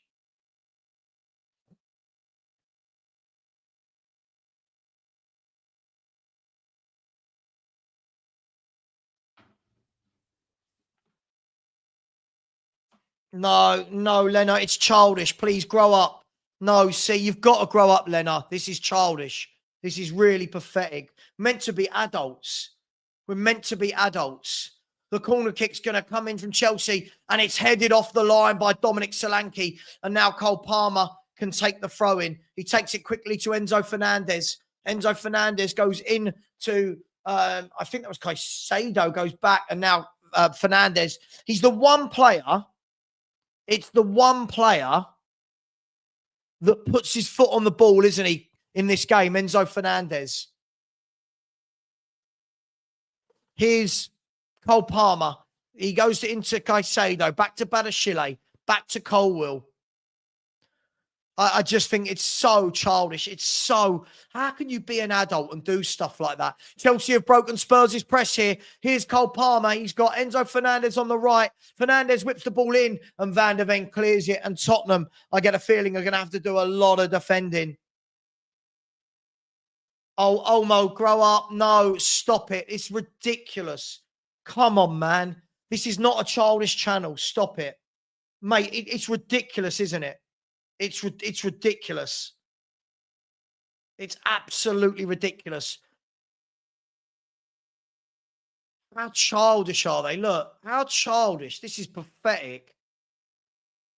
No, Leno, it's childish. Please grow up. No, see, you've got to grow up, Leno. This is childish. This is really pathetic. Meant to be adults. We're meant to be adults. The corner kick's going to come in from Chelsea, and it's headed off the line by Dominic Solanke. And now Cole Palmer can take the throw in. He takes it quickly to Enzo Fernandez. Enzo Fernandez goes in to, I think that was Caicedo, goes back, and now Fernandez. He's the one player... It's the one player that puts his foot on the ball, isn't he, in this game, Enzo Fernandez. Here's Cole Palmer. He goes into Caicedo, back to Badashile, back to Colwill. I just think it's so childish. It's so... How can you be an adult and do stuff like that? Chelsea have broken Spurs' press here. Here's Cole Palmer. He's got Enzo Fernandez on the right. Fernandez whips the ball in and Van der Ven clears it. And Tottenham, I get a feeling, are going to have to do a lot of defending. Oh, Olmo, grow up. No, stop it. It's ridiculous. Come on, man. This is not a childish channel. Stop it. Mate, it's ridiculous, isn't it? It's ridiculous. It's absolutely ridiculous. How childish are they? Look, how childish. This is pathetic.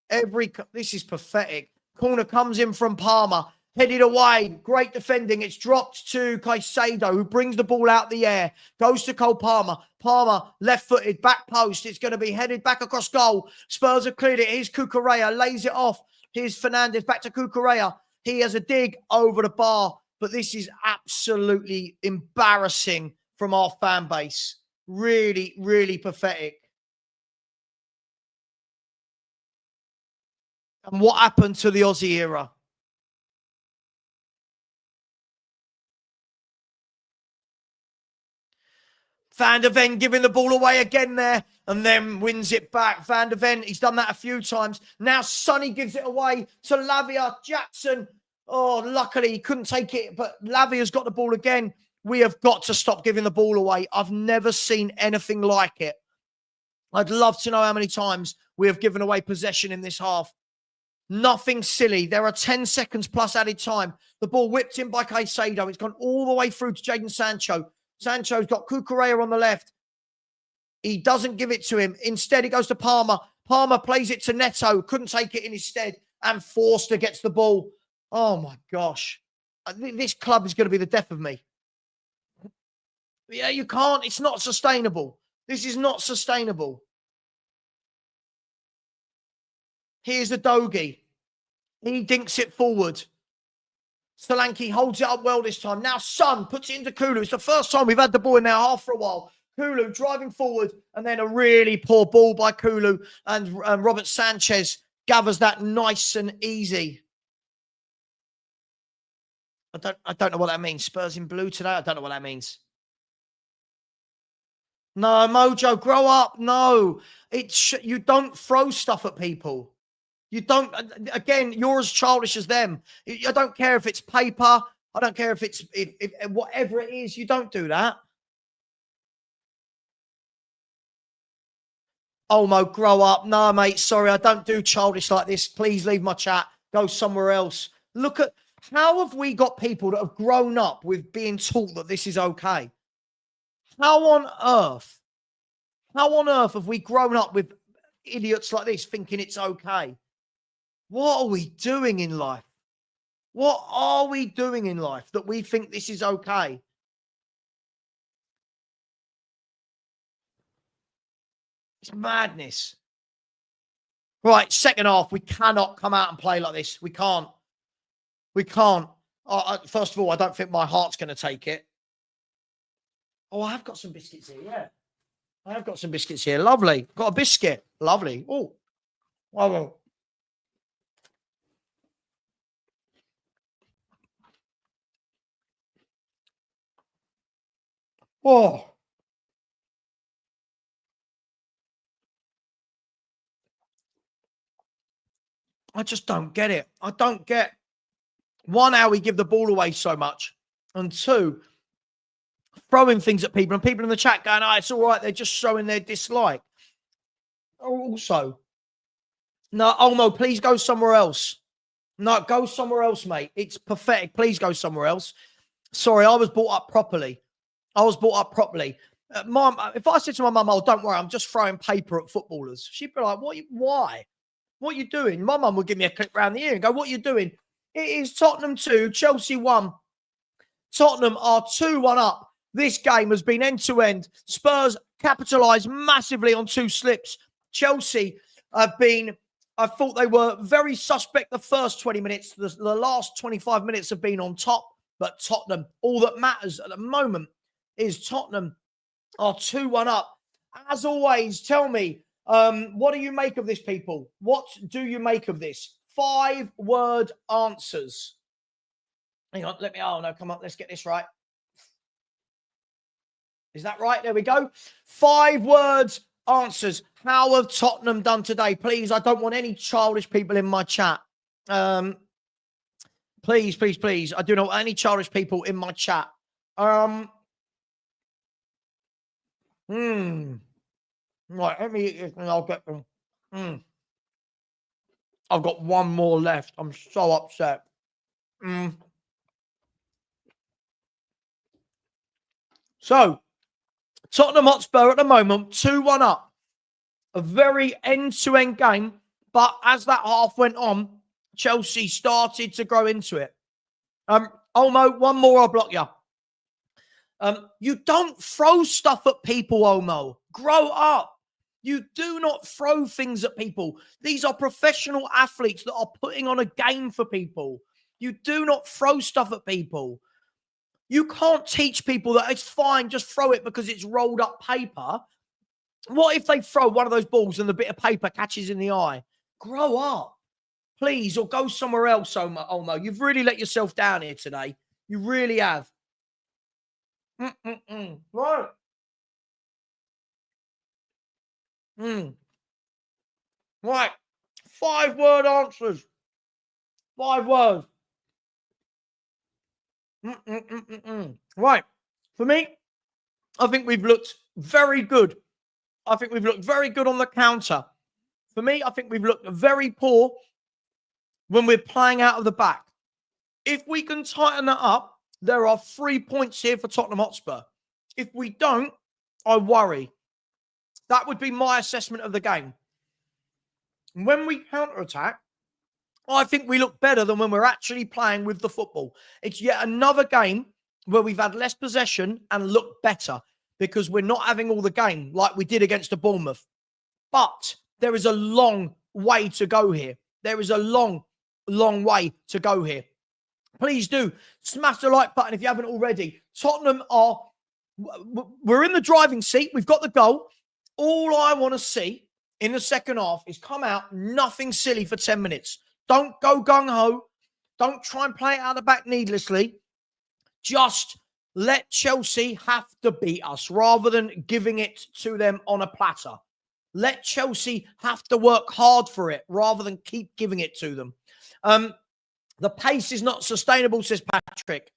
This is pathetic. Corner comes in from Palmer. Headed away. Great defending. It's dropped to Caicedo, who brings the ball out the air. Goes to Cole Palmer. Palmer, left-footed, back post. It's going to be headed back across goal. Spurs have cleared it. Here's Cucurella. Lays it off. Here's Fernandez back to Cucurella. He has a dig over the bar. But this is absolutely embarrassing from our fan base. Really, really pathetic. And what happened to the Aussie era? Van der Ven giving the ball away again there and then wins it back. Van der Ven, he's done that a few times. Now Sonny gives it away to Lavia. Jackson, oh, luckily he couldn't take it, but Lavia's got the ball again. We have got to stop giving the ball away. I've never seen anything like it. I'd love to know how many times we have given away possession in this half. Nothing silly. There are 10 seconds plus added time. The ball whipped in by Caicedo. It's gone all the way through to Jadon Sancho. Sancho's got Cucurella on the left. He doesn't give it to him. Instead, he goes to Palmer. Palmer plays it to Neto. Couldn't take it in his stead. And Forster gets the ball. Oh, my gosh. This club is going to be the death of me. Yeah, you can't. It's not sustainable. This is not sustainable. Here's the Dogie. He dinks it forward. Solanke holds it up well this time. Now Son puts it into Kulu. It's the first time we've had the ball in our half for a while. Kulu driving forward and then a really poor ball by Kulu. And Robert Sanchez gathers that nice and easy. I don't know what that means. Spurs in blue today. I don't know what that means. No, Mojo, grow up. No, you don't throw stuff at people. You don't, again, you're as childish as them. I don't care if it's paper. I don't care if it's if whatever it is. You don't do that. Oh, Mo, grow up. No, mate, sorry, I don't do childish like this. Please leave my chat. Go somewhere else. Look at how have we got people that have grown up with being taught that this is okay? How on earth? How on earth have we grown up with idiots like this thinking it's okay? What are we doing in life? What are we doing in life that we think this is okay? It's madness. Right, second half, we cannot come out and play like this. We can't. We can't. First of all, I don't think my heart's going to take it. Oh, I have got some biscuits here, yeah. I have got some biscuits here. Lovely. Got a biscuit. Lovely. Oh, oh. Oh. I just don't get it. I don't get, one, how we give the ball away so much, and two, throwing things at people and people in the chat going, oh, it's all right. They're just showing their dislike. Also, no, oh no, please go somewhere else. No, go somewhere else, mate. It's pathetic. Please go somewhere else. Sorry, I was brought up properly. Mom, if I said to my mum, oh, don't worry, I'm just throwing paper at footballers, she'd be like, why? What are you doing? My mum would give me a clip round the ear and go, what are you doing? It is Tottenham 2, Chelsea 1. Tottenham are 2-1 up. This game has been end-to-end. Spurs capitalised massively on 2 slips. Chelsea have been, I thought they were very suspect the first 20 minutes. The last 25 minutes have been on top. But Tottenham, all that matters at the moment is Tottenham are 2-1 up. As always, tell me, what do you make of this, people? What do you make of this? 5-word answers. Hang on, oh no, come on, let's get this right. Is that right? There we go. 5 words, answers. How have Tottenham done today? Please, I don't want any childish people in my chat. Please, please, please. I do not want any childish people in my chat. Right, let me eat this and I'll get them. I've got one more left. I'm so upset. So, Tottenham Hotspur at the moment, 2-1 up. A very end-to-end game. But as that half went on, Chelsea started to grow into it. Olmo, one more, I'll block you. You don't throw stuff at people, Olmo. Grow up. You do not throw things at people. These are professional athletes that are putting on a game for people. You do not throw stuff at people. You can't teach people that it's fine, just throw it because it's rolled up paper. What if they throw one of those balls and the bit of paper catches in the eye? Grow up, please, or go somewhere else, Olmo. You've really let yourself down here today. You really have. Right. Right. 5-word answers. 5 words. Right. For me, I think we've looked very good. I think we've looked very good on the counter. For me, I think we've looked very poor when we're playing out of the back. If we can tighten that up, there are 3 points here for Tottenham Hotspur. If we don't, I worry. That would be my assessment of the game. When we counter-attack, I think we look better than when we're actually playing with the football. It's yet another game where we've had less possession and look better because we're not having all the game like we did against the Bournemouth. But there is a long way to go here. There is a long, long way to go here. Please do smash the like button if you haven't already. Tottenham we're in the driving seat. We've got the goal. All I want to see in the second half is come out, nothing silly for 10 minutes. Don't go gung-ho. Don't try and play it out the back needlessly. Just let Chelsea have to beat us rather than giving it to them on a platter. Let Chelsea have to work hard for it rather than keep giving it to them. The pace is not sustainable, says Patrick.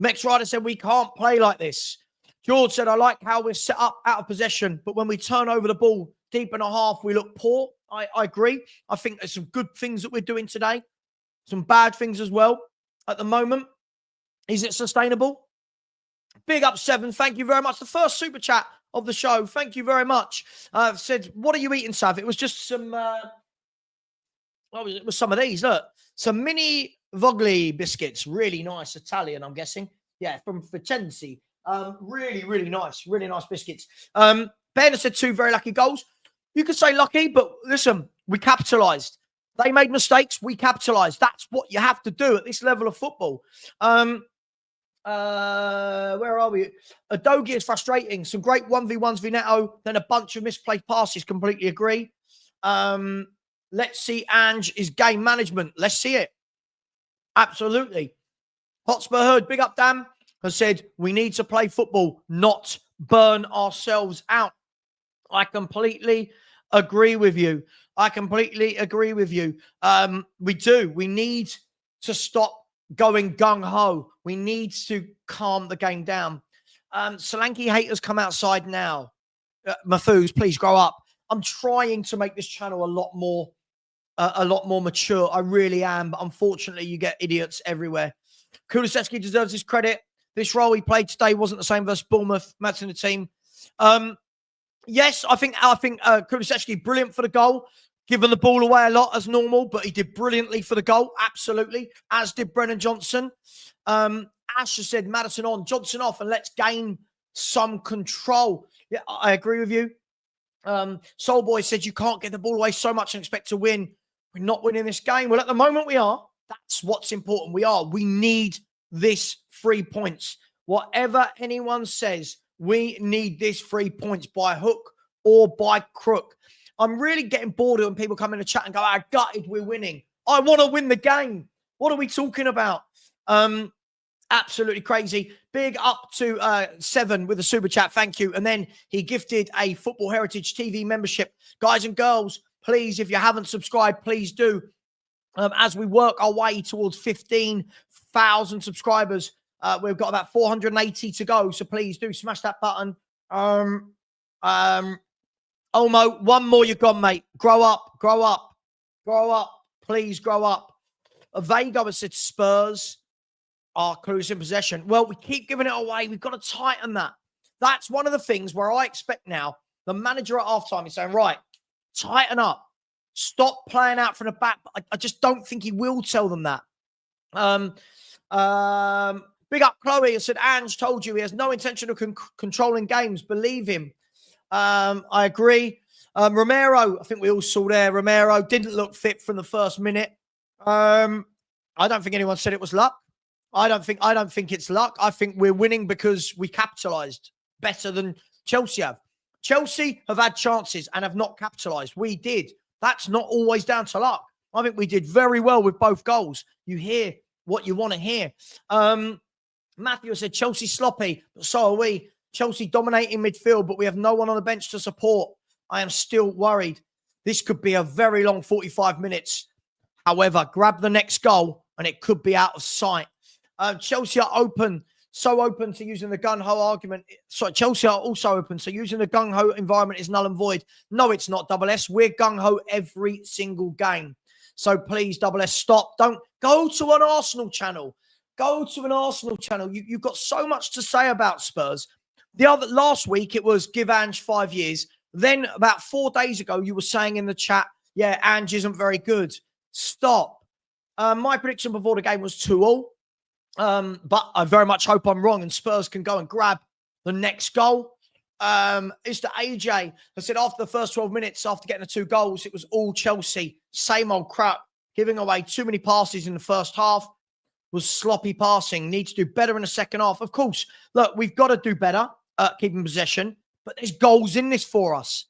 Mex Rider said, we can't play like this. George said, I like how we're set up out of possession, but when we turn over the ball deep in a half, we look poor. I agree. I think there's some good things that we're doing today, some bad things as well at the moment. Is it sustainable? Big up 7. Thank you very much. The first super chat of the show. Thank you very much. Said, what are you eating, Sav? It was just some, it was some of these. Look, some mini Vogli biscuits. Really nice Italian, I'm guessing. Yeah, from Chelsea. Really, really nice. Really nice biscuits. Ben said 2 very lucky goals. You could say lucky, but listen, we capitalised. They made mistakes. We capitalised. That's what you have to do at this level of football. Where are we? Adogi is frustrating. Some great 1v1s, Vineto, then a bunch of misplaced passes. Completely agree. Let's see, Ange is game management. Let's see it. Absolutely. Hotspur Hood, big up, Dan, has said, we need to play football, not burn ourselves out. I completely agree with you. I completely agree with you. We do. We need to stop going gung-ho. We need to calm the game down. Solanke haters come outside now. Mathus, please grow up. I'm trying to make this channel a lot more mature. I really am. But unfortunately, you get idiots everywhere. Kulisevsky deserves his credit. This role he played today wasn't the same versus Bournemouth. Matt's in the team. Yes, I think Kulisevsky, brilliant for the goal. Given the ball away a lot as normal, but he did brilliantly for the goal. Absolutely. As did Brennan Johnson. Ash has said, Maddison on, Johnson off, and let's gain some control. Yeah, I agree with you. Soulboy said, you can't get the ball away so much and expect to win. We're not winning this game. Well, at the moment we are. That's what's important. We are. We need this 3 points. Whatever anyone says, we need this 3 points by hook or by crook. I'm really getting bored when people come in the chat and go, I gutted, we're winning. I want to win the game. What are we talking about? Absolutely crazy. Big up to 7 with a super chat. Thank you. And then he gifted a Football Heritage TV membership. Guys and girls, please, if you haven't subscribed, please do. As we work our way towards 15,000 subscribers, we've got about 480 to go. So please do smash that button. Omo, one more, you're gone, mate. Grow up, grow up, grow up. Please grow up. Vega has said Spurs are cruising possession. Well, we keep giving it away. We've got to tighten that. That's one of the things where I expect now the manager at halftime is saying, right, tighten up. Stop playing out from the back. I just don't think he will tell them that. Big up Chloe has said, Ange told you he has no intention of controlling games. Believe him. I agree. Romero, I think we all saw there. Romero didn't look fit from the first minute. I don't think anyone said it was luck. I don't think it's luck. I think we're winning because we capitalised better than Chelsea have. Chelsea have had chances and have not capitalised. We did. That's not always down to luck. I think we did very well with both goals. You hear what you want to hear. Matthew said Chelsea sloppy, but so are we. Chelsea dominating midfield, but we have no one on the bench to support. I am still worried. This could be a very long 45 minutes. However, grab the next goal and it could be out of sight. Chelsea are open, so open to using the gung-ho argument. Sorry, Chelsea are also open, so using the gung-ho environment is null and void. No, it's not, Double S. We're gung-ho every single game. So please, Double S, stop. Don't go to an Arsenal channel. Go to an Arsenal channel. You've got so much to say about Spurs. Last week, it was give Ange 5 years. Then about 4 days ago, you were saying in the chat, yeah, Ange isn't very good. Stop. My prediction before the game was 2-2. But I very much hope I'm wrong and Spurs can go and grab the next goal. It's to AJ. I said after the first 12 minutes, after getting the 2 goals, it was all Chelsea. Same old crap. Giving away too many passes in the first half. Was sloppy passing. Need to do better in the second half. Of course, look, we've got to do better at keeping possession, but there's goals in this for us.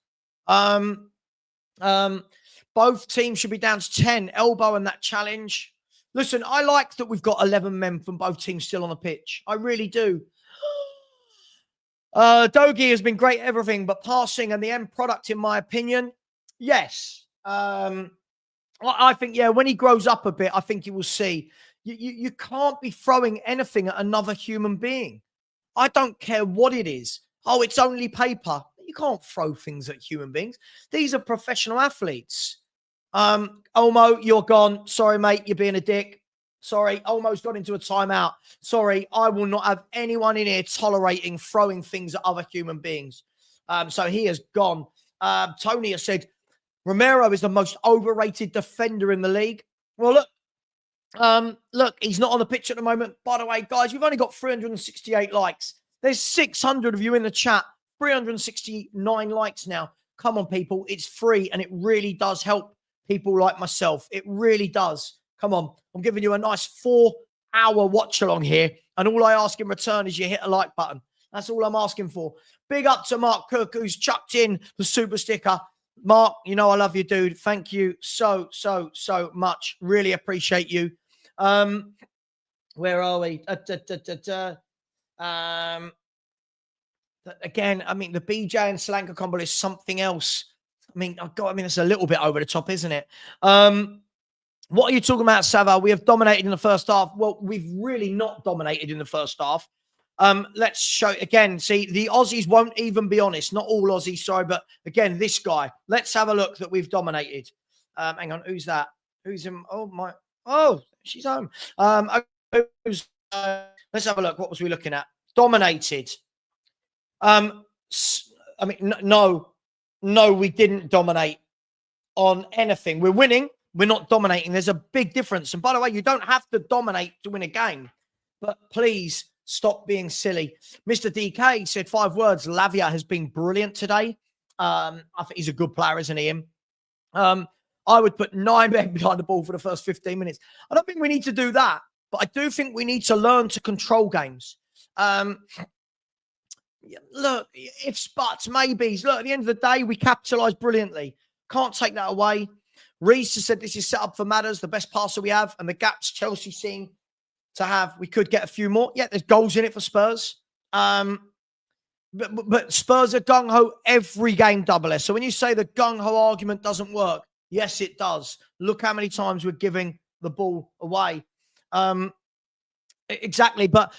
Both teams should be down to 10. Elbow in that challenge. Listen, I like that we've got 11 men from both teams still on the pitch. I really do. Dogie has been great at everything, but passing and the end product, in my opinion, yes. I think, yeah, when he grows up a bit, I think you will see you can't be throwing anything at another human being. I don't care what it is. Oh, it's only paper. You can't throw things at human beings. These are professional athletes. Olmo, you're gone. Sorry, mate, you're being a dick. Sorry, Olmo's got into a timeout. Sorry, I will not have anyone in here tolerating throwing things at other human beings. So he has gone. Tony has said, Romero is the most overrated defender in the league. Well, look, he's not on the pitch at the moment. By the way, guys, we've only got 368 likes. There's 600 of you in the chat. 369 likes now. Come on, people. It's free, and it really does help people like myself. It really does. Come on. I'm giving you a nice 4-hour watch along here, and all I ask in return is you hit a like button. That's all I'm asking for. Big up to Mark Cook, who's chucked in the super sticker. Mark, you know I love you, dude. Thank you so much. Really appreciate you. Where are we? Again, I mean, the BJ and Solanka combo is something else. I mean, it's a little bit over the top, isn't it? What are you talking about, Savva? We have dominated in the first half. Well, we've really not dominated in the first half. Let's show again. See, the Aussies won't even be honest. Not all Aussies, sorry, but again, this guy. Let's have a look that we've dominated. Hang on, who's that? Who's him? Oh my! Oh, she's home. Let's have a look. What was we looking at? Dominated. I mean, no, we didn't dominate on anything. We're winning. We're not dominating. There's a big difference. And by the way, you don't have to dominate to win a game. But please stop being silly. Mr. DK said 5 words. Lavia has been brilliant today. I think he's a good player, isn't he? I would put 9 men behind the ball for the first 15 minutes. I don't think we need to do that. But I do think we need to learn to control games. Look, ifs, buts, maybes. Look, at the end of the day, we capitalised brilliantly. Can't take that away. Reese has said this is set up for Matters, the best passer we have, and the gaps Chelsea seem to have. We could get a few more. Yeah, there's goals in it for Spurs. But Spurs are gung-ho every game, double S. So when you say the gung-ho argument doesn't work, yes, it does. Look how many times we're giving the ball away. Exactly. But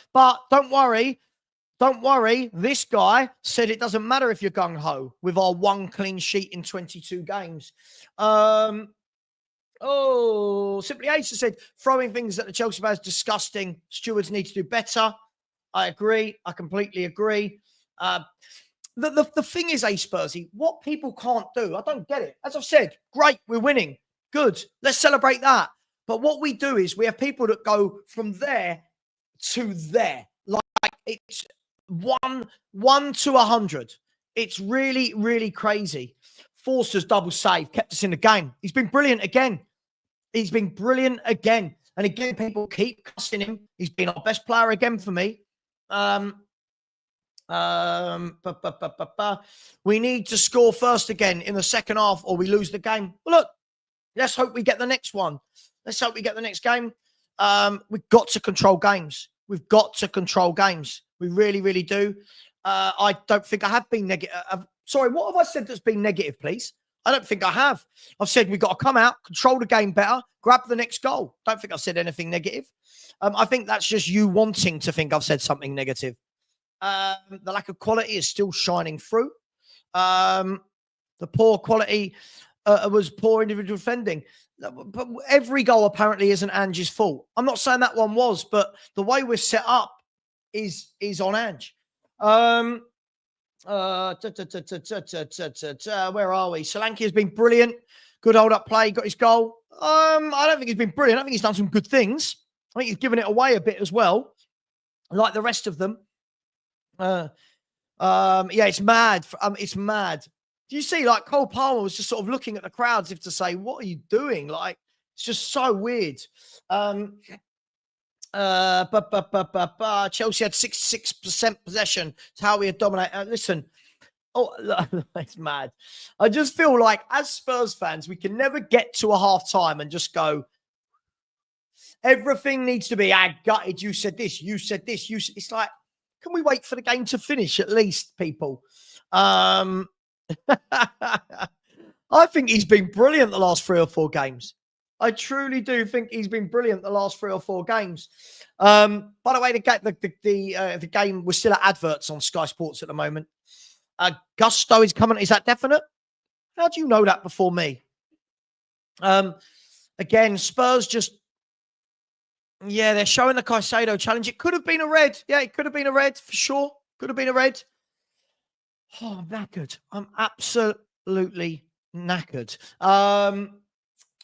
don't worry. Don't worry. This guy said it doesn't matter if you're gung-ho with our 1 clean sheet in 22 games. Simply Ace has said throwing things at the Chelsea players disgusting. Stewards need to do better. I agree. I completely agree. The thing is, Spursy, what people can't do, I don't get it. As I've said, great, we're winning. Good. Let's celebrate that. But what we do is we have people that go from there to there. Like it's one to 100. It's really, really crazy. Forster's double save kept us in the game. He's been brilliant again. And again, people keep cussing him. He's been our best player again for me. We need to score first again in the second half or we lose the game. Well, look, let's hope we get the next one. Let's hope we get the next game. We've got to control games. We've got to control games. We really, really do. I don't think I have been negative. Sorry, what have I said that's been negative, please? I don't think I have. I've said we've got to come out, control the game better, grab the next goal. Don't think I've said anything negative. I think that's just you wanting to think I've said something negative. The lack of quality is still shining through. The poor quality was poor individual defending. But every goal apparently isn't Ange's fault. I'm not saying that one was, but the way we're set up is on Ange. Where are we? Solanke has been brilliant. Good hold-up play. Got his goal. I don't think he's been brilliant. I think he's done some good things. I think he's given it away a bit as well, like the rest of them. Yeah, it's mad. It's mad. Do you see, like, Cole Palmer was just sort of looking at the crowd as if to say, what are you doing? Like, it's just so weird. Chelsea had 66% possession. It's how we had dominated. Listen, it's mad. I just feel like, as Spurs fans, we can never get to a half-time and just go, everything needs to be, I gutted, you said this, you said this, you said... It's like, Can we wait for the game to finish at least, people? I think he's been brilliant the last 3 or 4 games. I truly do think he's been brilliant the last 3 or 4 games. By the way, the game, we're still at adverts on Sky Sports at the moment. Gusto is coming. Is that definite? How do you know that before me? Again, Spurs just, yeah, they're showing the Caicedo challenge. It could have been a red. Yeah, it could have been a red for sure. Could have been a red. Oh, I'm knackered. I'm absolutely knackered.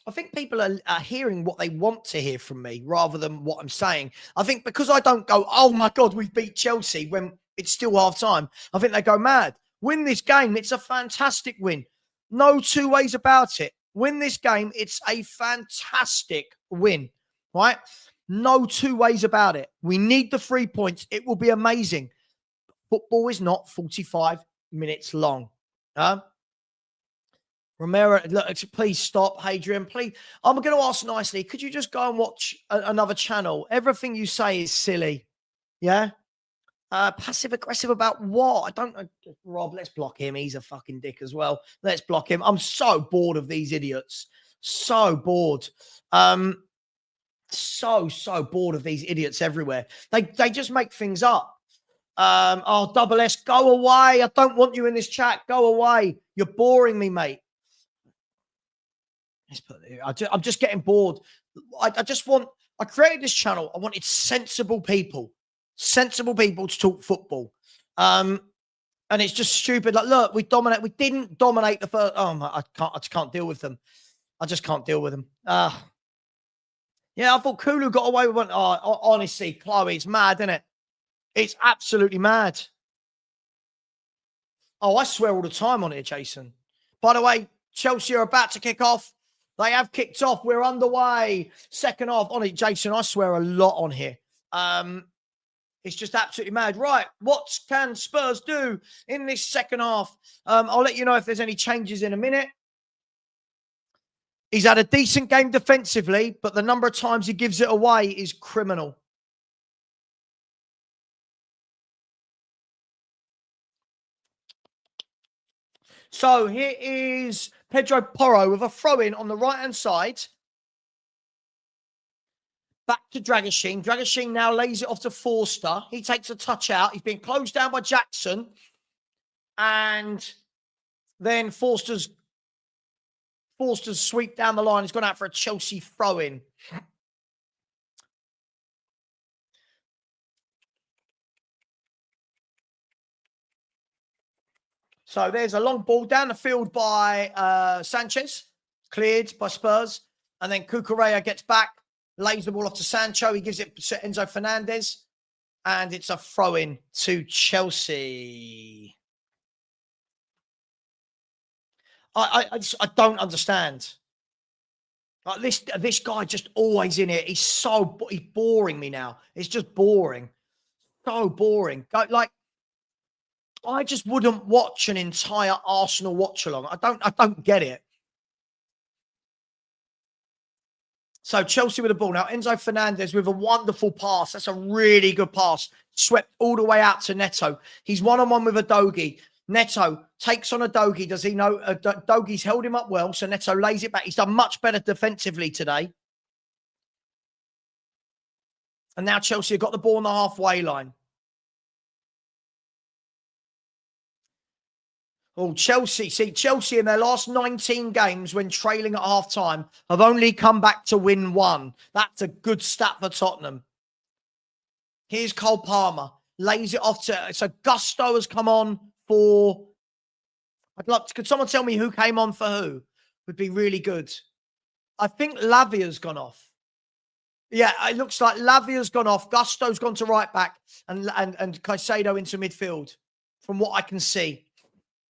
I think people are hearing what they want to hear from me rather than what I'm saying. I think because I don't go, oh my God, we've beat Chelsea when it's still half time. I think they go mad. Win this game. It's a fantastic win. No 2 ways about it. Win this game. It's a fantastic win, right? No 2 ways about it. We need the 3 points. It will be amazing. Football is not 45 minutes long. Romero, look, please stop, Hadrian. Please, I'm going to ask nicely. Could you just go and watch another channel? Everything you say is silly. Yeah? Passive aggressive about what? I don't know. Rob, let's block him. He's a fucking dick as well. Let's block him. I'm so bored of these idiots. So bored. So bored of these idiots everywhere. They just make things up. Oh, double S, go away. I don't want you in this chat. Go away. You're boring me, mate. I'm just getting bored. I created this channel. I wanted sensible people to talk football. And it's just stupid. Like, look, we didn't dominate the first. Oh my, I just can't deal with them. I just can't deal with them. Yeah, I thought Kulu got away with one. Oh, honestly, Chloe, it's mad, isn't it? It's absolutely mad. Oh, I swear all the time on it, Jason. By the way, Chelsea are about to kick off. They have kicked off. We're underway. Second half. On it, Jason, I swear a lot on here. It's just absolutely mad. Right, what can Spurs do in this second half? I'll let you know if there's any changes in a minute. He's had a decent game defensively, but the number of times he gives it away is criminal. So here is Pedro Porro with a throw-in on the right-hand side. Back to Dragoshin. Dragoshin now lays it off to Forster. He takes a touch out. He's been closed down by Jackson. And then Forster's sweep down the line has gone out for a Chelsea throw-in. So there's a long ball down the field by Sanchez, cleared by Spurs. And then Cucurella gets back, lays the ball off to Sancho. He gives it to Enzo Fernandez. And it's a throw-in to Chelsea. I don't understand. Like this guy just always in it. He's boring me now. It's just boring. So boring. Like, I just wouldn't watch an entire Arsenal watch-along. I don't get it. So Chelsea with the ball now. Enzo Fernandez with a wonderful pass. That's a really good pass. Swept all the way out to Neto. He's one-on-one with Udogie. Neto takes on Udogie. Does he know? Udogie's held him up well, so Neto lays it back. He's done much better defensively today. And now Chelsea have got the ball on the halfway line. Oh, Chelsea. See, Chelsea in their last 19 games when trailing at half-time have only come back to win 1. That's a good stat for Tottenham. Here's Cole Palmer. Lays it off to... So Gusto has come on for... Could someone tell me who came on for who? Would be really good. I think Lavia's gone off. Yeah, it looks like Lavia's gone off. Gusto's gone to right back and Caicedo into midfield from what I can see.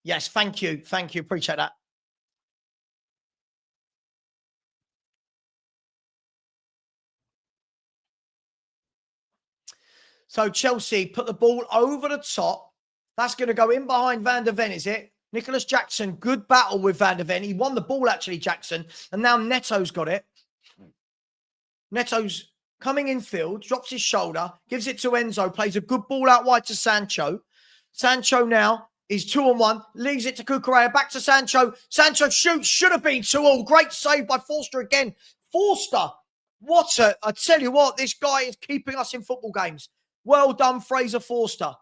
Yes, thank you. Thank you. Appreciate that. So Chelsea put the ball over the top. That's going to go in behind Van der Ven, is it? Nicholas Jackson, good battle with Van der Ven. He won the ball, actually, Jackson. And now Neto's got it. Neto's coming infield, drops his shoulder, gives it to Enzo, plays a good ball out wide to Sancho. Sancho now is 2-on-1, leaves it to Cucurella, back to Sancho. Sancho shoots, should have been 2-all. Great save by Forster again. Forster, I tell you what, this guy is keeping us in football games. Well done, Fraser Forster.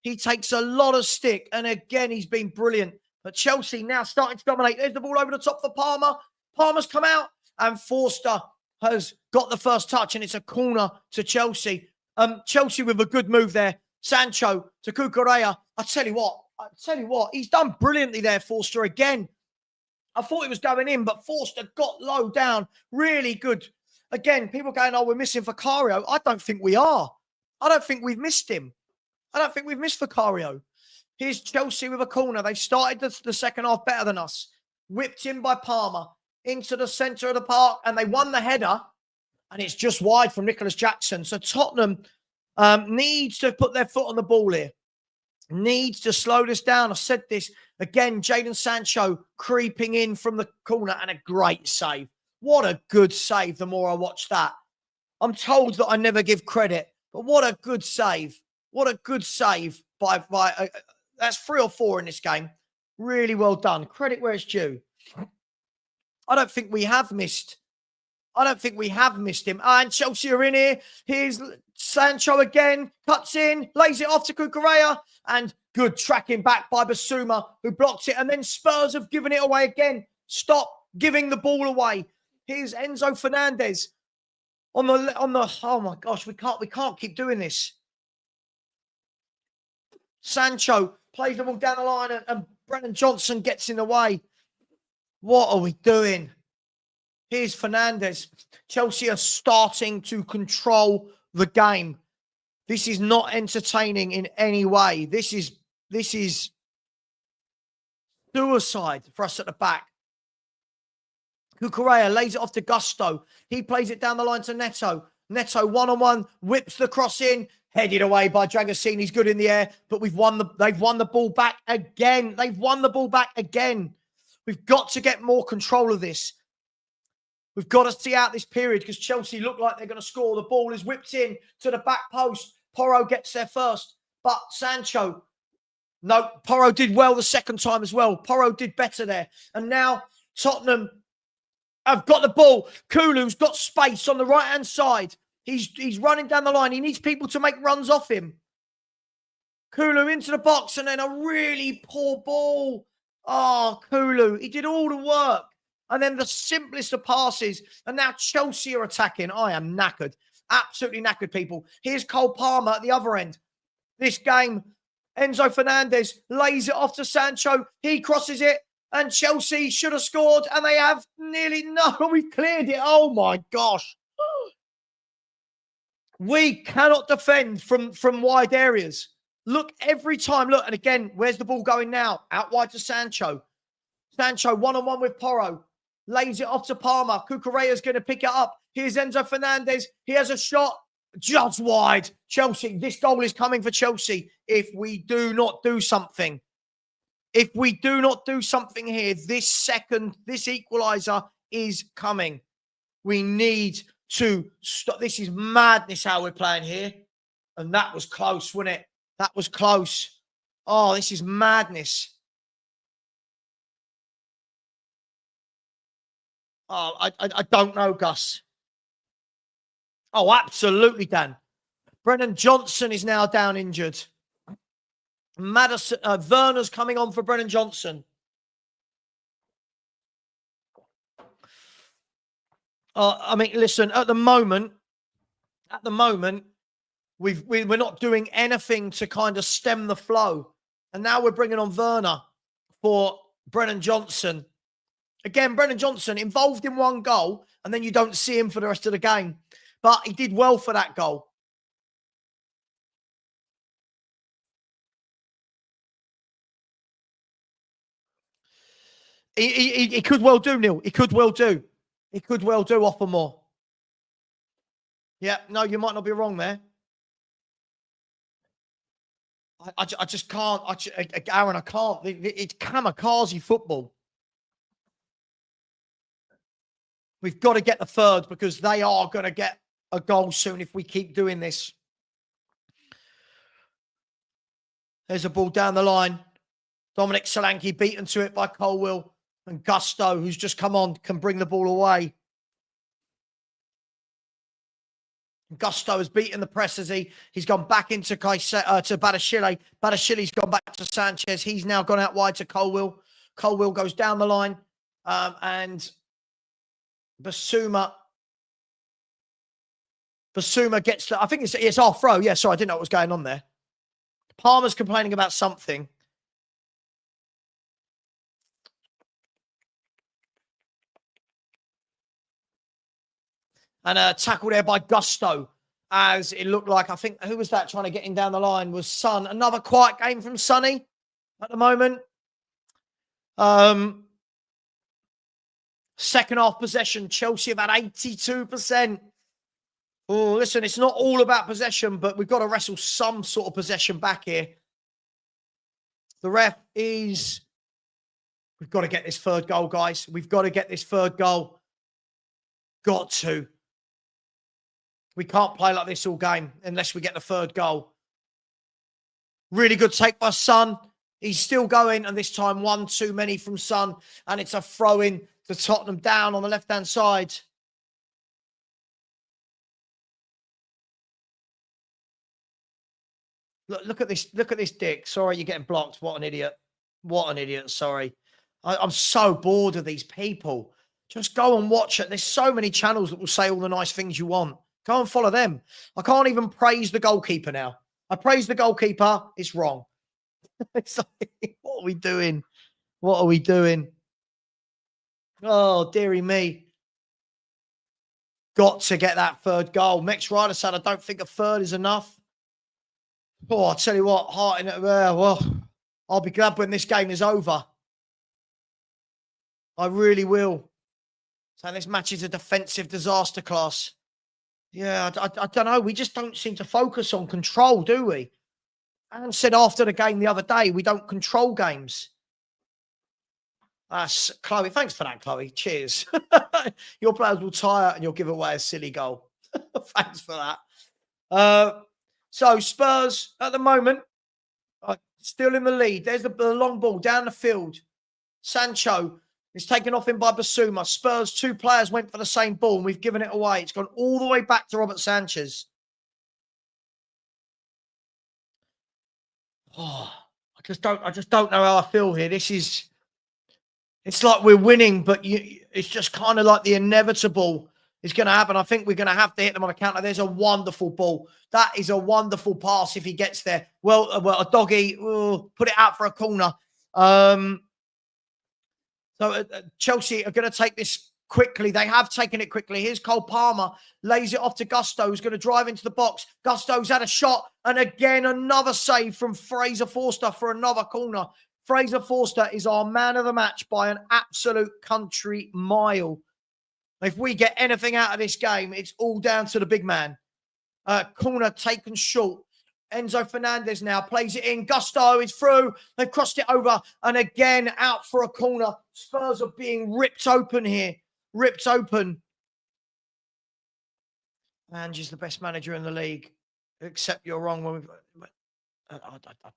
He takes a lot of stick, and again, he's been brilliant. But Chelsea now starting to dominate. There's the ball over the top for Palmer. Palmer's come out, and Forster has got the first touch, and it's a corner to Chelsea. Chelsea with a good move there. Sancho to Cucurella. I tell you what, he's done brilliantly there, Forster, again. I thought he was going in, but Forster got low down. Really good. Again, people going, oh, we're missing Vicario. I don't think we are. I don't think we've missed him. I don't think we've missed Vicario. Here's Chelsea with a corner. They've started the second half better than us. Whipped in by Palmer into the centre of the park, and they won the header, and it's just wide from Nicholas Jackson. So Tottenham needs to put their foot on the ball here. Needs to slow this down. I said this again. Jadon Sancho creeping in from the corner, and a great save. What a good save. The more I watch that, I'm told that I never give credit, but what a good save. What a good save by that's 3 or 4 in this game. Really well done. Credit where it's due. I don't think we have missed him. And Chelsea are in here. Here's Sancho again. Cuts in. Lays it off to Cucurella. And good tracking back by Basuma, who blocks it. And then Spurs have given it away again. Stop giving the ball away. Here's Enzo Fernandez. On the oh my gosh, we can't keep doing this. Sancho plays the ball down the line, and Brennan Johnson gets in the way. What are we doing? Here's Fernandez. Chelsea are starting to control the game. This is not entertaining in any way. This is suicide for us at the back. Cucurella lays it off to Gusto. He plays it down the line to Neto. Neto 1-on-1, whips the cross in, headed away by Dragasini. He's good in the air, but they've won the ball back again. They've won the ball back again. We've got to get more control of this. We've got to see out this period because Chelsea look like they're going to score. The ball is whipped in to the back post. Porro gets there first, but Sancho, no, Porro did well the second time as well. Porro did better there. And now Tottenham have got the ball. Kulu's got space on the right-hand side. He's running down the line. He needs people to make runs off him. Kulu into the box, and then a really poor ball. Oh, Kulu. He did all the work. And then the simplest of passes. And now Chelsea are attacking. I am knackered. Absolutely knackered, people. Here's Cole Palmer at the other end. This game, Enzo Fernandez lays it off to Sancho. He crosses it. And Chelsea should have scored. And they have nearly... No, we've cleared it. Oh, my gosh. We cannot defend from wide areas. Look, every time. Look, and again, where's the ball going now? Out wide to Sancho. Sancho, 1-on-1 with Porro. Lays it off to Palmer. Cucurella's going to pick it up. Here's Enzo Fernandez. He has a shot just wide. Chelsea, this goal is coming for Chelsea if we do not do something. If we do not do something here, this equaliser is coming. We need to stop. This is madness how we're playing here. And that was close, wasn't it? That was close. Oh, this is madness. Oh, I don't know, Gus. Oh, absolutely, Dan. Brennan Johnson is now down injured. Madison, Werner's coming on for Brennan Johnson. I mean, listen, at the moment, we're not doing anything to kind of stem the flow. And now we're bringing on Werner for Brennan Johnson. Again, Brennan Johnson involved in one goal, and then you don't see him for the rest of the game. But he did well for that goal. He could well do, Neil. He could well do. He could well do offer more. Yeah, no, you might not be wrong there. I just can't. Aaron, I can't. It's kamikaze football. We've got to get the third because they are going to get a goal soon if we keep doing this. There's a ball down the line. Dominic Solanke beaten to it by Colwill. And Gusto, who's just come on, can bring the ball away. Gusto has beaten the press as he's gone back into to Badashile. Badashile's gone back to Sanchez. He's now gone out wide to Colwill. Colwill goes down the line. And Basuma gets the... I think it's our throw. Yeah, sorry, I didn't know what was going on there. Palmer's complaining about something. And a tackle there by Gusto, as it looked like, I think, who was that trying to get him down the line? Was Son. Another quiet game from Sonny at the moment. Second half possession, Chelsea have had 82%. Oh, listen, it's not all about possession, but we've got to wrestle some sort of possession back here. The ref is... We've got to get this third goal, guys. We've got to get this third goal. Got to. We can't play like this all game unless we get the third goal. Really good take by Son. He's still going, and this time one too many from Son, and it's a throw-in to Tottenham down on the left-hand side. Look at this. Look at this dick. Sorry, you're getting blocked. What an idiot. What an idiot. Sorry. I'm so bored of these people. Just go and watch it. There's so many channels that will say all the nice things you want. Go and follow them. I can't even praise the goalkeeper now. I praise the goalkeeper. It's wrong. It's like, what are we doing? What are we doing? Oh, dearie me. Got to get that third goal. Max Ryder said, I don't think a third is enough. Oh, I'll tell you what, heart in it. Well, I'll be glad when this game is over. I really will. So this match is a defensive disaster class. Yeah, I don't know. We just don't seem to focus on control, do we? Anne said after the game the other day, we don't control games. That's Chloe. Thanks for that, Chloe. Cheers. Your players will tire and you'll give away a silly goal. Thanks for that. So Spurs at the moment are still in the lead. There's the long ball down the field. Sancho is taken off him by Basuma. Spurs, two players went for the same ball and we've given it away. It's gone all the way back to Robert Sanchez. Oh, I just don't know how I feel here. It's like we're winning, but it's just kind of like the inevitable is going to happen. I think we're going to have to hit them on a counter. There's a wonderful ball. That is a wonderful pass if he gets there. Well, a doggy, put it out for a corner. So Chelsea are going to take this quickly. They have taken it quickly. Here's Cole Palmer, lays it off to Gusto, who's going to drive into the box. Gusto's had a shot, and again, another save from Fraser Forster for another corner. Fraser Forster is our man of the match by an absolute country mile. If we get anything out of this game, it's all down to the big man. Corner taken short. Enzo Fernandez now plays it in. Gusto is through. They've crossed it over. And again, out for a corner. Spurs are being ripped open here. Ripped open. Ange's the best manager in the league. Except you're wrong. When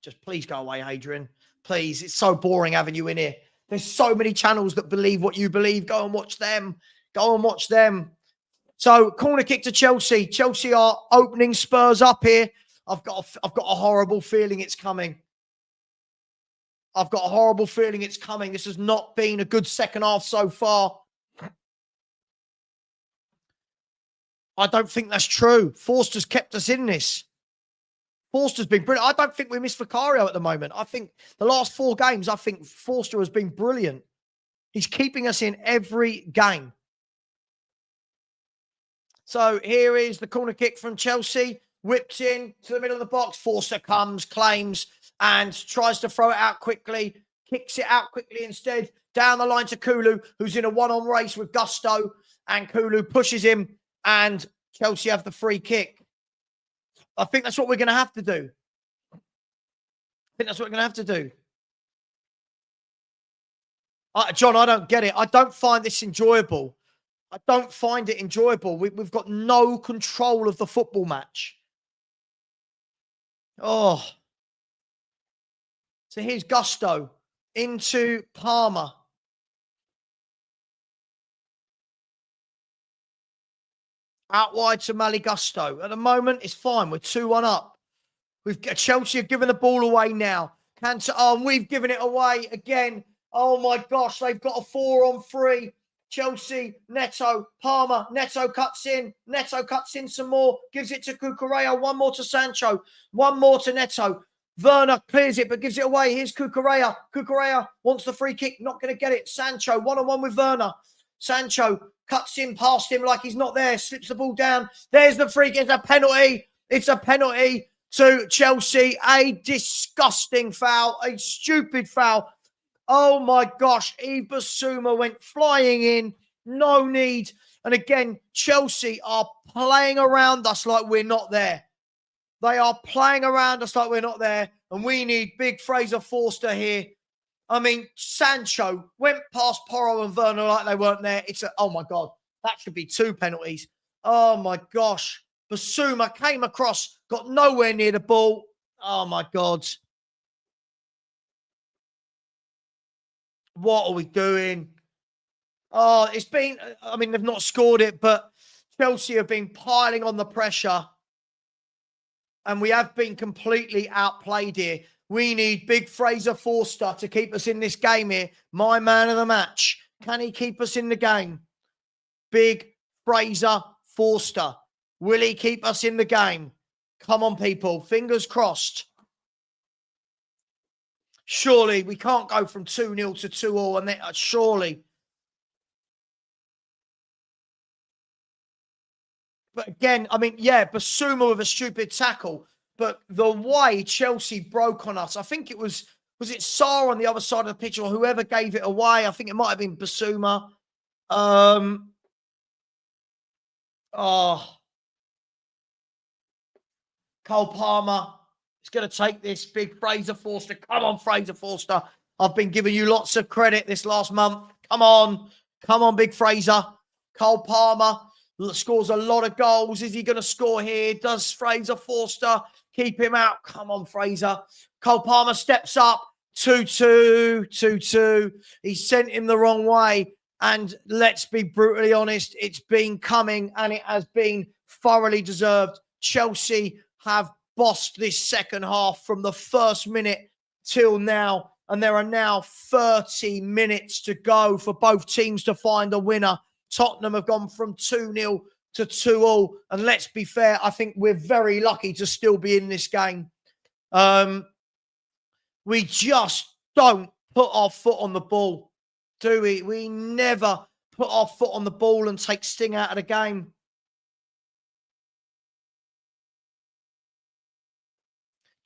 just please go away, Adrian. Please. It's so boring having you in here. There's so many channels that believe what you believe. Go and watch them. Go and watch them. So, corner kick to Chelsea. Chelsea are opening Spurs up here. I've got a horrible feeling it's coming. I've got a horrible feeling it's coming. This has not been a good second half so far. I don't think that's true. Forster's kept us in this. Forster's been brilliant. I don't think we miss Vicario at the moment. I think the last 4 games, I think Forster has been brilliant. He's keeping us in every game. So here is the corner kick from Chelsea. Whipped in to the middle of the box. Forster comes, claims, and tries to throw it out quickly. Kicks it out quickly instead. Down the line to Kulu, who's in a one-on race with Gusto. And Kulu pushes him, and Chelsea have the free kick. I think that's what we're going to have to do. John, I don't get it. I don't find this enjoyable. I don't find it enjoyable. We've got no control of the football match. Oh, so here's Gusto into Palmer. Out wide to Mali Gusto. At the moment, it's fine. We're 2-1 up. Chelsea have given the ball away now. We've given it away again. Oh my gosh, they've got a 4-on-3. Chelsea, Neto, Palmer, Neto cuts in some more, gives it to Cucurella, one more to Sancho, one more to Neto. Werner clears it, but gives it away. Here's Cucurella. Cucurella wants the free kick, not going to get it. Sancho, one-on-one with Werner. Sancho cuts in past him like he's not there, slips the ball down. There's the free kick. It's a penalty. It's a penalty to Chelsea. A disgusting foul, a stupid foul. Oh my gosh, Ibasuma went flying in. No need. And again, Chelsea are playing around us like we're not there. They are playing around us like we're not there. And we need big Fraser Forster here. I mean, Sancho went past Porro and Werner like they weren't there. Oh my God, that should be 2 penalties. Oh my gosh. Basuma came across, got nowhere near the ball. Oh my God. What are we doing? Oh, they've not scored it, but Chelsea have been piling on the pressure. And we have been completely outplayed here. We need big Fraser Forster to keep us in this game here. My man of the match. Can he keep us in the game? Big Fraser Forster. Will he keep us in the game? Come on, people. Fingers crossed. Surely we can't go from 2-0 to 2-2, and then surely. But again, Basuma with a stupid tackle. But the way Chelsea broke on us, I think it was it Sarr on the other side of the pitch or whoever gave it away? I think it might have been Basuma. Cole Palmer is going to take this. Big Fraser Forster. Come on, Fraser Forster. I've been giving you lots of credit this last month. Come on, big Fraser. Cole Palmer scores a lot of goals. Is he going to score here? Does Fraser Forster keep him out? Come on, Fraser. Cole Palmer steps up. 2-2, 2-2. He sent him the wrong way. And let's be brutally honest, it's been coming and it has been thoroughly deserved. Chelsea have bossed this second half from the first minute till now. And there are now 30 minutes to go for both teams to find a winner. Tottenham have gone from 2-0 to 2-2. And let's be fair, I think we're very lucky to still be in this game. We just don't put our foot on the ball, do we? We never put our foot on the ball and take sting out of the game.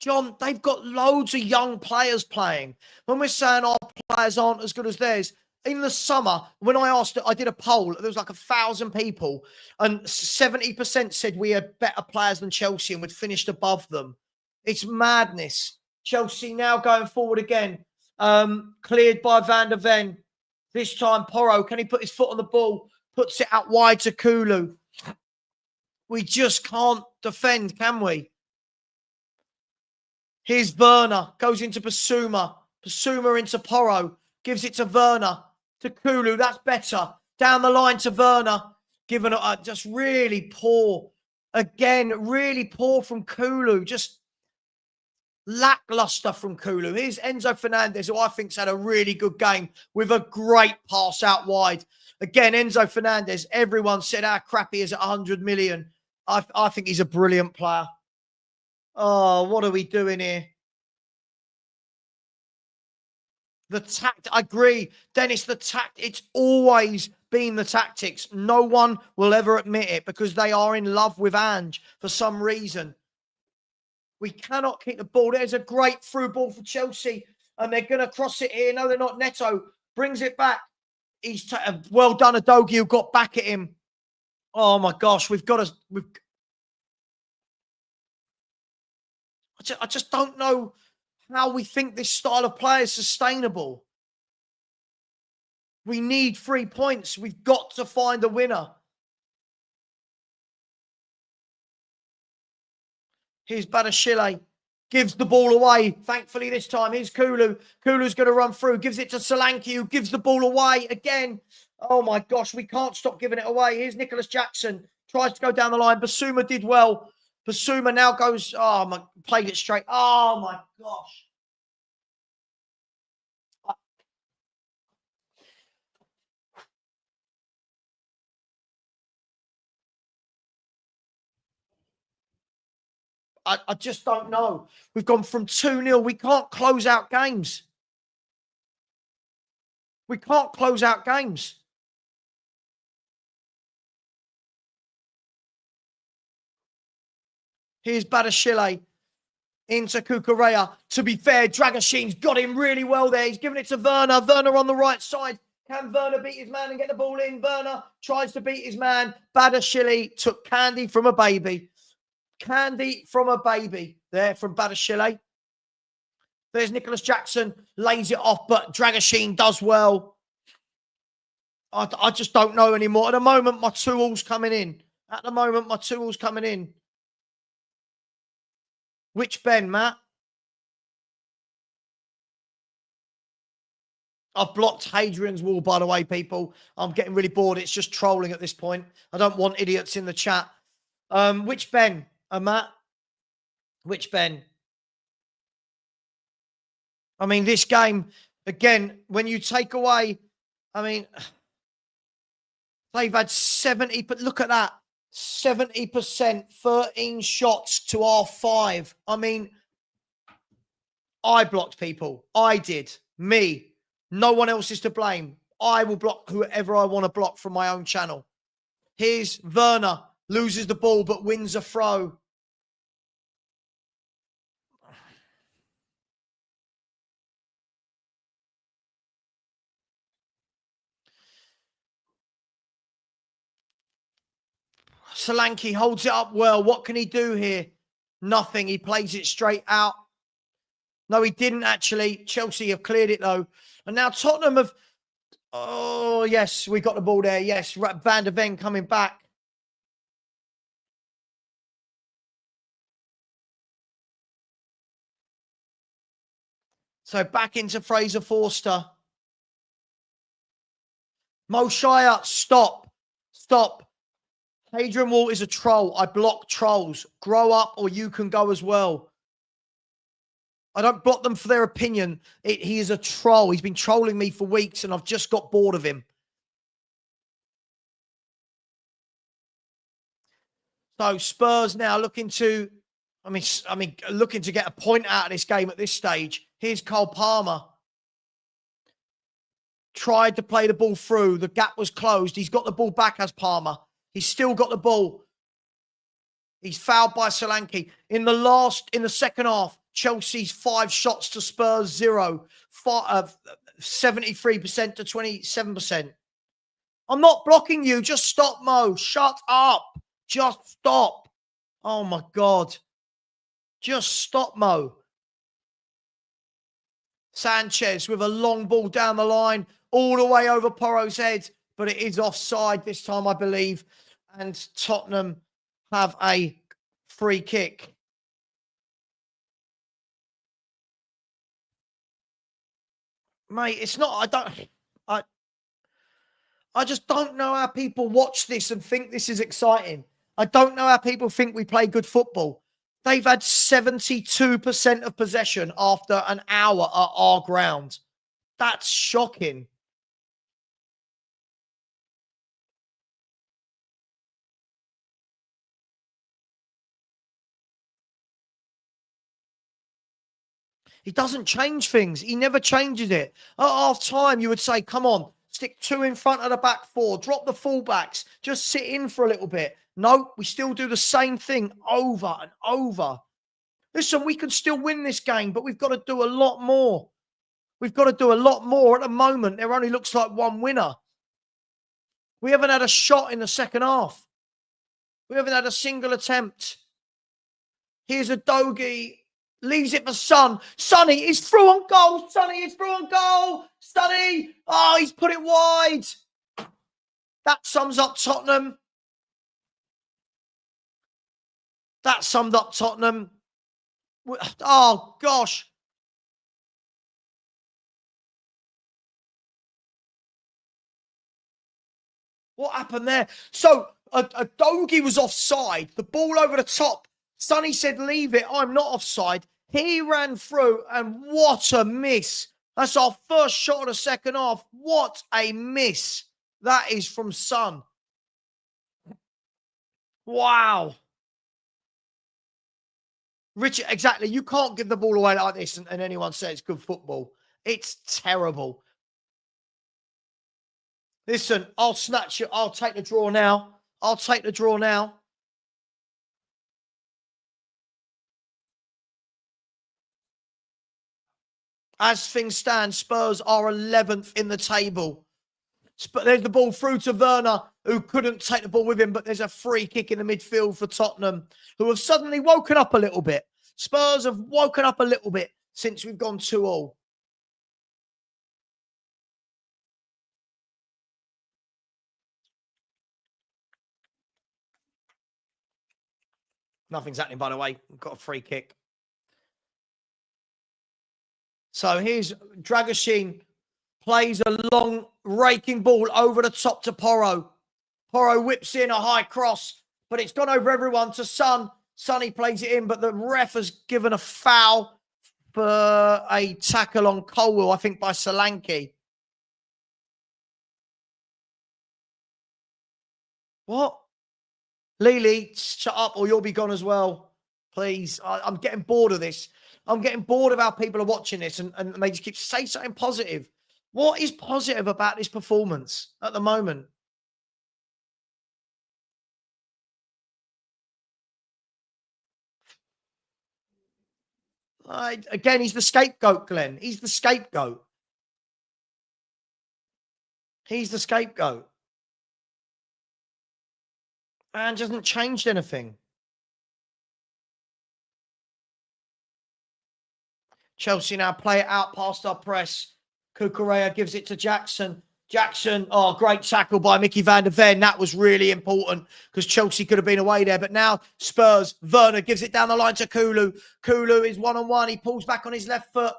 John, they've got loads of young players playing. When we're saying our players aren't as good as theirs, in the summer, when I did a poll, there was like 1,000 people, and 70% said we had better players than Chelsea and we'd finished above them. It's madness. Chelsea now going forward again. Cleared by Van der Ven. This time, Porro, can he put his foot on the ball? Puts it out wide to Kulu. We just can't defend, can we? Here's Werner. Goes into Basuma. Basuma into Porro. Gives it to Werner. To Kulu. That's better. Down the line to Werner. Given just really poor. Again, really poor from Kulu. Just lackluster from Kulu. Here's Enzo Fernandez, who I think's had a really good game with a great pass out wide. Again, Enzo Fernandez, everyone said how crap he is at 100 million. I think he's a brilliant player. Oh, what are we doing here? I agree. Dennis, it's always been the tactics. No one will ever admit it because they are in love with Ange for some reason. We cannot keep the ball. There's a great through ball for Chelsea, and they're going to cross it here. No, they're not. Neto brings it back. He's well done, Adogi, who got back at him. Oh my gosh, I just don't know how we think this style of play is sustainable. We need 3 points. We've got to find a winner. Here's Badashile. Gives the ball away. Thankfully, this time, here's Kulu. Kulu's going to run through. Gives it to Solanke, who gives the ball away again. Oh, my gosh. We can't stop giving it away. Here's Nicholas Jackson. Tries to go down the line. Basuma did well. Basuma now goes, oh, my, played it straight. Oh, my gosh. I just don't know. We've gone from 2-0. We can't close out games. We can't close out games. Here's Badashile into Kukurea. To be fair, Dragashin's got him really well there. He's given it to Werner. Werner on the right side. Can Werner beat his man and get the ball in? Werner tries to beat his man. Badashile took candy from a baby. Candy from a baby there from Badashile. There's Nicholas Jackson. Lays it off, but Dragashin does well. I just don't know anymore. At the moment, my 2-all's coming in. At the moment, my 2-all's coming in. Which Ben, Matt? I've blocked Hadrian's wall, by the way, people. I'm getting really bored. It's just trolling at this point. I don't want idiots in the chat. Which Ben, Matt? Which Ben? I mean, this game, again, when you take away, I mean, they've had 70, but look at that. 70%, 13 shots to our 5. I mean, I blocked people. I did. Me. No one else is to blame. I will block whoever I want to block from my own channel. Here's Werner. Loses the ball, but wins a throw. Solanke holds it up well. What can he do here? Nothing. He plays it straight out. No, he didn't actually. Chelsea have cleared it, though. And now Tottenham have... Oh, yes, we got the ball there. Yes, Van der Ven coming back. So back into Fraser Forster. Mo Shire, stop. Stop. Hadrian Wall is a troll. I block trolls. Grow up or you can go as well. I don't block them for their opinion. He is a troll. He's been trolling me for weeks and I've just got bored of him. So Spurs now looking to, looking to get a point out of this game at this stage. Here's Cole Palmer. Tried to play the ball through. The gap was closed. He's got the ball back as Palmer. He's still got the ball. He's fouled by Solanke. In the second half, Chelsea's 5 shots to Spurs 0. 73% to 27%. I'm not blocking you. Just stop, Mo. Shut up. Just stop. Oh, my God. Just stop, Mo. Sanchez with a long ball down the line, all the way over Porro's head, but it is offside this time, I believe. And Tottenham have a free kick. Mate, it's not, I just don't know how people watch this and think this is exciting. I don't know how people think we play good football. They've had 72% of possession after an hour at our ground. That's shocking. He doesn't change things. He never changes it. At half time, you would say, come on, stick 2 in front of the back 4, drop the fullbacks, just sit in for a little bit. No, we still do the same thing over and over. Listen, we can still win this game, but we've got to do a lot more. We've got to do a lot more. At the moment, there only looks like one winner. We haven't had a shot in the second half. We haven't had a single attempt. Here's a Dogie. Leaves it for Son. Sonny is through on goal. Sonny is through on goal. Sonny. Oh, he's put it wide. That sums up Tottenham. That summed up Tottenham. Oh, gosh. What happened there? So, a Dogie was offside. The ball over the top. Sonny said, leave it. I'm not offside. He ran through, and what a miss. That's our first shot of the second half. What a miss. That is from Son. Wow. Richard, exactly. You can't give the ball away like this and anyone say it's good football. It's terrible. Listen, I'll snatch it. I'll take the draw now. I'll take the draw now. As things stand, Spurs are 11th in the table. There's the ball through to Werner, who couldn't take the ball with him, but there's a free kick in the midfield for Tottenham, who have suddenly woken up a little bit. Spurs have woken up a little bit since we've gone 2-2. Nothing's happening, by the way. We've got a free kick. So here's Dragoshin. Plays a long raking ball over the top to Porro. Porro whips in a high cross, but it's gone over everyone to Son. Sonny plays it in, but the ref has given a foul for a tackle on Colwell, I think, by Solanke. What? Lily, shut up or you'll be gone as well. Please. I'm getting bored of this. I'm getting bored of how people are watching this and they just keep saying something positive. What is positive about this performance at the moment? Again, he's the scapegoat, Glenn. He's the scapegoat. He's the scapegoat. And hasn't changed anything. Chelsea now play it out past our press. Cucurella gives it to Jackson. Jackson, oh, great tackle by Mickey van der Ven. That was really important because Chelsea could have been away there. But now Spurs, Werner gives it down the line to Kulu. Kulu is one-on-one. He pulls back on his left foot.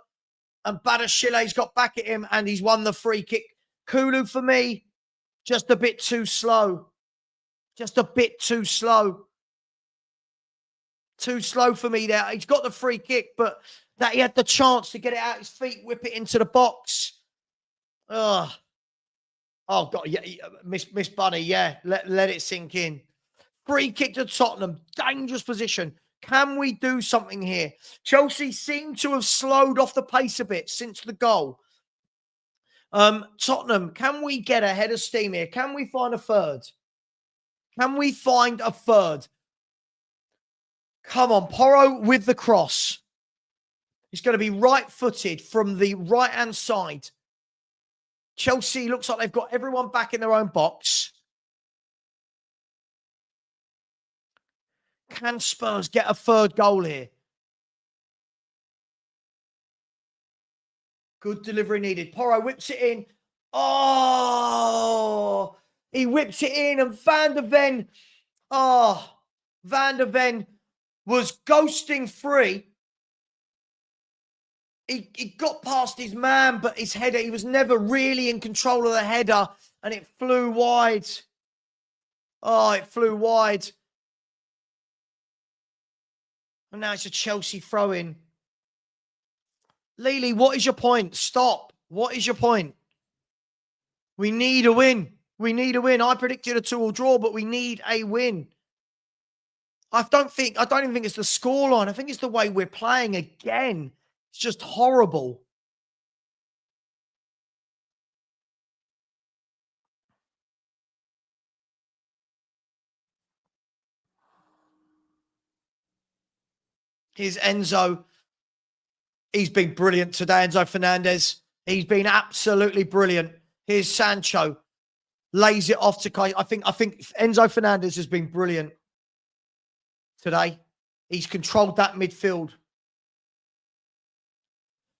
And Badashile's got back at him and he's won the free kick. Kulu, for me, just a bit too slow. Just a bit too slow. Too slow for me there. He's got the free kick, but that he had the chance to get it out his feet, whip it into the box. Ugh. Oh, God. Yeah, Miss Bunny, yeah. Let it sink in. Free kick to Tottenham. Dangerous position. Can we do something here? Chelsea seem to have slowed off the pace a bit since the goal. Tottenham, can we get ahead of steam here? Can we find a third? Can we find a third? Come on, Porro with the cross. He's going to be right-footed from the right-hand side. Chelsea looks like they've got everyone back in their own box. Can Spurs get a third goal here? Good delivery needed. Porro whips it in. Oh, he whips it in and Van der Ven. Oh, Van der Ven was ghosting free. He got past his man, but his header, he was never really in control of the header and it flew wide. Oh, it flew wide. And now it's a Chelsea throw-in. Lily, what is your point? Stop. What is your point? We need a win. We need a win. I predicted a 2-2 draw, but we need a win. I don't even think it's the scoreline. I think it's the way we're playing again. It's just horrible. Here's Enzo. He's been brilliant today, Enzo Fernandez. He's been absolutely brilliant. Here's Sancho. Lays it off to Kai. I think Enzo Fernandez has been brilliant today. He's controlled that midfield.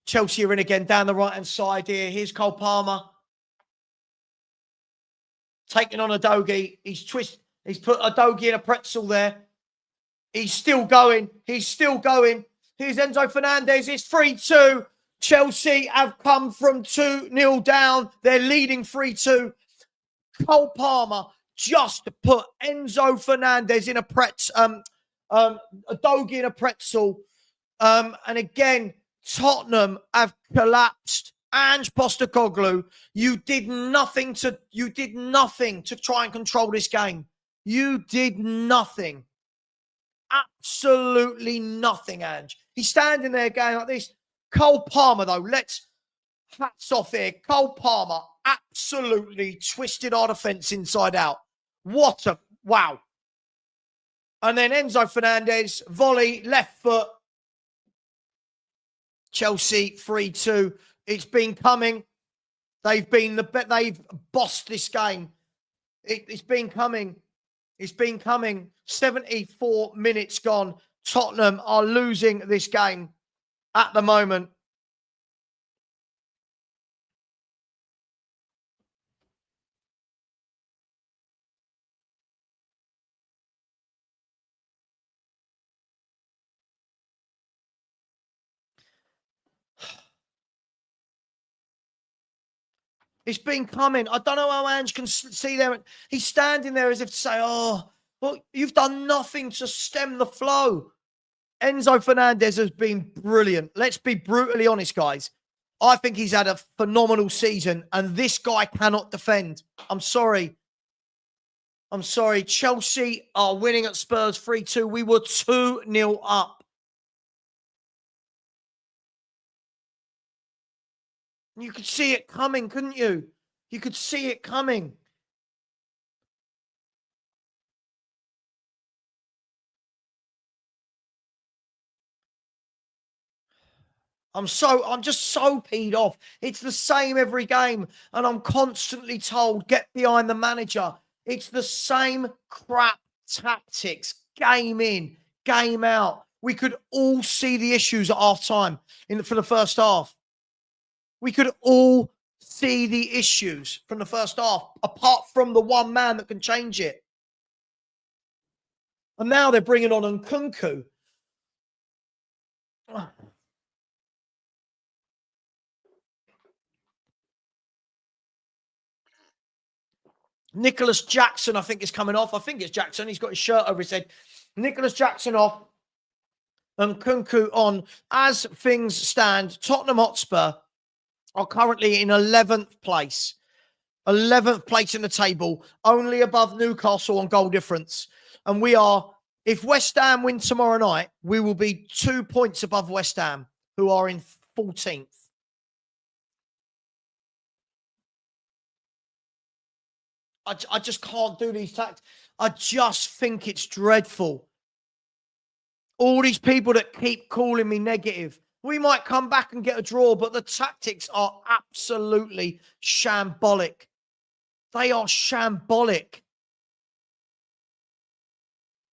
Chelsea are in again down the right-hand side here. Here's Cole Palmer. Taking on Udogie. He's put Udogie in a pretzel there. He's still going. He's still going. Here's Enzo Fernandez. It's 3-2. Chelsea have come from 2-0 down. They're leading 3-2. Cole Palmer just put Enzo Fernandez in a Udogie in a pretzel. And again, Tottenham have collapsed. Ange Postecoglou, you did nothing to try and control this game. You did nothing. Absolutely nothing, Ange. He's standing there going like this. Cole Palmer, though, hats off here. Cole Palmer absolutely twisted our defence inside out. Wow. And then Enzo Fernandez, volley, left foot. Chelsea 3-2. It's been coming. They've bossed this game. It's been coming. It's been coming. 74 minutes gone. Tottenham are losing this game at the moment. It's been coming. I don't know how Ange can see there. He's standing there as if to say, oh, well, you've done nothing to stem the flow. Enzo Fernandez has been brilliant. Let's be brutally honest, guys. I think he's had a phenomenal season, and this guy cannot defend. I'm sorry. Chelsea are winning at Spurs 3-2. We were 2-0 up. You could see it coming, couldn't you? You could see it coming. I'm just so peed off. It's the same every game, and I'm constantly told, get behind the manager. It's the same crap tactics, game in, game out. We could all see the issues at half-time for the first half. We could all see the issues from the first half, apart from the one man that can change it. And now they're bringing on Nkunku. Nicholas Jackson, I think, is coming off. I think it's Jackson. He's got his shirt over his head. Nicholas Jackson off and Nkunku on. As things stand, Tottenham Hotspur are currently in 11th place. 11th place in the table, only above Newcastle on goal difference. And we are, if West Ham win tomorrow night, we will be 2 points above West Ham, who are in 14th. I just can't do these tactics. I just think it's dreadful. All these people that keep calling me negative. We might come back and get a draw, but the tactics are absolutely shambolic. They are shambolic.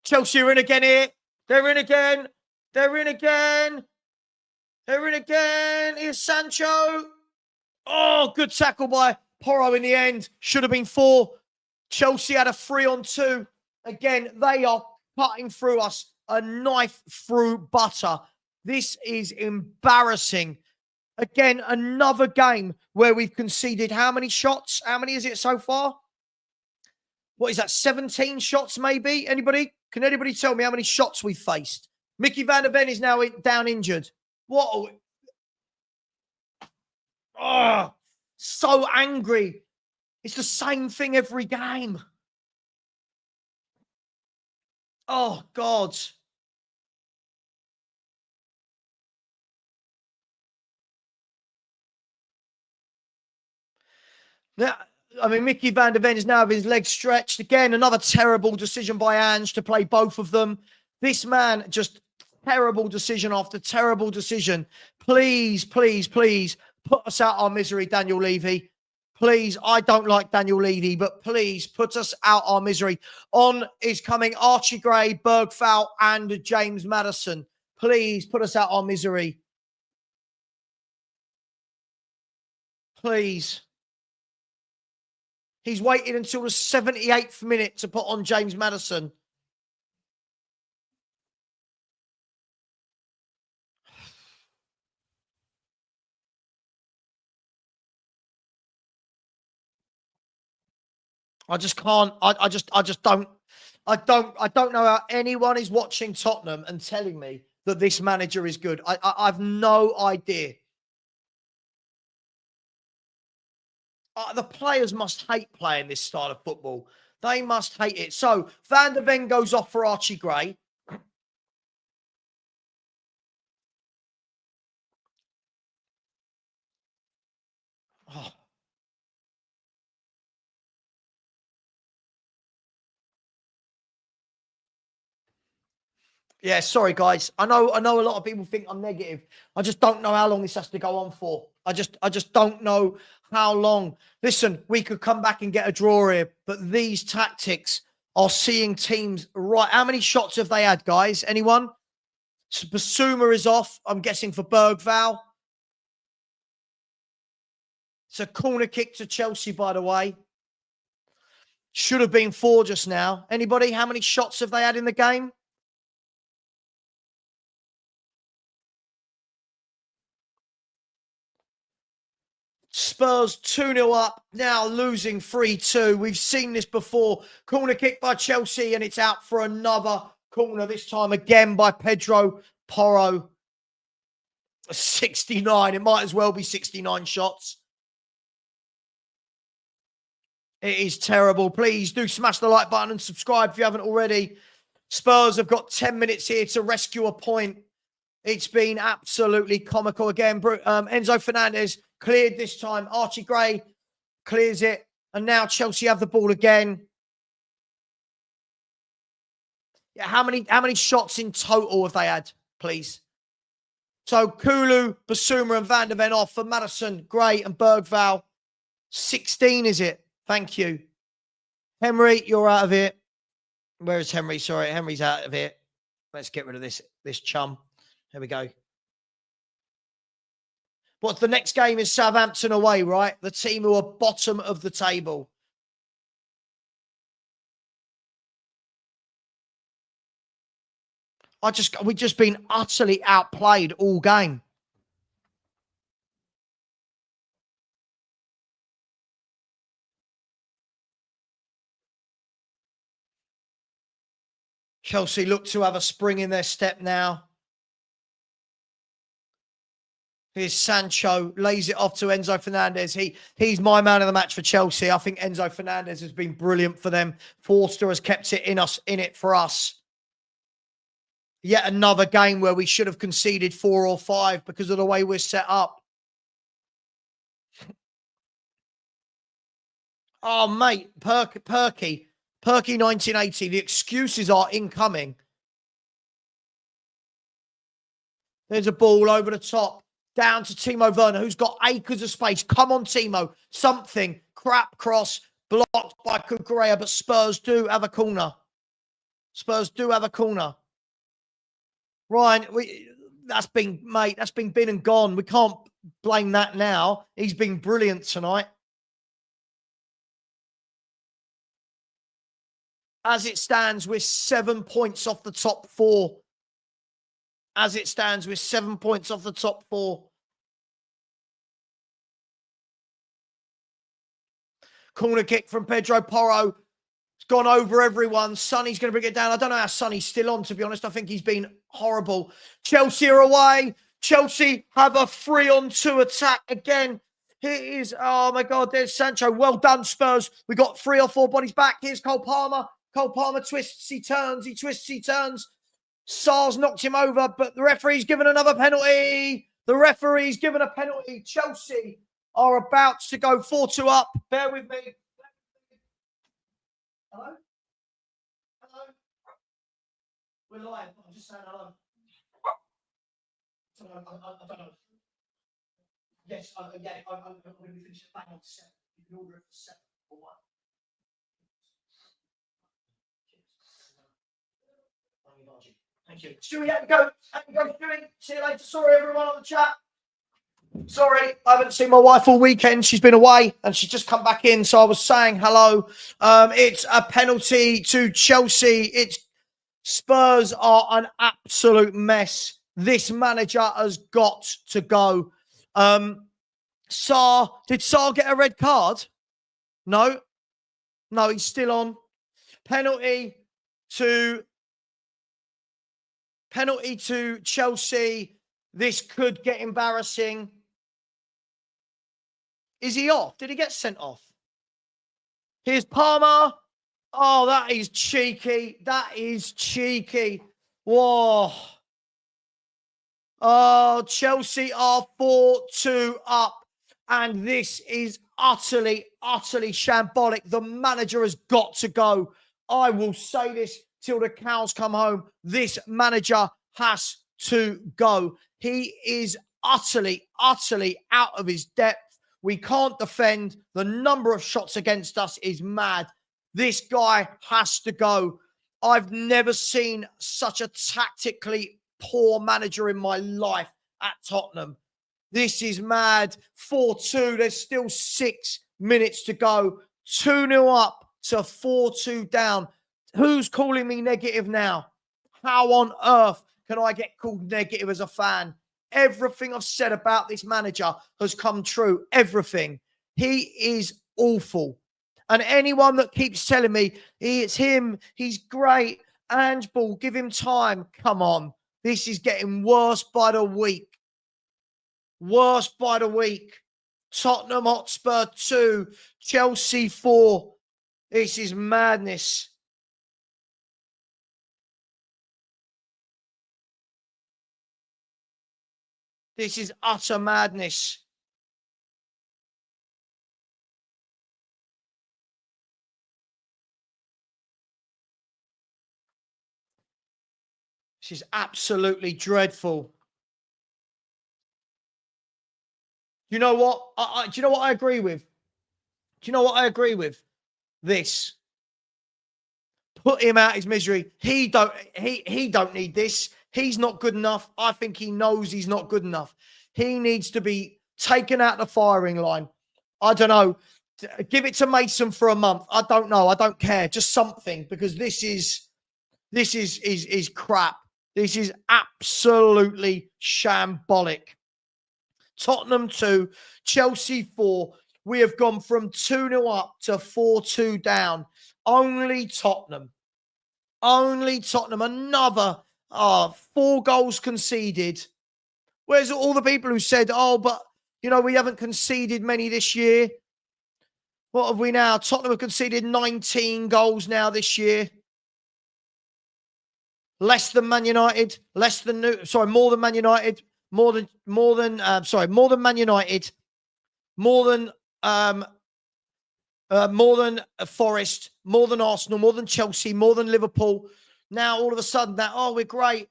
Chelsea are in again here. They're in again. They're in again. They're in again. Here's Sancho. Oh, good tackle by Porro in the end. Should have been 4. Chelsea had a 3-on-2. Again, they are cutting through us a knife through butter. This is embarrassing. Again, another game where we've conceded how many shots? How many is it so far? What is that, 17 shots maybe? Anybody? Can anybody tell me how many shots we've faced? Mickey van der Ven is now down injured. What? Oh, so angry. It's the same thing every game. Oh, God. Now, I mean, Mickey van der Ven is now with his legs stretched. Again, another terrible decision by Ange to play both of them. This man, just terrible decision after terrible decision. Please, please, please put us out our misery, Daniel Levy. Please, I don't like Daniel Levy, but please put us out our misery. On is coming Archie Gray, Bergfowl, and James Maddison. Please put us out our misery. Please. He's waited until the 78th minute to put on James Maddison. I just can't. I just don't. I don't know how anyone is watching Tottenham and telling me that this manager is good. I've no idea. The players must hate playing this style of football. They must hate it. So Van der Ven goes off for Archie Gray. Oh. Yeah, sorry guys. I know a lot of people think I'm negative. I just don't know how long this has to go on for. I just don't know how long. Listen, we could come back and get a draw here, but these tactics are seeing teams right. How many shots have they had, guys? Anyone? Basuma is off, I'm guessing, for Bergval. It's a corner kick to Chelsea, by the way. Should have been 4 just now. Anybody? How many shots have they had in the game? Spurs 2-0 up, now losing 3-2. We've seen this before. Corner kick by Chelsea, and it's out for another corner, this time again by Pedro Porro. 69. It might as well be 69 shots. It is terrible. Please do smash the like button and subscribe if you haven't already. Spurs have got 10 minutes here to rescue a point. It's been absolutely comical again. Enzo Fernandez cleared this time. Archie Gray clears it. And now Chelsea have the ball again. Yeah, how many shots in total have they had, please? So Kulu, Basuma and Van der Ven off for Maddison, Gray and Bergval. 16, is it? Thank you. Henry, you're out of it. Where is Henry? Sorry, Henry's out of it. Let's get rid of this chum. Here we go. What's the next game is Southampton away, right? The team who are bottom of the table. We've just been utterly outplayed all game. Chelsea look to have a spring in their step now. Here's Sancho, lays it off to Enzo Fernandez. He's my man of the match for Chelsea. I think Enzo Fernandez has been brilliant for them. Forster has kept it in it for us. Yet another game where we should have conceded 4 or 5 because of the way we're set up. Oh, mate, Perky 1980. The excuses are incoming. There's a ball over the top. Down to Timo Werner, who's got acres of space. Come on, Timo. Something. Crap cross. Blocked by Kukurea, but Spurs do have a corner. Spurs do have a corner. Ryan, that's been bin and gone. We can't blame that now. He's been brilliant tonight. As it stands, we're 7 points off the top 4. As it stands, we're 7 points off the top 4. Corner kick from Pedro Porro. It's gone over everyone. Sonny's going to bring it down. I don't know how Sonny's still on, to be honest. I think he's been horrible. Chelsea are away. Chelsea have a 3-on-2 attack again. Here is, oh my God, there's Sancho. Well done, Spurs. We got 3 or 4 bodies back. Here's Cole Palmer. Cole Palmer twists, he turns, he twists, he turns. Sars knocked him over, but the referee's given another penalty. The referee's given a penalty. Chelsea are about to go 4-2 up. Bear with me. Hello? Hello? We're live. I'm just saying hello. I don't know. Yes, I'm going to be finishing bang on 7. You can order it for 7 or 1. Thank you. Stewie, have you go. Have you go, Stewie. See you later. Sorry, everyone on the chat. Sorry, I haven't seen my wife all weekend. She's been away and she's just come back in. So I was saying hello. It's a penalty to Chelsea. It's Spurs are an absolute mess. This manager has got to go. Did Sarr get a red card? No, no, he's still on. Penalty to Chelsea. This could get embarrassing. Is he off? Did he get sent off? Here's Palmer. Oh, that is cheeky. That is cheeky. Whoa. Oh, Chelsea are 4-2 up. And this is utterly, utterly shambolic. The manager has got to go. I will say this till the cows come home. This manager has to go. He is utterly, utterly out of his depth. We can't defend. The number of shots against us is mad. This guy has to go. I've never seen such a tactically poor manager in my life at Tottenham. This is mad. 4-2. There's still 6 minutes to go. 2-0 up to 4-2 down. Who's calling me negative now? How on earth can I get called negative as a fan? Everything I've said about this manager has come true. Everything. He is awful. And anyone that keeps telling me it's him, he's great, Ange Ball, give him time. Come on. This is getting worse by the week. Worse by the week. Tottenham Hotspur 2, Chelsea 4. This is madness. This is utter madness. This is absolutely dreadful. You know what? Do you know what I agree with? Do you know what I agree with? This. Put him out his misery. He don't need this. He's not good enough. I think he knows he's not good enough. He needs to be taken out the firing line. I don't know. Give it to Mason for a month. I don't know. I don't care. Just something, because this is crap. This is absolutely shambolic. Tottenham 2, Chelsea 4. We have gone from 2-0 up to 4-2 down. Only Tottenham. Only Tottenham. Another 4 goals conceded. Where's all the people who said, but, we haven't conceded many this year? What have we now? Tottenham have conceded 19 goals now this year. Less than Man United. More than Man United. More than Man United. More than Forest, more than Arsenal, more than Chelsea, more than Liverpool. Now all of a sudden we're great.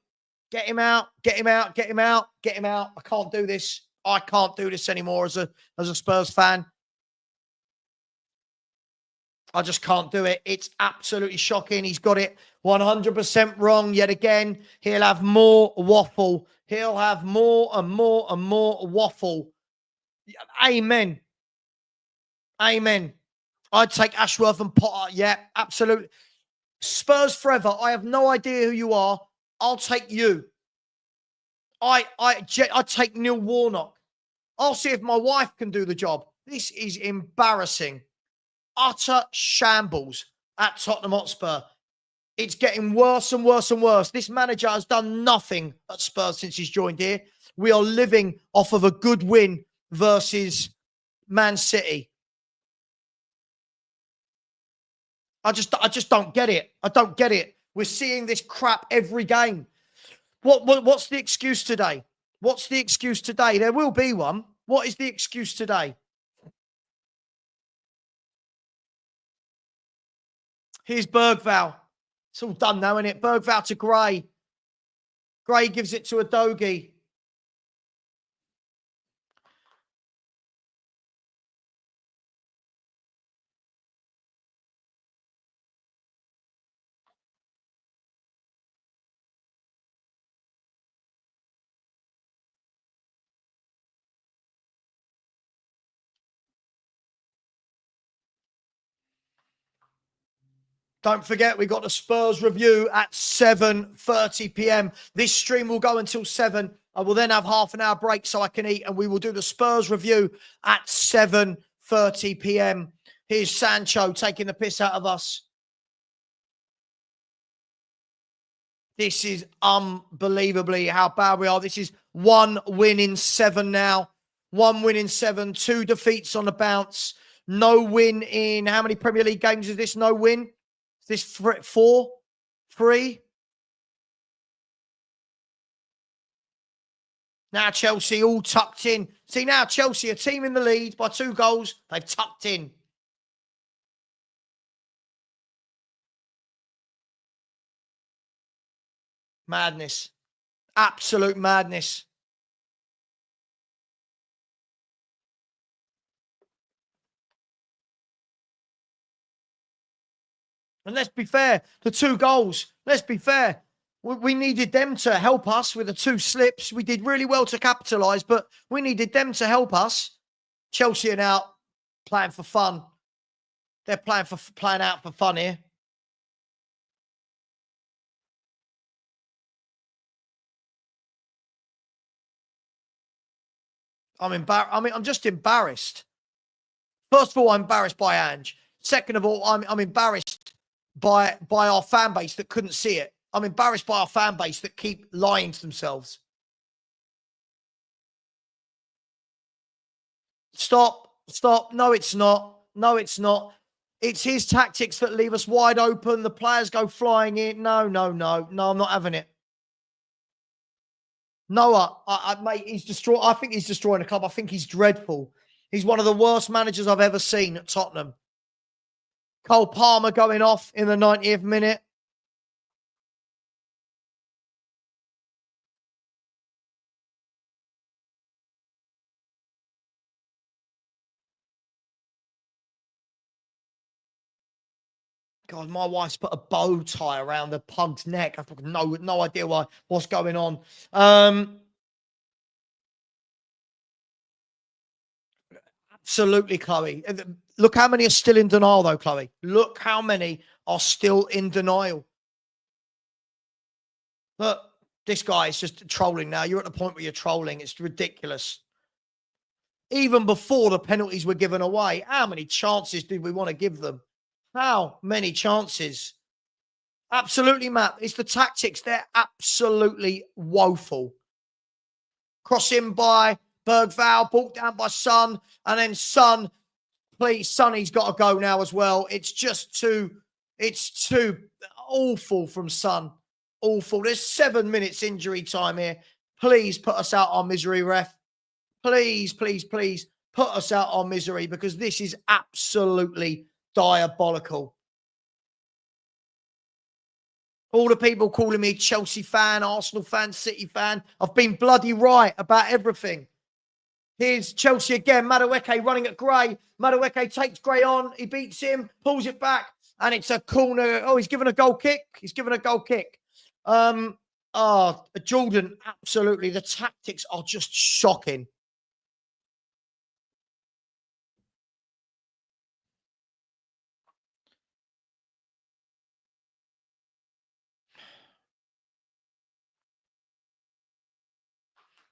Get him out, get him out, get him out, get him out. I can't do this. I can't do this anymore as a Spurs fan. I just can't do it. It's absolutely shocking. He's got it 100% wrong yet again. He'll have more waffle. He'll have more and more and more waffle. Amen. Amen. I'd take Ashworth and Potter. Yeah, absolutely. Spurs forever. I have no idea who you are. I'll take you. I take Neil Warnock. I'll see if my wife can do the job. This is embarrassing. Utter shambles at Tottenham Hotspur. It's getting worse and worse and worse. This manager has done nothing at Spurs since he's joined here. We are living off of a good win versus Man City. I just don't get it. I don't get it. We're seeing this crap every game. What's the excuse today? What's the excuse today? There will be one. What is the excuse today? Here's Bergval. It's all done now, isn't it? Bergval to Gray. Gray gives it to Udogie. Don't forget, we got the Spurs review at 7:30 p.m. This stream will go until 7. I will then have half an hour break so I can eat, and we will do the Spurs review at 7:30 p.m. Here's Sancho taking the piss out of us. This is unbelievably how bad we are. This is 1 win in 7 now. 1 win in 7, 2 defeats on the bounce. No win in how many Premier League games is this? No win? Is this 4? 3? Now Chelsea all tucked in. See, now Chelsea, a team in the lead by 2 goals. They've tucked in. Madness. Absolute madness. And let's be fair, the 2 goals, let's be fair. We needed them to help us with the 2 slips. We did really well to capitalise, but we needed them to help us. Chelsea are now playing for fun. They're playing out for fun here. I'm just embarrassed. First of all, I'm embarrassed by Ange. Second of all, I'm embarrassed by our fan base that couldn't see it. I'm embarrassed by our fan base that keep lying to themselves. Stop. No, it's not. No, it's not. It's his tactics that leave us wide open. The players go flying in. No, I'm not having it. Noah, mate, he's destroyed. I think he's destroying the club. I think he's dreadful. He's one of the worst managers I've ever seen at Tottenham. Cole Palmer going off in the 90th minute. God, my wife's put a bow tie around the pug's neck. I've got no idea what's going on. Absolutely, Chloe. Look how many are still in denial, though, Chloe. Look how many are still in denial. Look, this guy is just trolling now. You're at the point where you're trolling. It's ridiculous. Even before the penalties were given away, how many chances did we want to give them? How many chances? Absolutely, Matt. It's the tactics. They're absolutely woeful. Cross in by Bergval, brought down by Son, and then Son, please, Sonny's got to go now as well. It's too awful from Son. Awful. There's 7 minutes injury time here. Please put us out our misery, ref. Please put us out our misery, because this is absolutely diabolical. All the people calling me Chelsea fan, Arsenal fan, City fan. I've been bloody right about everything. Here's Chelsea again. Madueke running at Gray. Madueke takes Gray on. He beats him, pulls it back, and it's a corner. Oh, he's given a goal kick. Jordan, absolutely. The tactics are just shocking.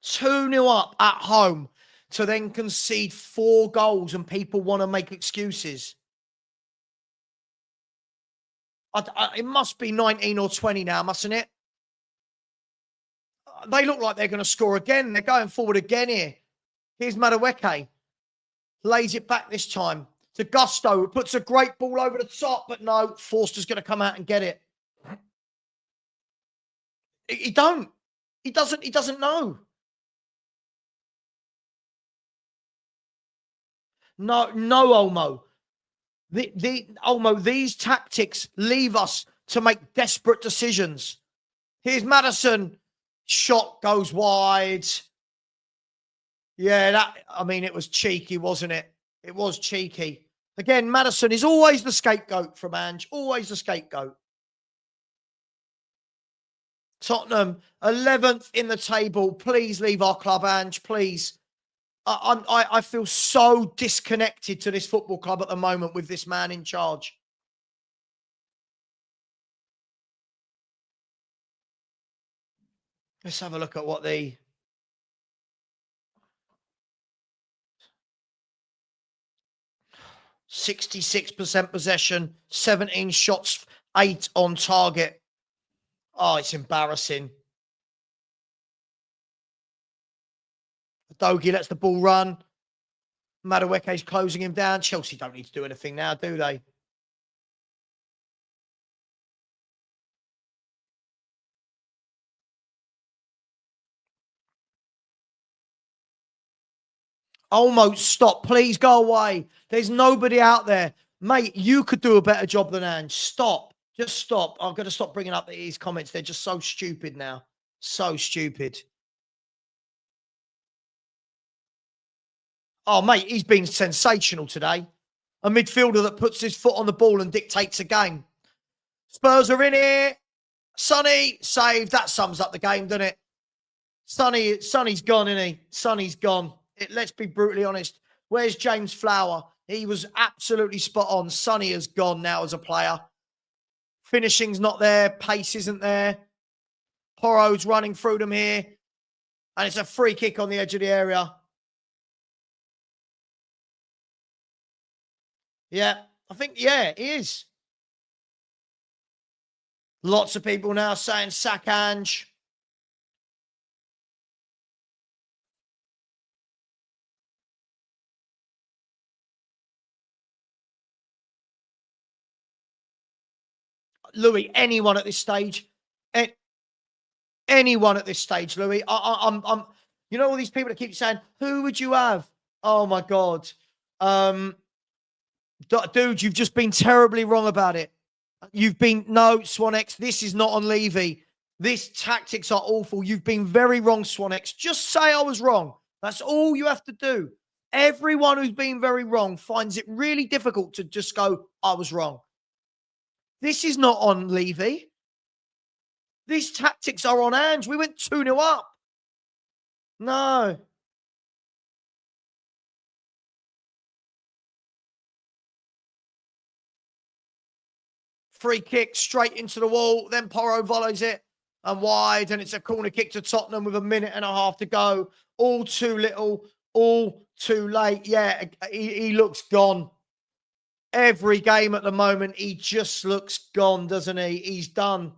Two-nil up at home to then concede 4 goals, and people want to make excuses. It must be 19 or 20 now, mustn't it? They look like they're going to score again. They're going forward again here. Here's Madueke. Lays it back this time to Gusto, who puts a great ball over the top, but no, Forster's going to come out and get it. He doesn't know. No, Olmo. Olmo, these tactics leave us to make desperate decisions. Here's Maddison. Shot goes wide. Yeah, it was cheeky, wasn't it? It was cheeky. Again, Maddison is always the scapegoat from Ange. Always the scapegoat. Tottenham, 11th in the table. Please leave our club, Ange, please. I feel so disconnected to this football club at the moment with this man in charge. Let's have a look at what the 66% possession, 17 shots, 8 on target. Oh, it's embarrassing. Dogi lets the ball run. Madueke's closing him down. Chelsea don't need to do anything now, do they? Almost stop. Please go away. There's nobody out there. Mate, you could do a better job than Ange. Stop. Just stop. I'm going to stop bringing up these comments. They're just so stupid now. So stupid. Oh, mate, he's been sensational today. A midfielder that puts his foot on the ball and dictates a game. Spurs are in here. Sonny, saved. That sums up the game, doesn't it? Sonny's gone, isn't he? Sonny's gone. Let's be brutally honest. Where's James Flower? He was absolutely spot on. Sonny has gone now as a player. Finishing's not there. Pace isn't there. Porro's running through them here. And it's a free kick on the edge of the area. Yeah, I think, yeah, it is. Lots of people now saying sack Ange. Louis, anyone at this stage, anyone at this stage, Louis. I'm, you know, all these people that keep saying, who would you have? Oh my God. Dude, you've just been terribly wrong about it. You've been, no, Swanex, this is not on Levy. These tactics are awful. You've been very wrong, Swanex. Just say I was wrong. That's all you have to do. Everyone who's been very wrong finds it really difficult to just go, I was wrong. This is not on Levy. These tactics are on Ange. We went 2-0 up. No. Free kick straight into the wall. Then Porro volleys it and wide. And it's a corner kick to Tottenham with a minute and a half to go. All too little. All too late. Yeah, he looks gone. Every game at the moment, he just looks gone, doesn't he? He's done.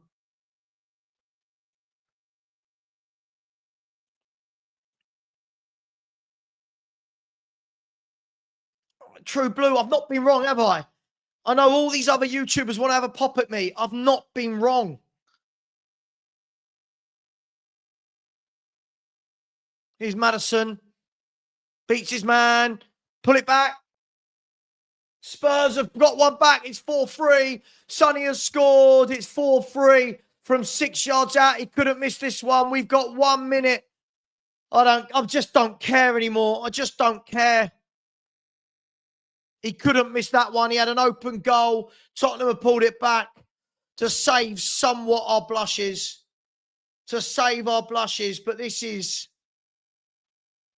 True Blue, I've not been wrong, have I? I know all these other YouTubers want to have a pop at me. I've not been wrong. Here's Maddison. Beats his man. Pull it back. Spurs have got one back. It's 4-3. Sonny has scored. It's 4-3 from 6 yards out. He couldn't miss this one. We've got 1 minute. I just don't care anymore. I just don't care. He couldn't miss that one. He had an open goal. Tottenham have pulled it back to save somewhat our blushes. To save our blushes. But this is...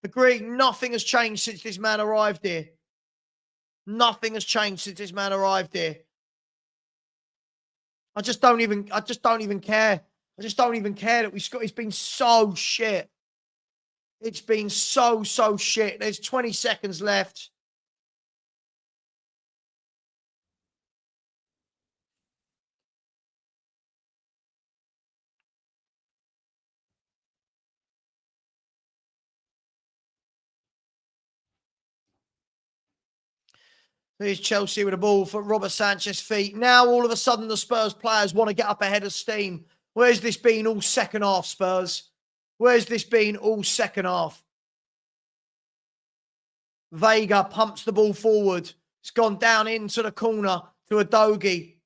Agreed, nothing has changed since this man arrived here. Nothing has changed since this man arrived here. I just don't even care. I just don't even care that we scored. It's been so shit. It's been so shit. There's 20 seconds left. Here's Chelsea with a ball for Robert Sanchez's feet. Now, all of a sudden, the Spurs players want to get up ahead of steam. Where's this been all second half, Spurs? Where's this been all second half? Vega pumps the ball forward. It's gone down into the corner to Udogie.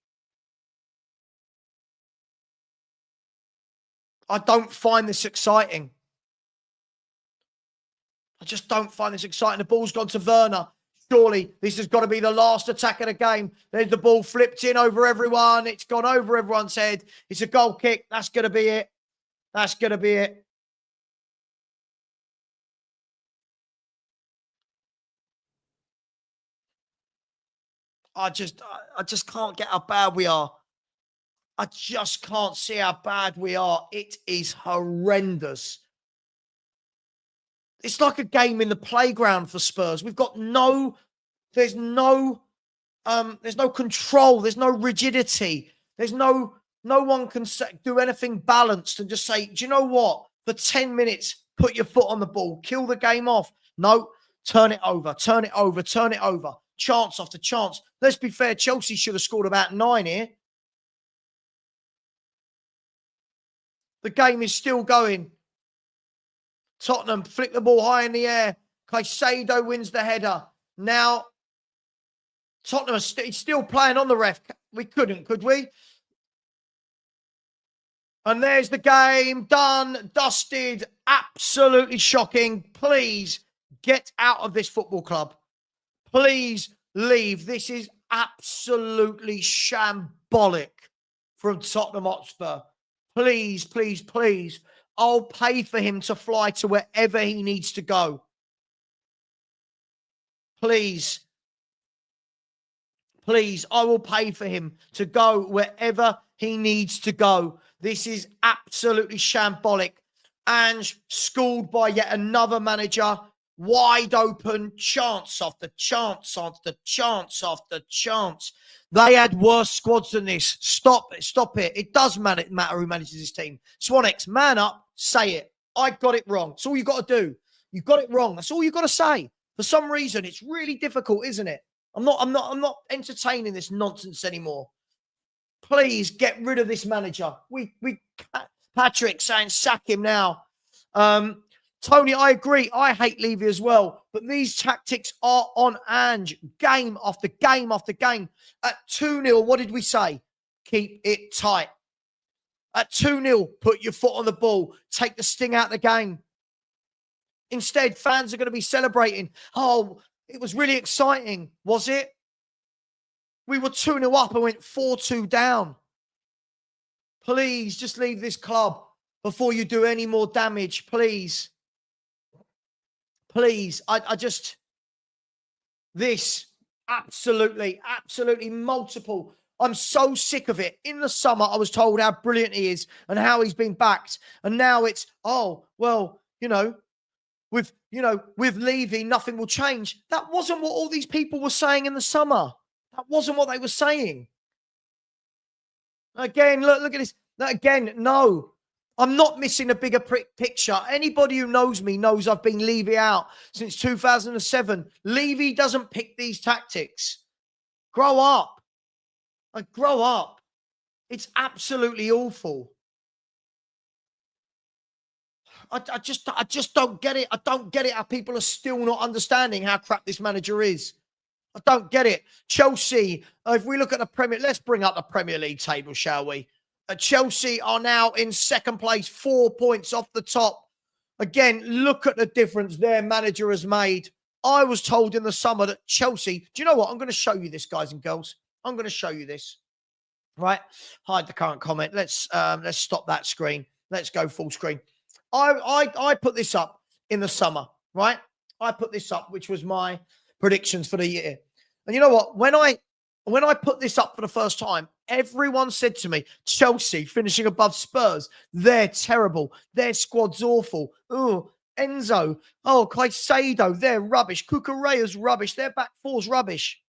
I don't find this exciting. I just don't find this exciting. The ball's gone to Werner. Surely this has got to be the last attack of the game. There's the ball flipped in over everyone. It's gone over everyone's head. It's a goal kick. That's going to be it. That's going to be it. I just can't get how bad we are. I just can't see how bad we are. It is horrendous. It's like a game in the playground for Spurs. We've got there's no control. There's no rigidity. There's no one can do anything balanced and just say, do you know what? For 10 minutes, put your foot on the ball, kill the game off. No, turn it over, turn it over, turn it over. Chance after chance. Let's be fair, Chelsea should have scored about 9 here. The game is still going. Tottenham flick the ball high in the air. Caicedo wins the header. Now, Tottenham is still playing on the ref. We couldn't, could we? And there's the game. Done, dusted. Absolutely shocking. Please get out of this football club. Please leave. This is absolutely shambolic from Tottenham Hotspur. Please, please, please. I'll pay for him to fly to wherever he needs to go. Please. Please, I will pay for him to go wherever he needs to go. This is absolutely shambolic. And schooled by yet another manager. Wide open, chance after chance after chance after chance. They had worse squads than this. Stop it. It does matter who manages this team. Swanex, man up, say it. I got it wrong. That's all you got to do. You got it wrong. That's all you got to say. For some reason, it's really difficult, isn't it? I'm not entertaining this nonsense anymore. Please get rid of this manager. Patrick saying sack him now. Tony, I agree. I hate Levy as well. But these tactics are on Ange. Game after game after game. At 2-0, what did we say? Keep it tight. At 2-0, put your foot on the ball. Take the sting out of the game. Instead, fans are going to be celebrating. Oh, it was really exciting. Was it? We were 2-0 up and went 4-2 down. Please, just leave this club before you do any more damage. Please. Please, this, absolutely multiple. I'm so sick of it. In the summer, I was told how brilliant he is and how he's been backed. And now it's, with Levy, nothing will change. That wasn't what all these people were saying in the summer. That wasn't what they were saying. Again, look at this. Again, no. I'm not missing a bigger picture. Anybody who knows me knows I've been Levy out since 2007. Levy doesn't pick these tactics. Grow up. Grow up. It's absolutely awful. I just don't get it. I don't get it how people are still not understanding how crap this manager is. I don't get it. Chelsea, if we look at the let's bring up the Premier League table, shall we? Chelsea are now in second place, 4 points off the top. Again, look at the difference their manager has made. I was told in the summer that Chelsea, do you know what? I'm going to show you this, guys and girls. I'm going to show you this. Right? Hide the current comment. Let's stop that screen. Let's go full screen. I put this up in the summer, right? I put this up, which was my predictions for the year. And you know what? When I put this up for the first time, everyone said to me, Chelsea finishing above Spurs, they're terrible. Their squad's awful. Oh, Enzo. Oh, Caicedo, they're rubbish. Cucurella's rubbish. Their back four's rubbish.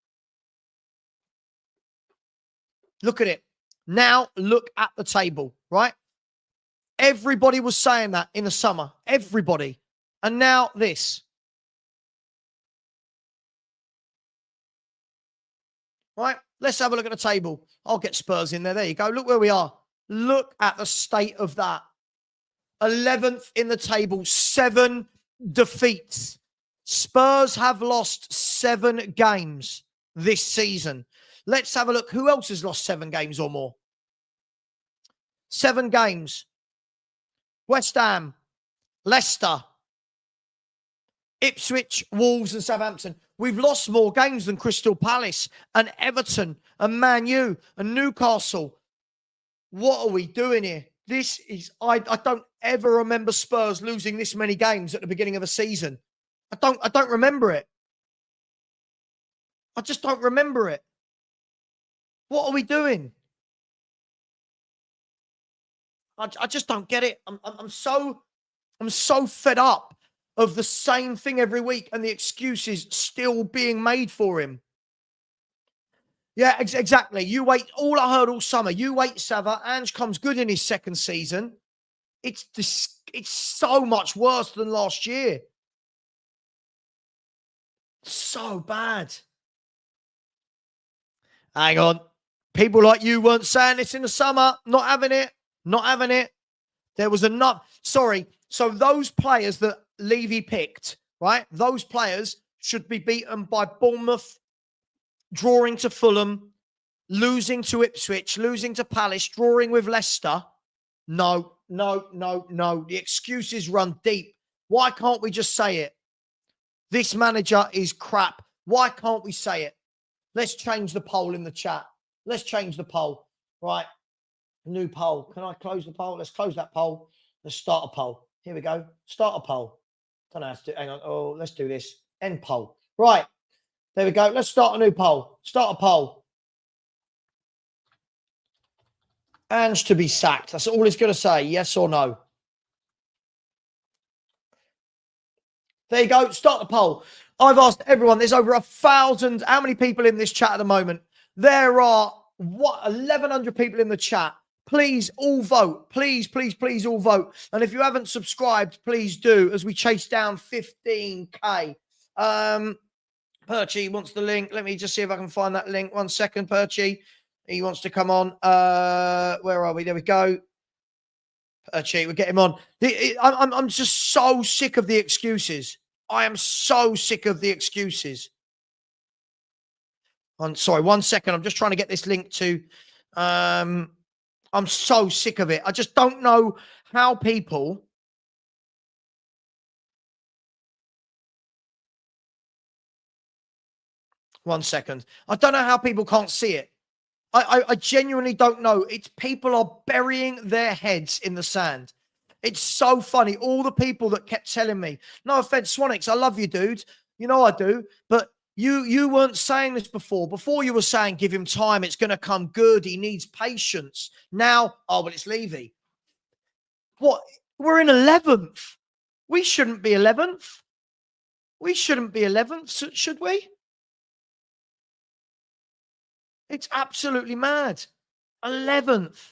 Look at it. Now look at the table, right? Everybody was saying that in the summer. Everybody. And now this. Right? Let's have a look at the table. I'll get Spurs in there. There you go. Look where we are. Look at the state of that. 11th in the table. 7 defeats. Spurs have lost 7 games this season. Let's have a look. Who else has lost 7 games or more? 7 games. West Ham, Leicester, Ipswich, Wolves and Southampton. We've lost more games than Crystal Palace and Everton and Man U and Newcastle. What are we doing here? This is, I don't ever remember Spurs losing this many games at the beginning of a season. I don't remember it. I just don't remember it. What are we doing? I just don't get it. I'm so fed up of the same thing every week and the excuses still being made for him. Yeah, exactly. You wait. All I heard all summer. You wait, Savva. Ange comes good in his second season. It's so much worse than last year. So bad. Hang on. People like you weren't saying this in the summer. Not having it. Not having it. There was enough. Sorry. So those players that Levy picked, right? Those players should be beaten by Bournemouth, drawing to Fulham, losing to Ipswich, losing to Palace, drawing with Leicester. No. The excuses run deep. Why can't we just say it? This manager is crap. Why can't we say it? Let's change the poll in the chat. Let's change the poll. Right. New poll. Can I close the poll? Let's close that poll. Let's start a poll. Here we go. Start a poll. Don't know how to do. Hang on. Oh, let's do this. End poll. Right. There we go. Let's start a new poll. Start a poll. Ange to be sacked. That's all he's going to say. Yes or no. There you go. Start the poll. I've asked everyone. There's over 1,000. How many people in this chat at the moment? There are 1,100 people in the chat. Please all vote. Please all vote. And if you haven't subscribed, please do as we chase down 15K. Perchy wants the link. Let me just see if I can find that link. 1 second, Perchy. He wants to come on. Where are we? There we go. Perchy, we'll get him on. I'm just so sick of the excuses. I am so sick of the excuses. I'm sorry, 1 second. I'm just trying to get this link to. I'm so sick of it. I just don't know how people. 1 second. I don't know how people can't see it. I genuinely don't know. It's people are burying their heads in the sand. It's so funny. All the people that kept telling me, no offense, Swanix, I love you, dude. You know I do. But you weren't saying this before. Before you were saying, give him time. It's going to come good. He needs patience. Now, oh, but it's Levy. What? We're in 11th. We shouldn't be 11th. We shouldn't be 11th, should we? It's absolutely mad. 11th.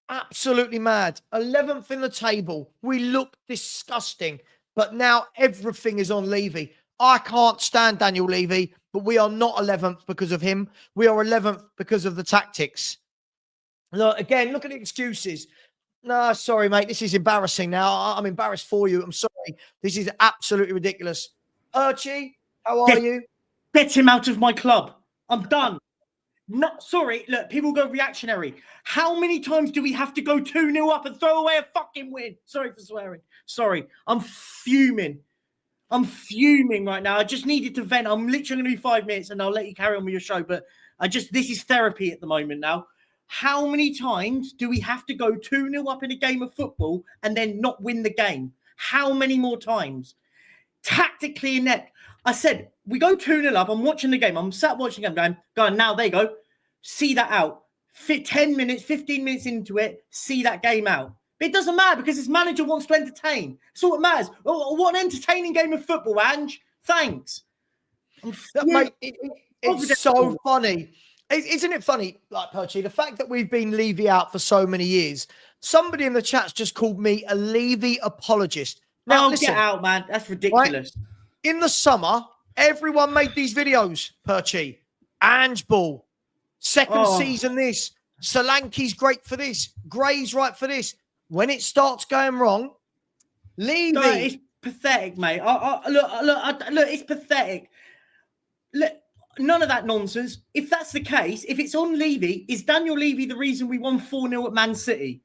Absolutely mad. 11th in the table. We look disgusting. But now everything is on Levy. I can't stand Daniel Levy, but we are not 11th because of him. We are 11th because of the tactics. Look, again, look at the excuses. No, sorry, mate. This is embarrassing now. I'm embarrassed for you. I'm sorry. This is absolutely ridiculous. Archie, how are you? Get him out of my club. I'm done. Not sorry. Look, people go reactionary. How many times do we have to go 2-0 up and throw away a fucking win? Sorry for swearing. Sorry. I'm fuming. I'm fuming right now. I just needed to vent. I'm literally going to do 5 minutes and I'll let you carry on with your show. But this is therapy at the moment now. How many times do we have to go 2-0 up in a game of football and then not win the game? How many more times? Tactically inept. I said, we go 2-0 up. I'm watching the game. I'm sat watching the game going, now there you go. See that out. 10 minutes, 15 minutes into it, see that game out. But it doesn't matter because his manager wants to entertain. That's all that matters. Oh, what an entertaining game of football, Ange. Thanks. Mate, it's so funny. Isn't it funny, like Perchy, the fact that we've been Levy out for so many years? Somebody in the chat's just called me a Levy apologist. Now, listen, get out, man. That's ridiculous. Right? In the summer, everyone made these videos, Perchy. Ange Ball, second season this. Solanke's great for this. Gray's right for this. When it starts going wrong, Levy. No, it's pathetic, mate. Look, it's pathetic. Look, none of that nonsense. If that's the case, if it's on Levy, is Daniel Levy the reason we won 4-0 at Man City?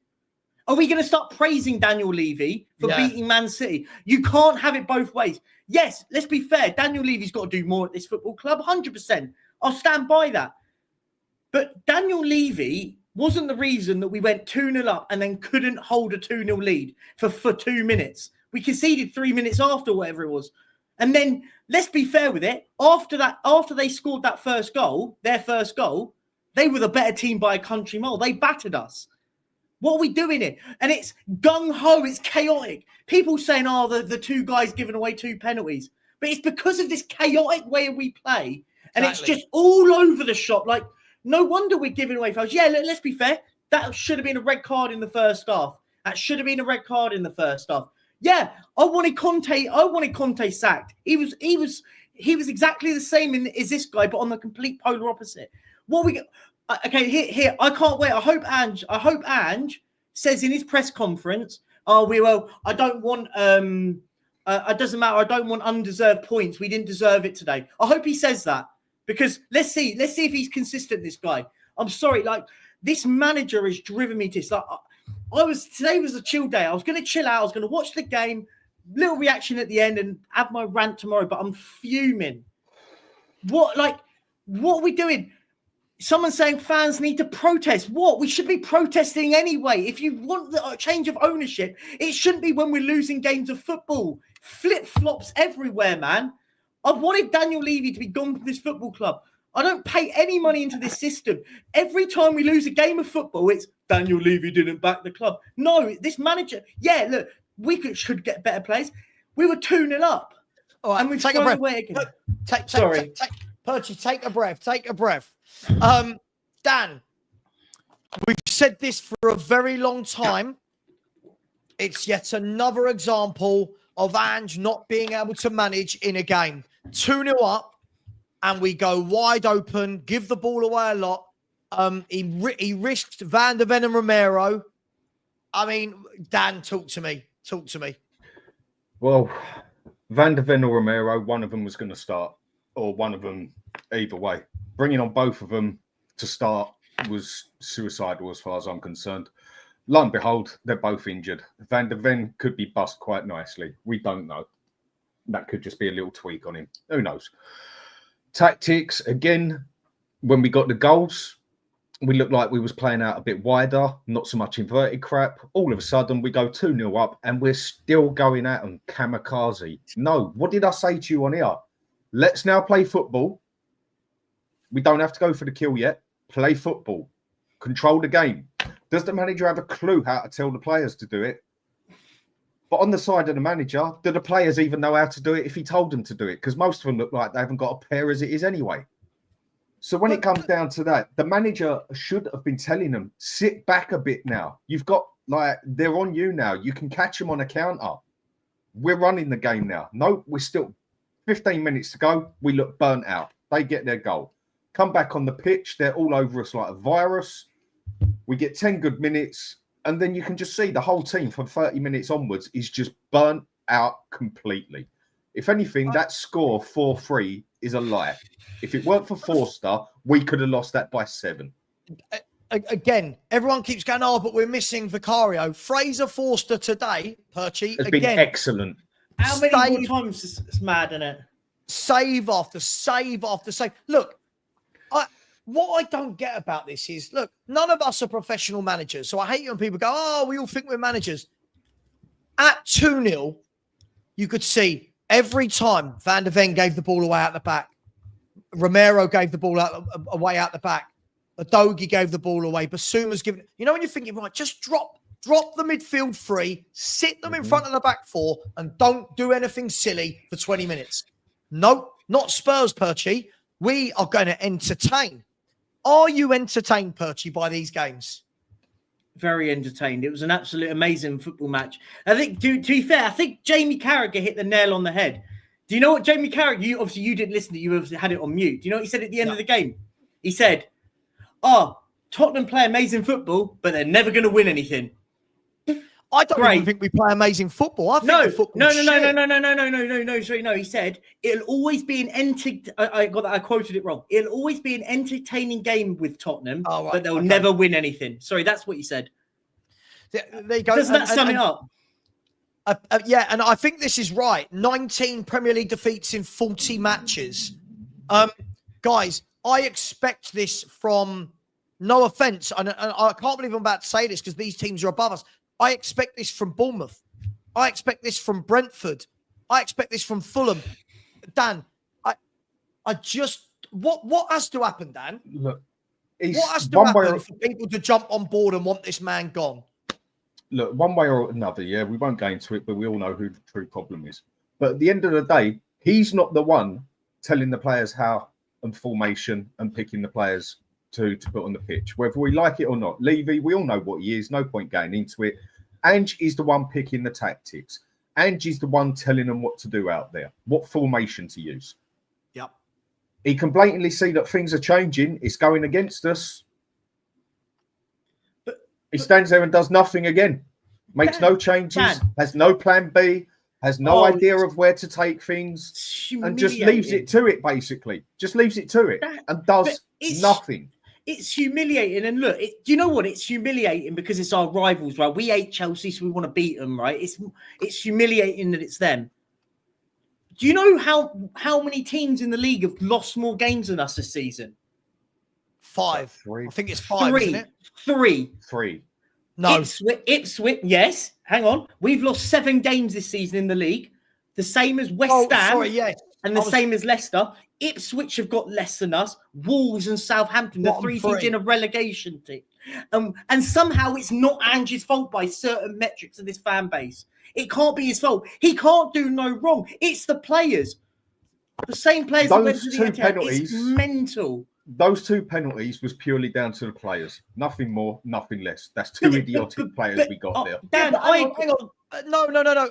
Are we going to start praising Daniel Levy for beating Man City? You can't have it both ways. Yes, let's be fair. Daniel Levy's got to do more at this football club, 100%. I'll stand by that. But Daniel Levy wasn't the reason that we went 2-0 up and then couldn't hold a 2-0 lead for 2 minutes. We conceded 3 minutes after, whatever it was. And then, let's be fair with it, after they scored that first goal, their first goal, They were the better team by a country mile. They battered us. What are we doing here? And it's gung-ho. It's chaotic. People saying, oh, the two guys giving away 2 penalties. But it's because of this chaotic way we play. And it's just all over the shop. Like, no wonder we're giving away fouls. Yeah, let's be fair. That should have been a red card in the first half. That should have been a red card in the first half. Yeah, I wanted Conte sacked. He was exactly the same as this guy, but on the complete polar opposite. What we okay, here, I can't wait. I hope Ange says in his press conference, I don't want it doesn't matter, I don't want undeserved points. We didn't deserve it today. I hope he says that. Because let's see if he's consistent, this guy. I'm sorry, like, this manager has driven me to this. Like, today was a chill day. I was going to chill out. I was going to watch the game, little reaction at the end, and have my rant tomorrow. But I'm fuming. What are we doing? Someone saying fans need to protest. What? We should be protesting anyway. If you want a change of ownership, it shouldn't be when we're losing games of football. Flip-flops everywhere, man. I wanted Daniel Levy to be gone from this football club. I don't pay any money into this system. Every time we lose a game of football, it's Daniel Levy didn't back the club. No, this manager, yeah, look, we should get better players. We were 2-0 up. All right, and we've take a thrown breath. Away again. Sorry. Perchy, take a breath. Take a breath. Dan, we've said this for a very long time. It's yet another example of Ange not being able to manage in a game. 2-0 up, and we go wide open, give the ball away a lot. He risked Van de Ven and Romero. I mean, Dan, talk to me. Well, Van de Ven or Romero, one of them was going to start, or one of them either way. Bringing on both of them to start was suicidal as far as I'm concerned. Lo and behold, they're both injured. Van de Ven could be bust quite nicely. We don't know. That could just be a little tweak on him. Who knows? Tactics, again, when we got the goals, we looked like we was playing out a bit wider, not so much inverted crap. All of a sudden, we go 2-0 up, and we're still going at them kamikaze. No, what did I say to you on here? Let's now play football. We don't have to go for the kill yet. Play football. Control the game. Does the manager have a clue how to tell the players to do it? But on the side of the manager, do the players even know how to do it if he told them to do it? Because most of them look like they haven't got a pair as it is anyway. So when it comes down to that, the manager should have been telling them, sit back a bit now. You've got, they're on you now. You can catch them on a counter. We're running the game now. No, we're still 15 minutes to go. We look burnt out. They get their goal. Come back on the pitch. They're all over us like a virus. We get 10 good minutes. And then you can just see the whole team from 30 minutes onwards is just burnt out completely. If anything, that score 4-3 is a lie. If it weren't for Forster, we could have lost that by 7. Again, everyone keeps going, but we're missing Vicario. Fraser Forster today, Perchy, has been excellent. How many more times is it's mad, isn't it? Save after save after save. Look, what I don't get about this is, look, none of us are professional managers. So I hate it when people go, we all think we're managers. At 2-0, you could see every time Van de Ven gave the ball away out the back, Romero gave the ball away out the back, Adogi gave the ball away, Basuma's given. You know, when you're thinking, right, just drop the midfield free, sit them in front of the back four, and don't do anything silly for 20 minutes. No, not Spurs, Perchy. We are going to entertain. Are you entertained, Perchy, by these games? Very entertained. It was an absolute amazing football match. I think, to be fair, I think Jamie Carragher hit the nail on the head. Do you know what Jamie Carragher, you didn't listen to, you had it on mute. Do you know what he said at the end of the game? He said, Tottenham play amazing football, but they're never going to win anything. I don't even think we play amazing football. I think No. Sorry, no. He said it'll always be an I quoted it wrong. It'll always be an entertaining game with Tottenham, but they'll never win anything. Sorry, that's what he said. There you go. Doesn't that sum it up? Yeah, and I think this is right. 19 Premier League defeats in 40 matches. Guys, I expect this from, no offense, and I can't believe I'm about to say this because these teams are above us. I expect this from Bournemouth. I expect this from Brentford. I expect this from Fulham. Dan, I just, what has to happen, Dan? Look, What has to happen for people to jump on board and want this man gone? Look, one way or another, yeah, we won't go into it, but we all know who the true problem is. But at the end of the day, he's not the one telling the players how and formation and picking the players to put on the pitch. Whether we like it or not, Levy, we all know what he is. No point going into it. Ange is the one picking the tactics. Ange is the one telling them what to do out there, what formation to use. Yep. He can blatantly see that things are changing. It's going against us. He stands there and does nothing again. Makes no changes, has no plan B, has no idea of where to take things, and just leaves it to it, basically. Just leaves it to it and does nothing. It's humiliating. And look, do you know what? It's humiliating because it's our rivals, right? We hate Chelsea, so we want to beat them, right? It's humiliating that it's them. Do you know how many teams in the league have lost more games than us this season? 5. Three. I think it's 5, isn't it? Three. No. Ipswich, yes. Hang on. We've lost 7 games this season in the league. The same as West Ham. And the same as Leicester. Ipswich have got less than us. Wolves and Southampton, the 3 teams in a relegation team. And somehow it's not Ange's fault by certain metrics of this fan base. It can't be his fault. He can't do no wrong. It's the players. The same players that went to the penalties. It's mental. Those 2 penalties was purely down to the players. Nothing more, nothing less. That's 2 idiotic players we got there. Dan, hang on. No.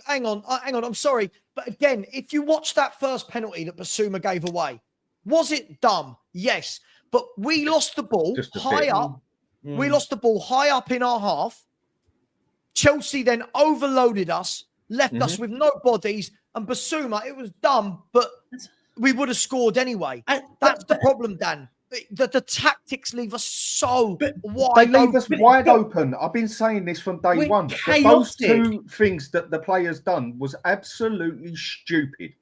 Hang on. I'm sorry. But again, if you watch that first penalty that Basuma gave away, was it dumb? Yes. But we lost the ball high up. We lost the ball high up in our half. Chelsea then overloaded us, left us with no bodies. And Basuma, it was dumb, but we would have scored anyway. That's the problem, Dan. The tactics leave us so wide open. They leave us wide open. I've been saying this from day one. But those 2 things that the players done was absolutely stupid.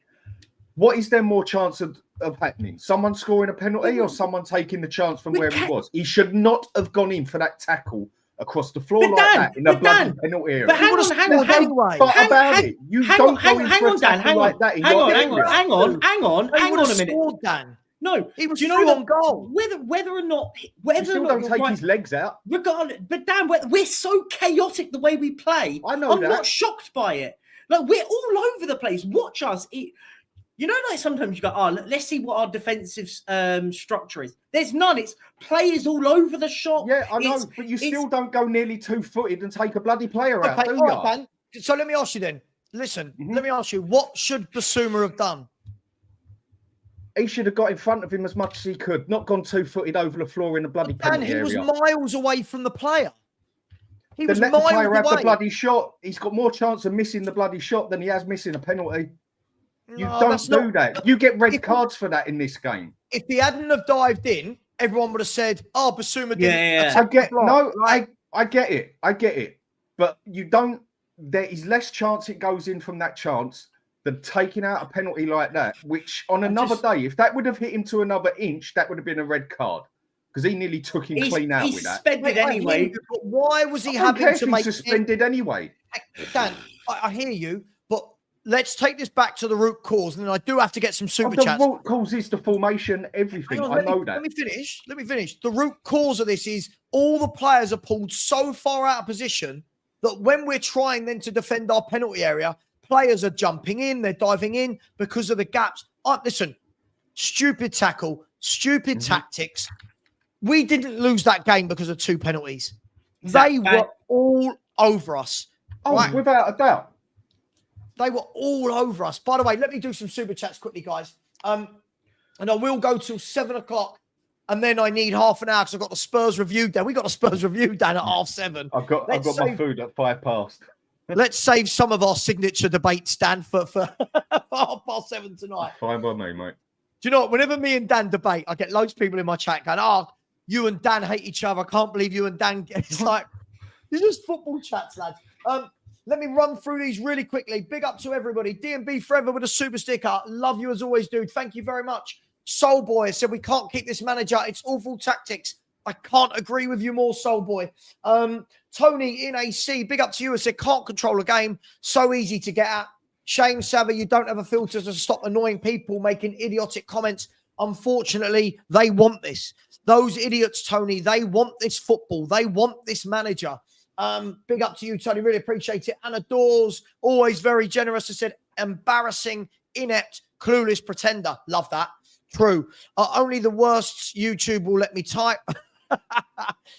What is there more chance of happening? Someone scoring a penalty or someone taking the chance from where he was? He should not have gone in for that tackle across the floor that in a bloody penalty area. But hang on. You don't go in for a tackle like that in your area. Hang on a minute. Scored, Dan. No, he was on goal. Whether or not don't take his legs out. Regardless, but Dan, we're so chaotic the way we play. I know I'm not shocked by it. Like, we're all over the place. Watch us. You know, like sometimes you go, let's see what our defensive structure is. There's none. It's players all over the shop. Yeah, I know, but you still don't go nearly 2-footed and take a bloody player out, do you? All right, Dan. So let me ask you then. Listen, let me ask you, what should Basuma have done? He should have got in front of him as much as he could, not gone 2-footed over the floor in the bloody penalty area. And he was miles away from the player. He was miles away. Let the player have the bloody shot. He's got more chance of missing the bloody shot than he has missing a penalty. You don't do that. You get red cards for that in this game. If he hadn't have dived in, everyone would have said, Basuma didn't. Yeah. I get it. But you don't. There is less chance it goes in from that chance than taking out a penalty like that, which on another day, if that would have hit him to another inch, that would have been a red card because he nearly took him clean out with that. He's suspended anyway. But why was he having to make suspended anyway? Dan, I hear you, but let's take this back to the root cause, and then I do have to get some super chats. The root cause is the formation, everything. I know that. Let me finish. The root cause of this is all the players are pulled so far out of position that when we're trying then to defend our penalty area, players are jumping in, they're diving in because of the gaps. Listen, stupid tackle, stupid tactics. We didn't lose that game because of 2 penalties. They were all over us. Without a doubt. They were all over us. By the way, let me do some super chats quickly, guys. And I will go till 7 o'clock. And then I need half an hour because I've got the Spurs review down. We got a Spurs review down at 7:30. I've got my food at 7:05. Let's save some of our signature debates, Dan, for 7:30 tonight. Fine by me, mate. Do you know what? Whenever me and Dan debate, I get loads of people in my chat going, you and Dan hate each other. I can't believe you and Dan. It's like, it's just football chats, lads. Let me run through these really quickly. Big up to everybody. D&B Forever with a super sticker. Love you as always, dude. Thank you very much. Soul Boy said, we can't keep this manager. It's awful tactics. I can't agree with you more, Soul Boy. Tony in AC, big up to you. I said, can't control a game. So easy to get at. Shame, Savva, you don't have a filter to stop annoying people making idiotic comments. Unfortunately, they want this. Those idiots, Tony, they want this football. They want this manager. Big up to you, Tony. Really appreciate it. Anna Dawes, always very generous. I said, embarrassing, inept, clueless pretender. Love that. True. Only the worst YouTube will let me type.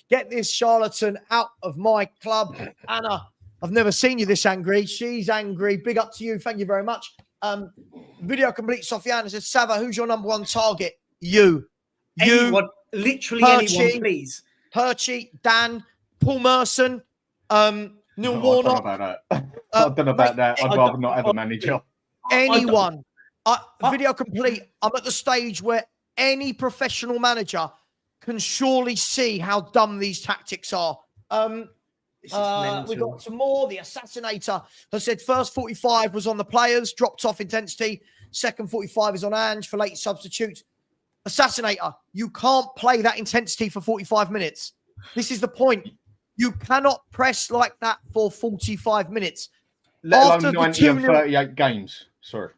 Get this charlatan out of my club. Anna, I've never seen you this angry. She's angry. Big up to you. Thank you very much. Video complete. Sofiana says, Savva, who's your number one target? You. Anyone, literally Perchy, anyone, please. Perchy, Dan, Paul Merson, Neil Warnock. I don't know about that. I don't know about that. I'd rather not have a manager. Anyone. Video complete. I'm at the stage where any professional manager can surely see how dumb these tactics are. We got some more. The Assassinator has said first 45 was on the players, dropped off intensity. Second 45 is on Ange for late substitutes. Assassinator, you can't play that intensity for 45 minutes. This is the point. You cannot press like that for 45 minutes. Let alone 90 and 38 games. Sorry.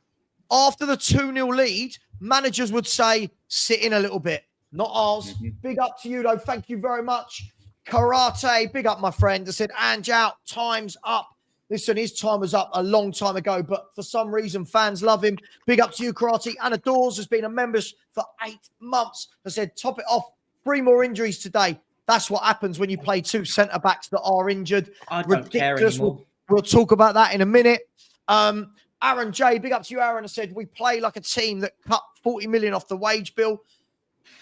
After the 2-0 lead, managers would say, sit in a little bit. Not ours. Big up to you, though. Thank you very much. Karate, big up, my friend. I said, Ange out, time's up. Listen, his time was up a long time ago, but for some reason, fans love him. Big up to you, Karate. Anna Dawes has been a member for 8 months. I said, top it off. 3 more injuries today. That's what happens when you play 2 centre-backs that are injured. I don't care anymore. We'll talk about that in a minute. Aaron J, big up to you, Aaron. I said, we play like a team that cut 40 million off the wage bill.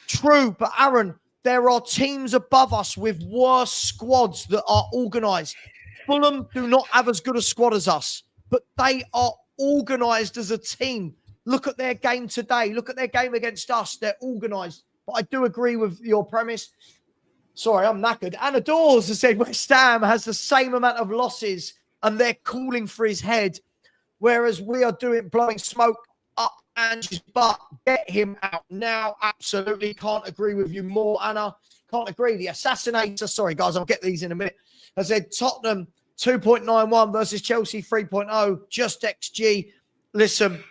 True, but Aaron, there are teams above us with worse squads that are organised. Fulham do not have as good a squad as us, but they are organised as a team. Look at their game today. Look at their game against us. They're organised. But I do agree with your premise. Sorry, I'm knackered. Anna Dawes has said West Ham has the same amount of losses and they're calling for his head, whereas we are blowing smoke up Ange's butt. Get him out now. Absolutely can't agree with you more, Anna. Can't agree. The Assassinator, sorry, guys, I'll get these in a minute. I said Tottenham 2.91 versus Chelsea 3.0, just XG. Listen,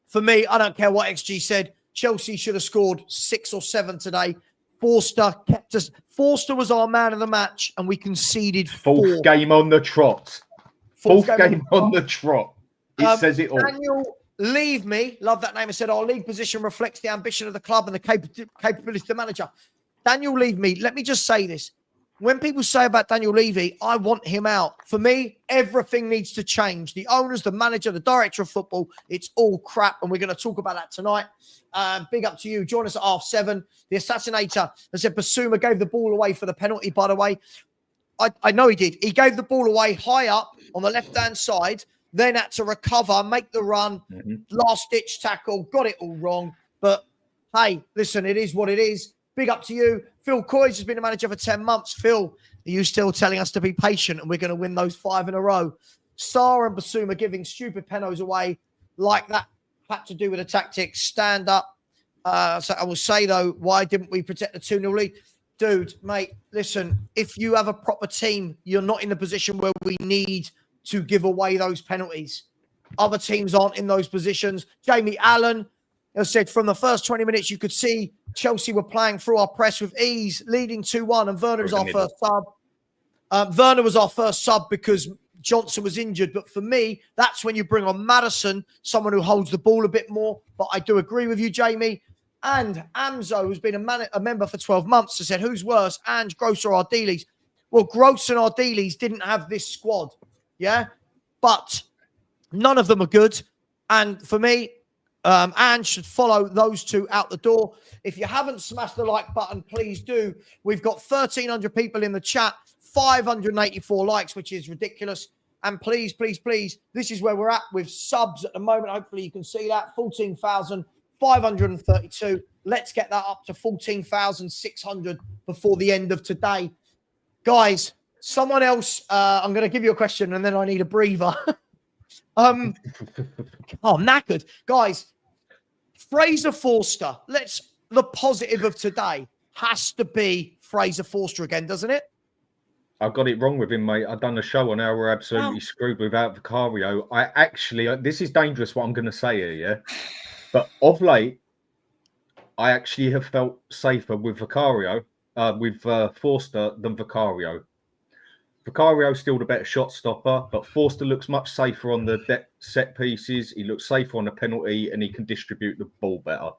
for me, I don't care what XG said. Chelsea should have scored 6 or 7 today. Forster kept us. Forster was our man of the match, and we conceded 4. Fourth game on the trot. Fourth game on the trot. It says it all. Daniel, leave me. Love that name. I said our league position reflects the ambition of the club and the capability of the manager. Daniel, leave me. Let me just say this. When people say about Daniel Levy, I want him out. For me, everything needs to change. The owners, the manager, the director of football, it's all crap. And we're going to talk about that tonight. Big up to you. Join us at 7:30. The Assassinator has said Basuma gave the ball away for the penalty, by the way. I know he did. He gave the ball away high up on the left-hand side, then had to recover, make the run, last-ditch tackle, got it all wrong. But, hey, listen, it is what it is. Big up to you. Phil Coyes has been a manager for 10 months. Phil, are you still telling us to be patient and we're going to win those 5 in a row? Sarr and Basuma giving stupid penalties away like that had to do with the tactics. Stand up. So I will say, though, why didn't we protect the 2-0 lead? Dude, mate, listen, if you have a proper team, you're not in the position where we need to give away those penalties. Other teams aren't in those positions. Jamie Allen has said from the first 20 minutes, you could see Chelsea were playing through our press with ease, leading 2-1, and Werner was our first sub. Werner was our first sub because Johnson was injured. But for me, that's when you bring on Maddison, someone who holds the ball a bit more. But I do agree with you, Jamie. And Amzo, who's been a member for 12 months, has said, who's worse, Ange, Gross, or Ardiles? Well, Gross and Ardiles didn't have this squad, yeah? But none of them are good. And for me, Ange should follow those 2 out the door. If you haven't smashed the like button, please do. We've got 1,300 people in the chat, 584 likes, which is ridiculous. And please, please, please, this is where we're at with subs at the moment. Hopefully you can see that, 14,532. Let's get that up to 14,600 before the end of today. Guys, someone else, I'm going to give you a question and then I need a breather. I'm knackered. Guys, Fraser Forster, the positive of today has to be Fraser Forster again, doesn't it? I got it wrong with him, mate. I've done a show on how we're absolutely screwed without Vicario. I actually, this is dangerous what I'm going to say here, yeah? But of late, I actually have felt safer with Forster than Vicario. Vicario's still the better shot stopper, but Forster looks much safer on the set pieces. He looks safer on the penalty, and he can distribute the ball better.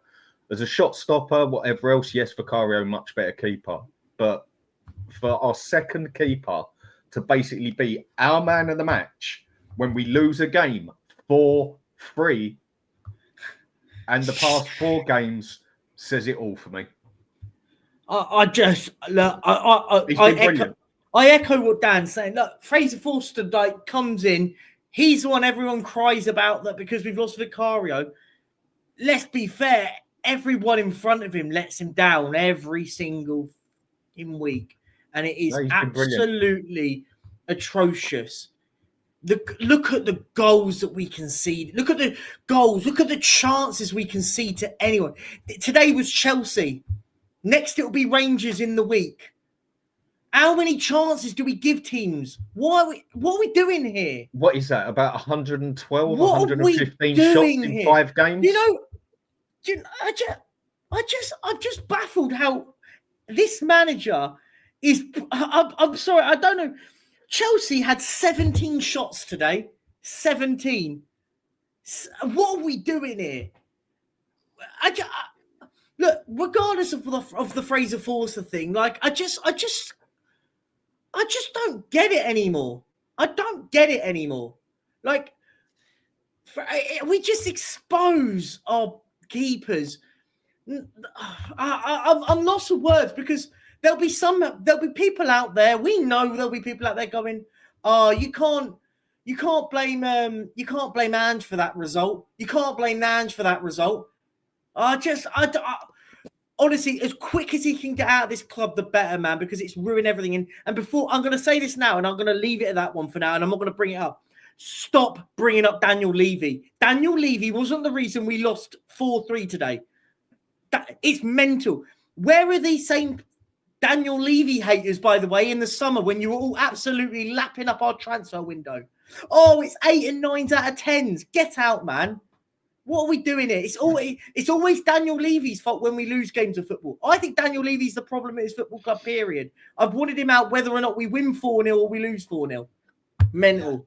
As a shot stopper, whatever else, yes, Vicario much better keeper. But for our second keeper to basically be our man of the match when we lose a game 4-3, and the past 4 games says it all for me. I echo what Dan's saying. Look, Fraser Forster comes in. He's the one everyone cries about that because we've lost Vicario. Let's be fair. Everyone in front of him lets him down every single week. And it is absolutely atrocious. Look at the goals that we concede. Look at the goals. Look at the chances we concede to anyone. Today was Chelsea. Next, it'll be Rangers in the week. How many chances do we give teams? What are we doing here? What is that? About 112, 115 shots in 5 games? I'm just baffled how this manager is. I'm sorry, I don't know. Chelsea had 17 shots today. 17. What are we doing here? Look, regardless of the Fraser Forster thing, I just don't get it anymore. I don't get it anymore. We just expose our keepers. I'm lost for words because there'll be people out there. We know there'll be people out there going, "Oh, you can't blame Ange for that result. You can't blame Ange for that result." Honestly, as quick as he can get out of this club, the better, man, because it's ruined everything. And before, I'm going to say this now, and I'm going to leave it at that one for now, and I'm not going to bring it up. Stop bringing up Daniel Levy. Daniel Levy wasn't the reason we lost 4-3 today. It's mental. Where are these same Daniel Levy haters, by the way, in the summer when you were all absolutely lapping up our transfer window? Oh, it's 8 and 9s out of 10s. Get out, man. What are we doing here? It's always Daniel Levy's fault when we lose games of football. I think Daniel Levy's the problem at his football club, period. I've wanted him out whether or not we win 4-0 or we lose 4-0. Mental.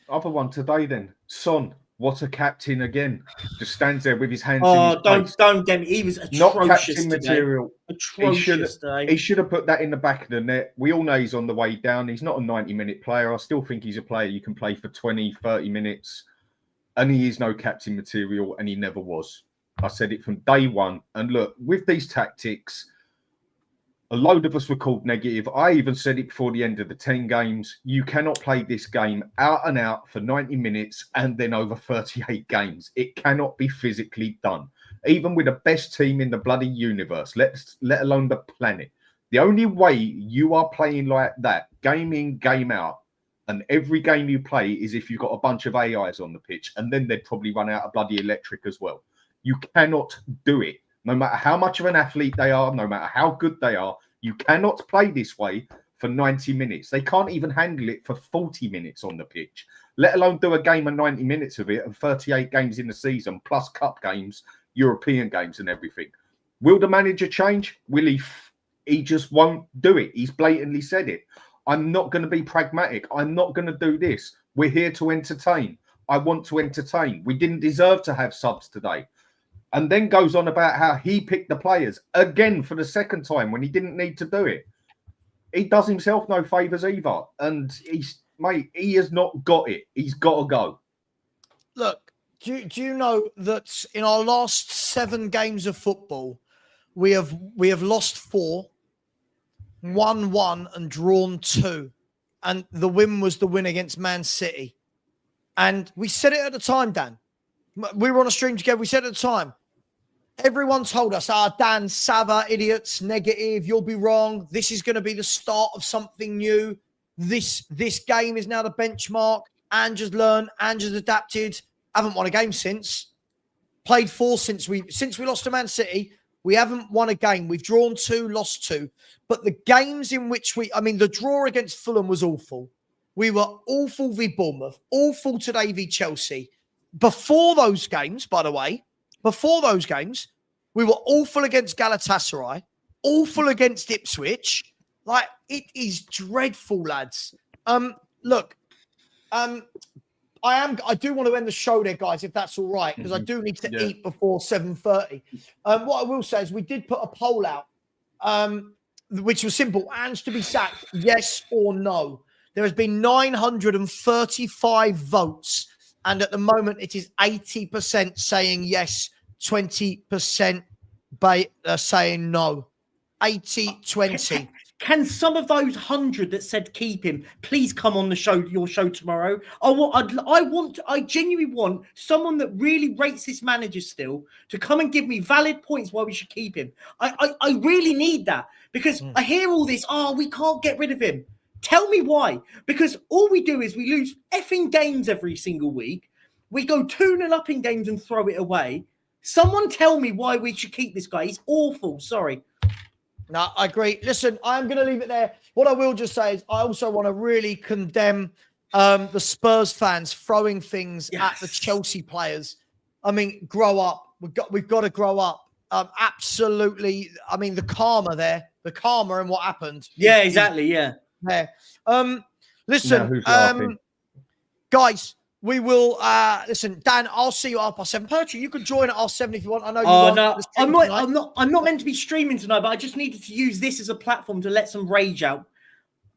Other one today then. Son, what a captain again. Just stands there with his hands in his face. Don't get me. He was atrocious. Not captain material. Atrocious today. He should have put that in the back of the net. We all know he's on the way down. He's not a 90-minute player. I still think he's a player you can play for 20, 30 minutes. And he is no captain material, and he never was. I said it from day one. And look, with these tactics, a load of us were called negative. I even said it before the end of the 10 games. You cannot play this game out and out for 90 minutes and then over 38 games. It cannot be physically done. Even with the best team in the bloody universe, let alone the planet. The only way you are playing like that, game in, game out, and every game you play is if you've got a bunch of AIs on the pitch, and then they'd probably run out of bloody electric as well. You cannot do it. No matter how much of an athlete they are, no matter how good they are, you cannot play this way for 90 minutes. They can't even handle it for 40 minutes on the pitch, let alone do a game of 90 minutes of it and 38 games in the season, plus cup games, European games and everything. Will the manager change? Will he? He just won't do it. He's blatantly said it. I'm not going to be pragmatic. I'm not going to do this. We're here to entertain. I want to entertain. We didn't deserve to have subs today. And then goes on about how he picked the players again for the second time when he didn't need to do it. He does himself no favours either. And he has not got it. He's got to go. Look, do you know that in our last 7 games of football, we have lost 4, won 1 and drawn 2. And the win was the win against Man City. And we said it at the time, Dan. We were on a stream together. We said at the time, everyone told us, Dan, Savva, idiots, negative, you'll be wrong. This is going to be the start of something new. This game is now the benchmark. Ange has learned. Ange has adapted. Haven't won a game since. Played 4 since we lost to Man City. We haven't won a game. We've drawn 2, lost 2. But the games in which the draw against Fulham was awful. We were awful v Bournemouth, awful today v Chelsea. Before those games, by the way, We were awful against Galatasaray, awful against Ipswich. Like, it is dreadful, lads. Look, I do want to end the show there, guys, if that's all right, because I do need to eat before 7:30. What I will say is we did put a poll out, which was simple. Ange to be sacked, yes or no? There has been 935 votes, and at the moment it is 80% saying yes, 20% saying no. 80-20. Can some of those 100 that said keep him please come on the show, your show tomorrow? I genuinely want someone that really rates this manager still to come and give me valid points why we should keep him. I really need that, because I hear all this. Oh, we can't get rid of him. Tell me why. Because all we do is we lose effing games every single week. We go 2-0 up in games and throw it away. Someone tell me why we should keep this guy. He's awful. Sorry. No, I agree. Listen, I'm going to leave it there. What I will just say is I also want to really condemn the Spurs fans throwing things at the Chelsea players. I mean, grow up. We've got to grow up. Absolutely. I mean, the karma there, the karma and what happened. Yeah, exactly. Yeah. There. Listen, guys. We will listen, Dan. I'll see you at 7:30. Percy, you can join at 7 if you want. I know you want. No, I'm not meant to be streaming tonight, but I just needed to use this as a platform to let some rage out.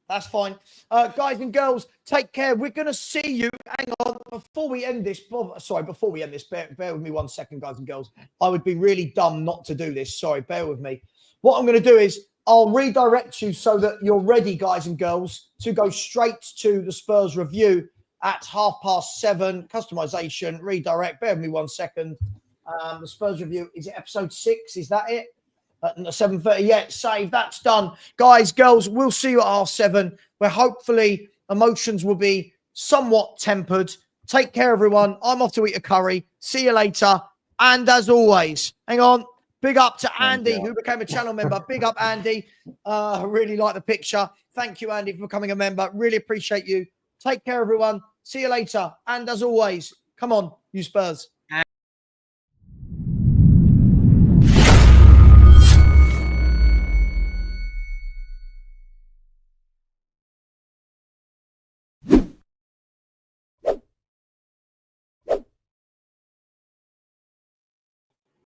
That's fine, guys and girls. Take care. We're gonna see you. Hang on, before we end this. Before we end this, bear with me 1 second, guys and girls. I would be really dumb not to do this. Sorry, bear with me. What I'm gonna do is I'll redirect you so that you're ready, guys and girls, to go straight to the Spurs review. At 7:30, customization, redirect. Bear with me 1 second. The Spurs review, is it episode 6? Is that it? At 7:30, yeah, save. That's done. Guys, girls, we'll see you at 7:30, where hopefully emotions will be somewhat tempered. Take care, everyone. I'm off to eat a curry. See you later. And as always, hang on. Big up to Andy, who became a channel member. Big up, Andy. I really like the picture. Thank you, Andy, for becoming a member. Really appreciate you. Take care, everyone. See you later. And as always, come on, you Spurs.